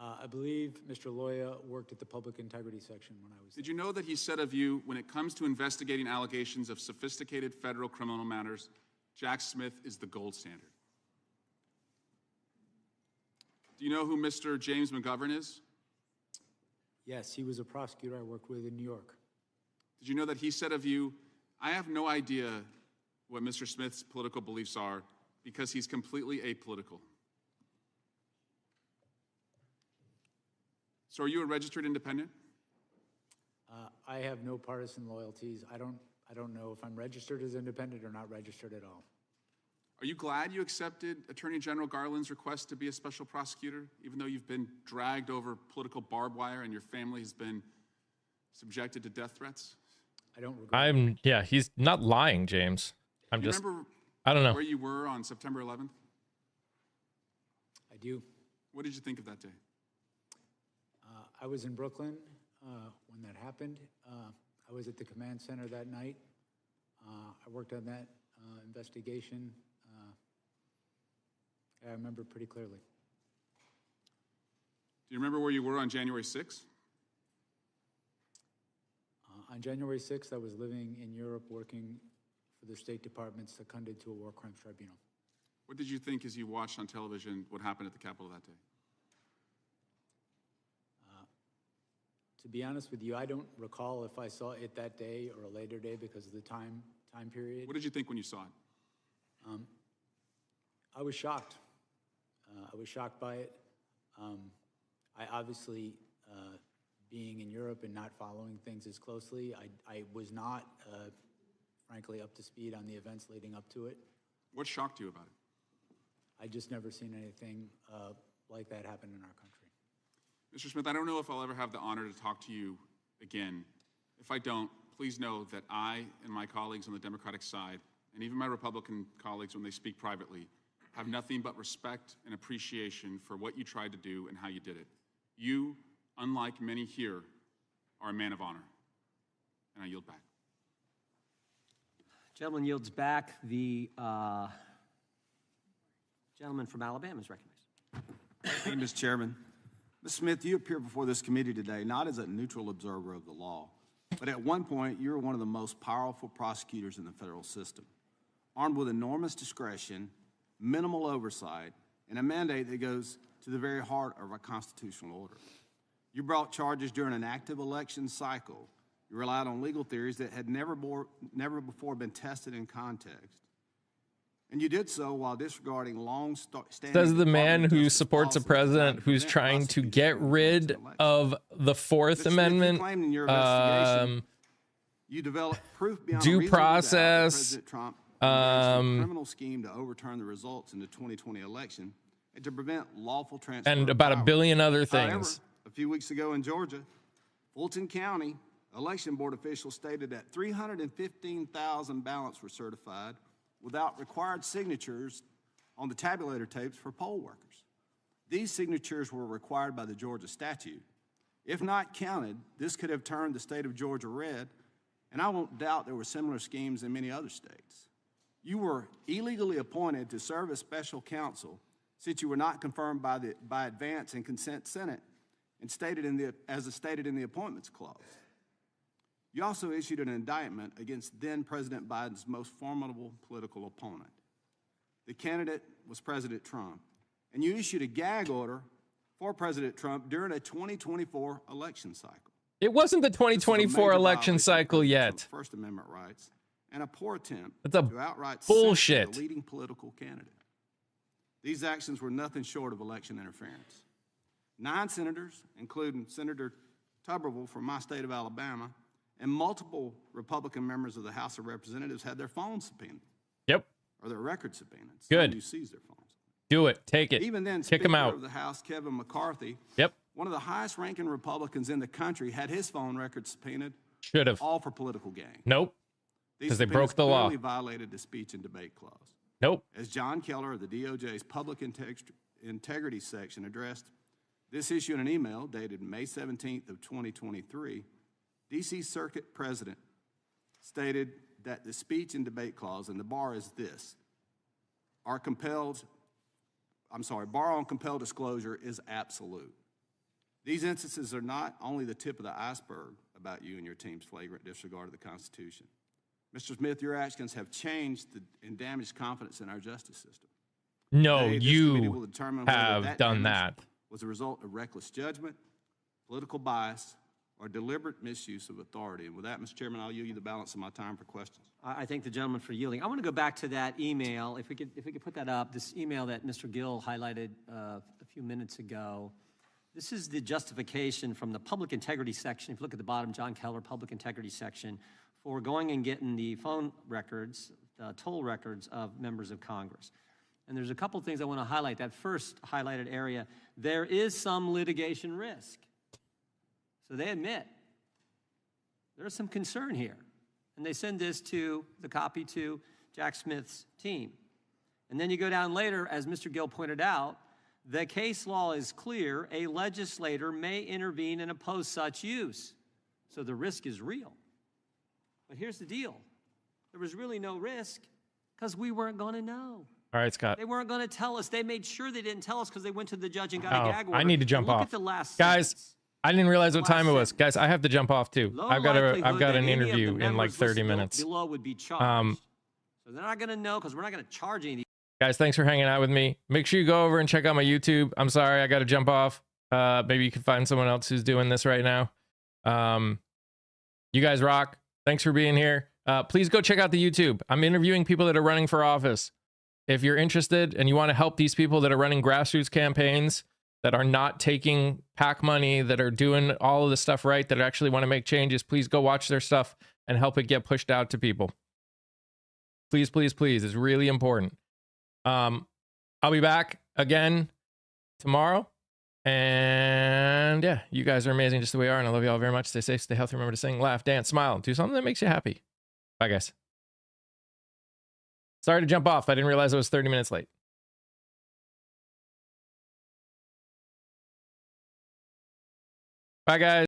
I believe Mr. Loya worked at the public integrity section when I was there. Did you know that he said of you, when it comes to investigating allegations of sophisticated federal criminal matters, Jack Smith is the gold standard? Do you know who Mr. James McGovern is? Yes, he was a prosecutor I worked with in New York. Did you know that he said of you, I have no idea what Mr. Smith's political beliefs are because he's completely apolitical? So are you a registered independent? I have no partisan loyalties. I don't know if I'm registered as independent or not registered at all. Are you glad you accepted Attorney General Garland's request to be a special prosecutor, even though you've been dragged over political barbed wire and your family has been subjected to death threats? I don't regret yeah, he's not lying, James. I don't know. Where you were on September 11th? I do. What did you think of that day? I was in Brooklyn when that happened. I was at the command center that night. I worked on that investigation. I remember pretty clearly. Do you remember where you were on January 6th? On January 6th, I was living in Europe working for the State Department seconded to a war crimes tribunal. What did you think as you watched on television what happened at the Capitol that day? To be honest with you, I don't recall if I saw it that day or a later day because of the time period. What did you think when you saw it? I was shocked. I was shocked by it. I obviously, being in Europe and not following things as closely, I was not, frankly, up to speed on the events leading up to it. What shocked you about it? I just never seen anything like that happen in our country. Mr. Smith, I don't know if I'll ever have the honor to talk to you again. If I don't, please know that I and my colleagues on the Democratic side, and even my Republican colleagues when they speak privately, have nothing but respect and appreciation for what you tried to do and how you did it. You, unlike many here, are a man of honor. And I yield back. Gentleman yields back. The gentleman from Alabama is recognized. Thank you, Mr. Chairman. Ms. Smith, you appear before this committee today not as a neutral observer of the law, but at one point you were one of the most powerful prosecutors in the federal system, armed with enormous discretion, minimal oversight, and a mandate that goes to the very heart of our constitutional order. You brought charges during an active election cycle. You relied on legal theories that had never before been tested in context. And you did so while disregarding long-standing... Says the man who supports a president who's trying to get rid of the Fourth Amendment, you developed proof beyond due reasonable doubt that process, President Trump engaged in a criminal scheme to overturn the results in the 2020 election and to prevent lawful transfer and of about a power. billion other However, things. a few weeks ago in Georgia, Fulton County election board officials stated that 315,000 ballots were certified without required signatures on the tabulator tapes for poll workers. These signatures were required by the Georgia statute. If not counted, this could have turned the state of Georgia red, and I won't doubt there were similar schemes in many other states. You were illegally appointed to serve as special counsel since you were not confirmed by advance and consent Senate and stated as stated in the Appointments Clause. You also issued an indictment against then-President Biden's most formidable political opponent. The candidate was President Trump, and you issued a gag order for President Trump during a 2024 election cycle. It wasn't the 2024 election cycle yet. First Amendment rights and a poor attempt That's a to outright bullshit. censor the leading political candidate. These actions were nothing short of election interference. 9 senators, including Senator Tuberville from my state of Alabama, and multiple Republican members of the House of Representatives had their phones subpoenaed. Yep. Or their records subpoenaed. Good. You seized their phones. Do it. Take it. Even then, kick Speaker him out. of the House, Kevin McCarthy, Yep. one of the highest-ranking Republicans in the country, had his phone records subpoenaed. Should have. All for political gain. Nope. Because they broke the law. Clearly violated the speech and debate clause. Nope. As John Keller of the DOJ's Public Integrity section addressed this issue in an email dated May 17th of 2023, D.C. Circuit President stated that the speech and debate clause, and the bar is this, bar on compelled disclosure is absolute. These instances are not only the tip of the iceberg about you and your team's flagrant disregard of the Constitution. Mr. Smith, your actions have changed and damaged confidence in our justice system. No, Today, this committee will you determine whether have done damage that. was a result of reckless judgment, political bias, or deliberate misuse of authority. And with that, Mr. Chairman, I'll yield you the balance of my time for questions. I thank the gentleman for yielding. I want to go back to that email. If we could put that up, this email that Mr. Gill highlighted a few minutes ago. This is the justification from the Public Integrity section. If you look at the bottom, John Keller, Public Integrity section, for going and getting the phone records, toll records of members of Congress. And there's a couple things I want to highlight. That first highlighted area, there is some litigation risk. So they admit there's some concern here. And they send this to the copy to Jack Smith's team. And then you go down later, as Mr. Gill pointed out, the case law is clear. A legislator may intervene and oppose such use. So the risk is real. But here's the deal. There was really no risk because we weren't going to know. All right, Scott. They weren't going to tell us. They made sure they didn't tell us because they went to the judge and got a gag order. I need to jump Look off. at the last Guys, sentence. I didn't realize what time it was. Guys, I have to jump off too. Low I've got likelihood that an any of the interview in like members 30 listed minutes. below would be charged. So they're not going to know because we're not going to charge any of these Guys, thanks for hanging out with me. Make sure you go over and check out my YouTube. I'm sorry, I got to jump off. Maybe you can find someone else who's doing this right now. You guys rock. Thanks for being here. Please go check out the YouTube. I'm interviewing people that are running for office. If you're interested and you want to help these people that are running grassroots campaigns, that are not taking PAC money, that are doing all of the stuff right, that actually want to make changes, please go watch their stuff and help it get pushed out to people. Please, please, please. It's really important. I'll be back again tomorrow. And yeah, you guys are amazing just the way you are. And I love you all very much. Stay safe, stay healthy. Remember to sing, laugh, dance, smile, and do something that makes you happy. Bye, guys. Sorry to jump off. I didn't realize I was 30 minutes late. Bye, guys.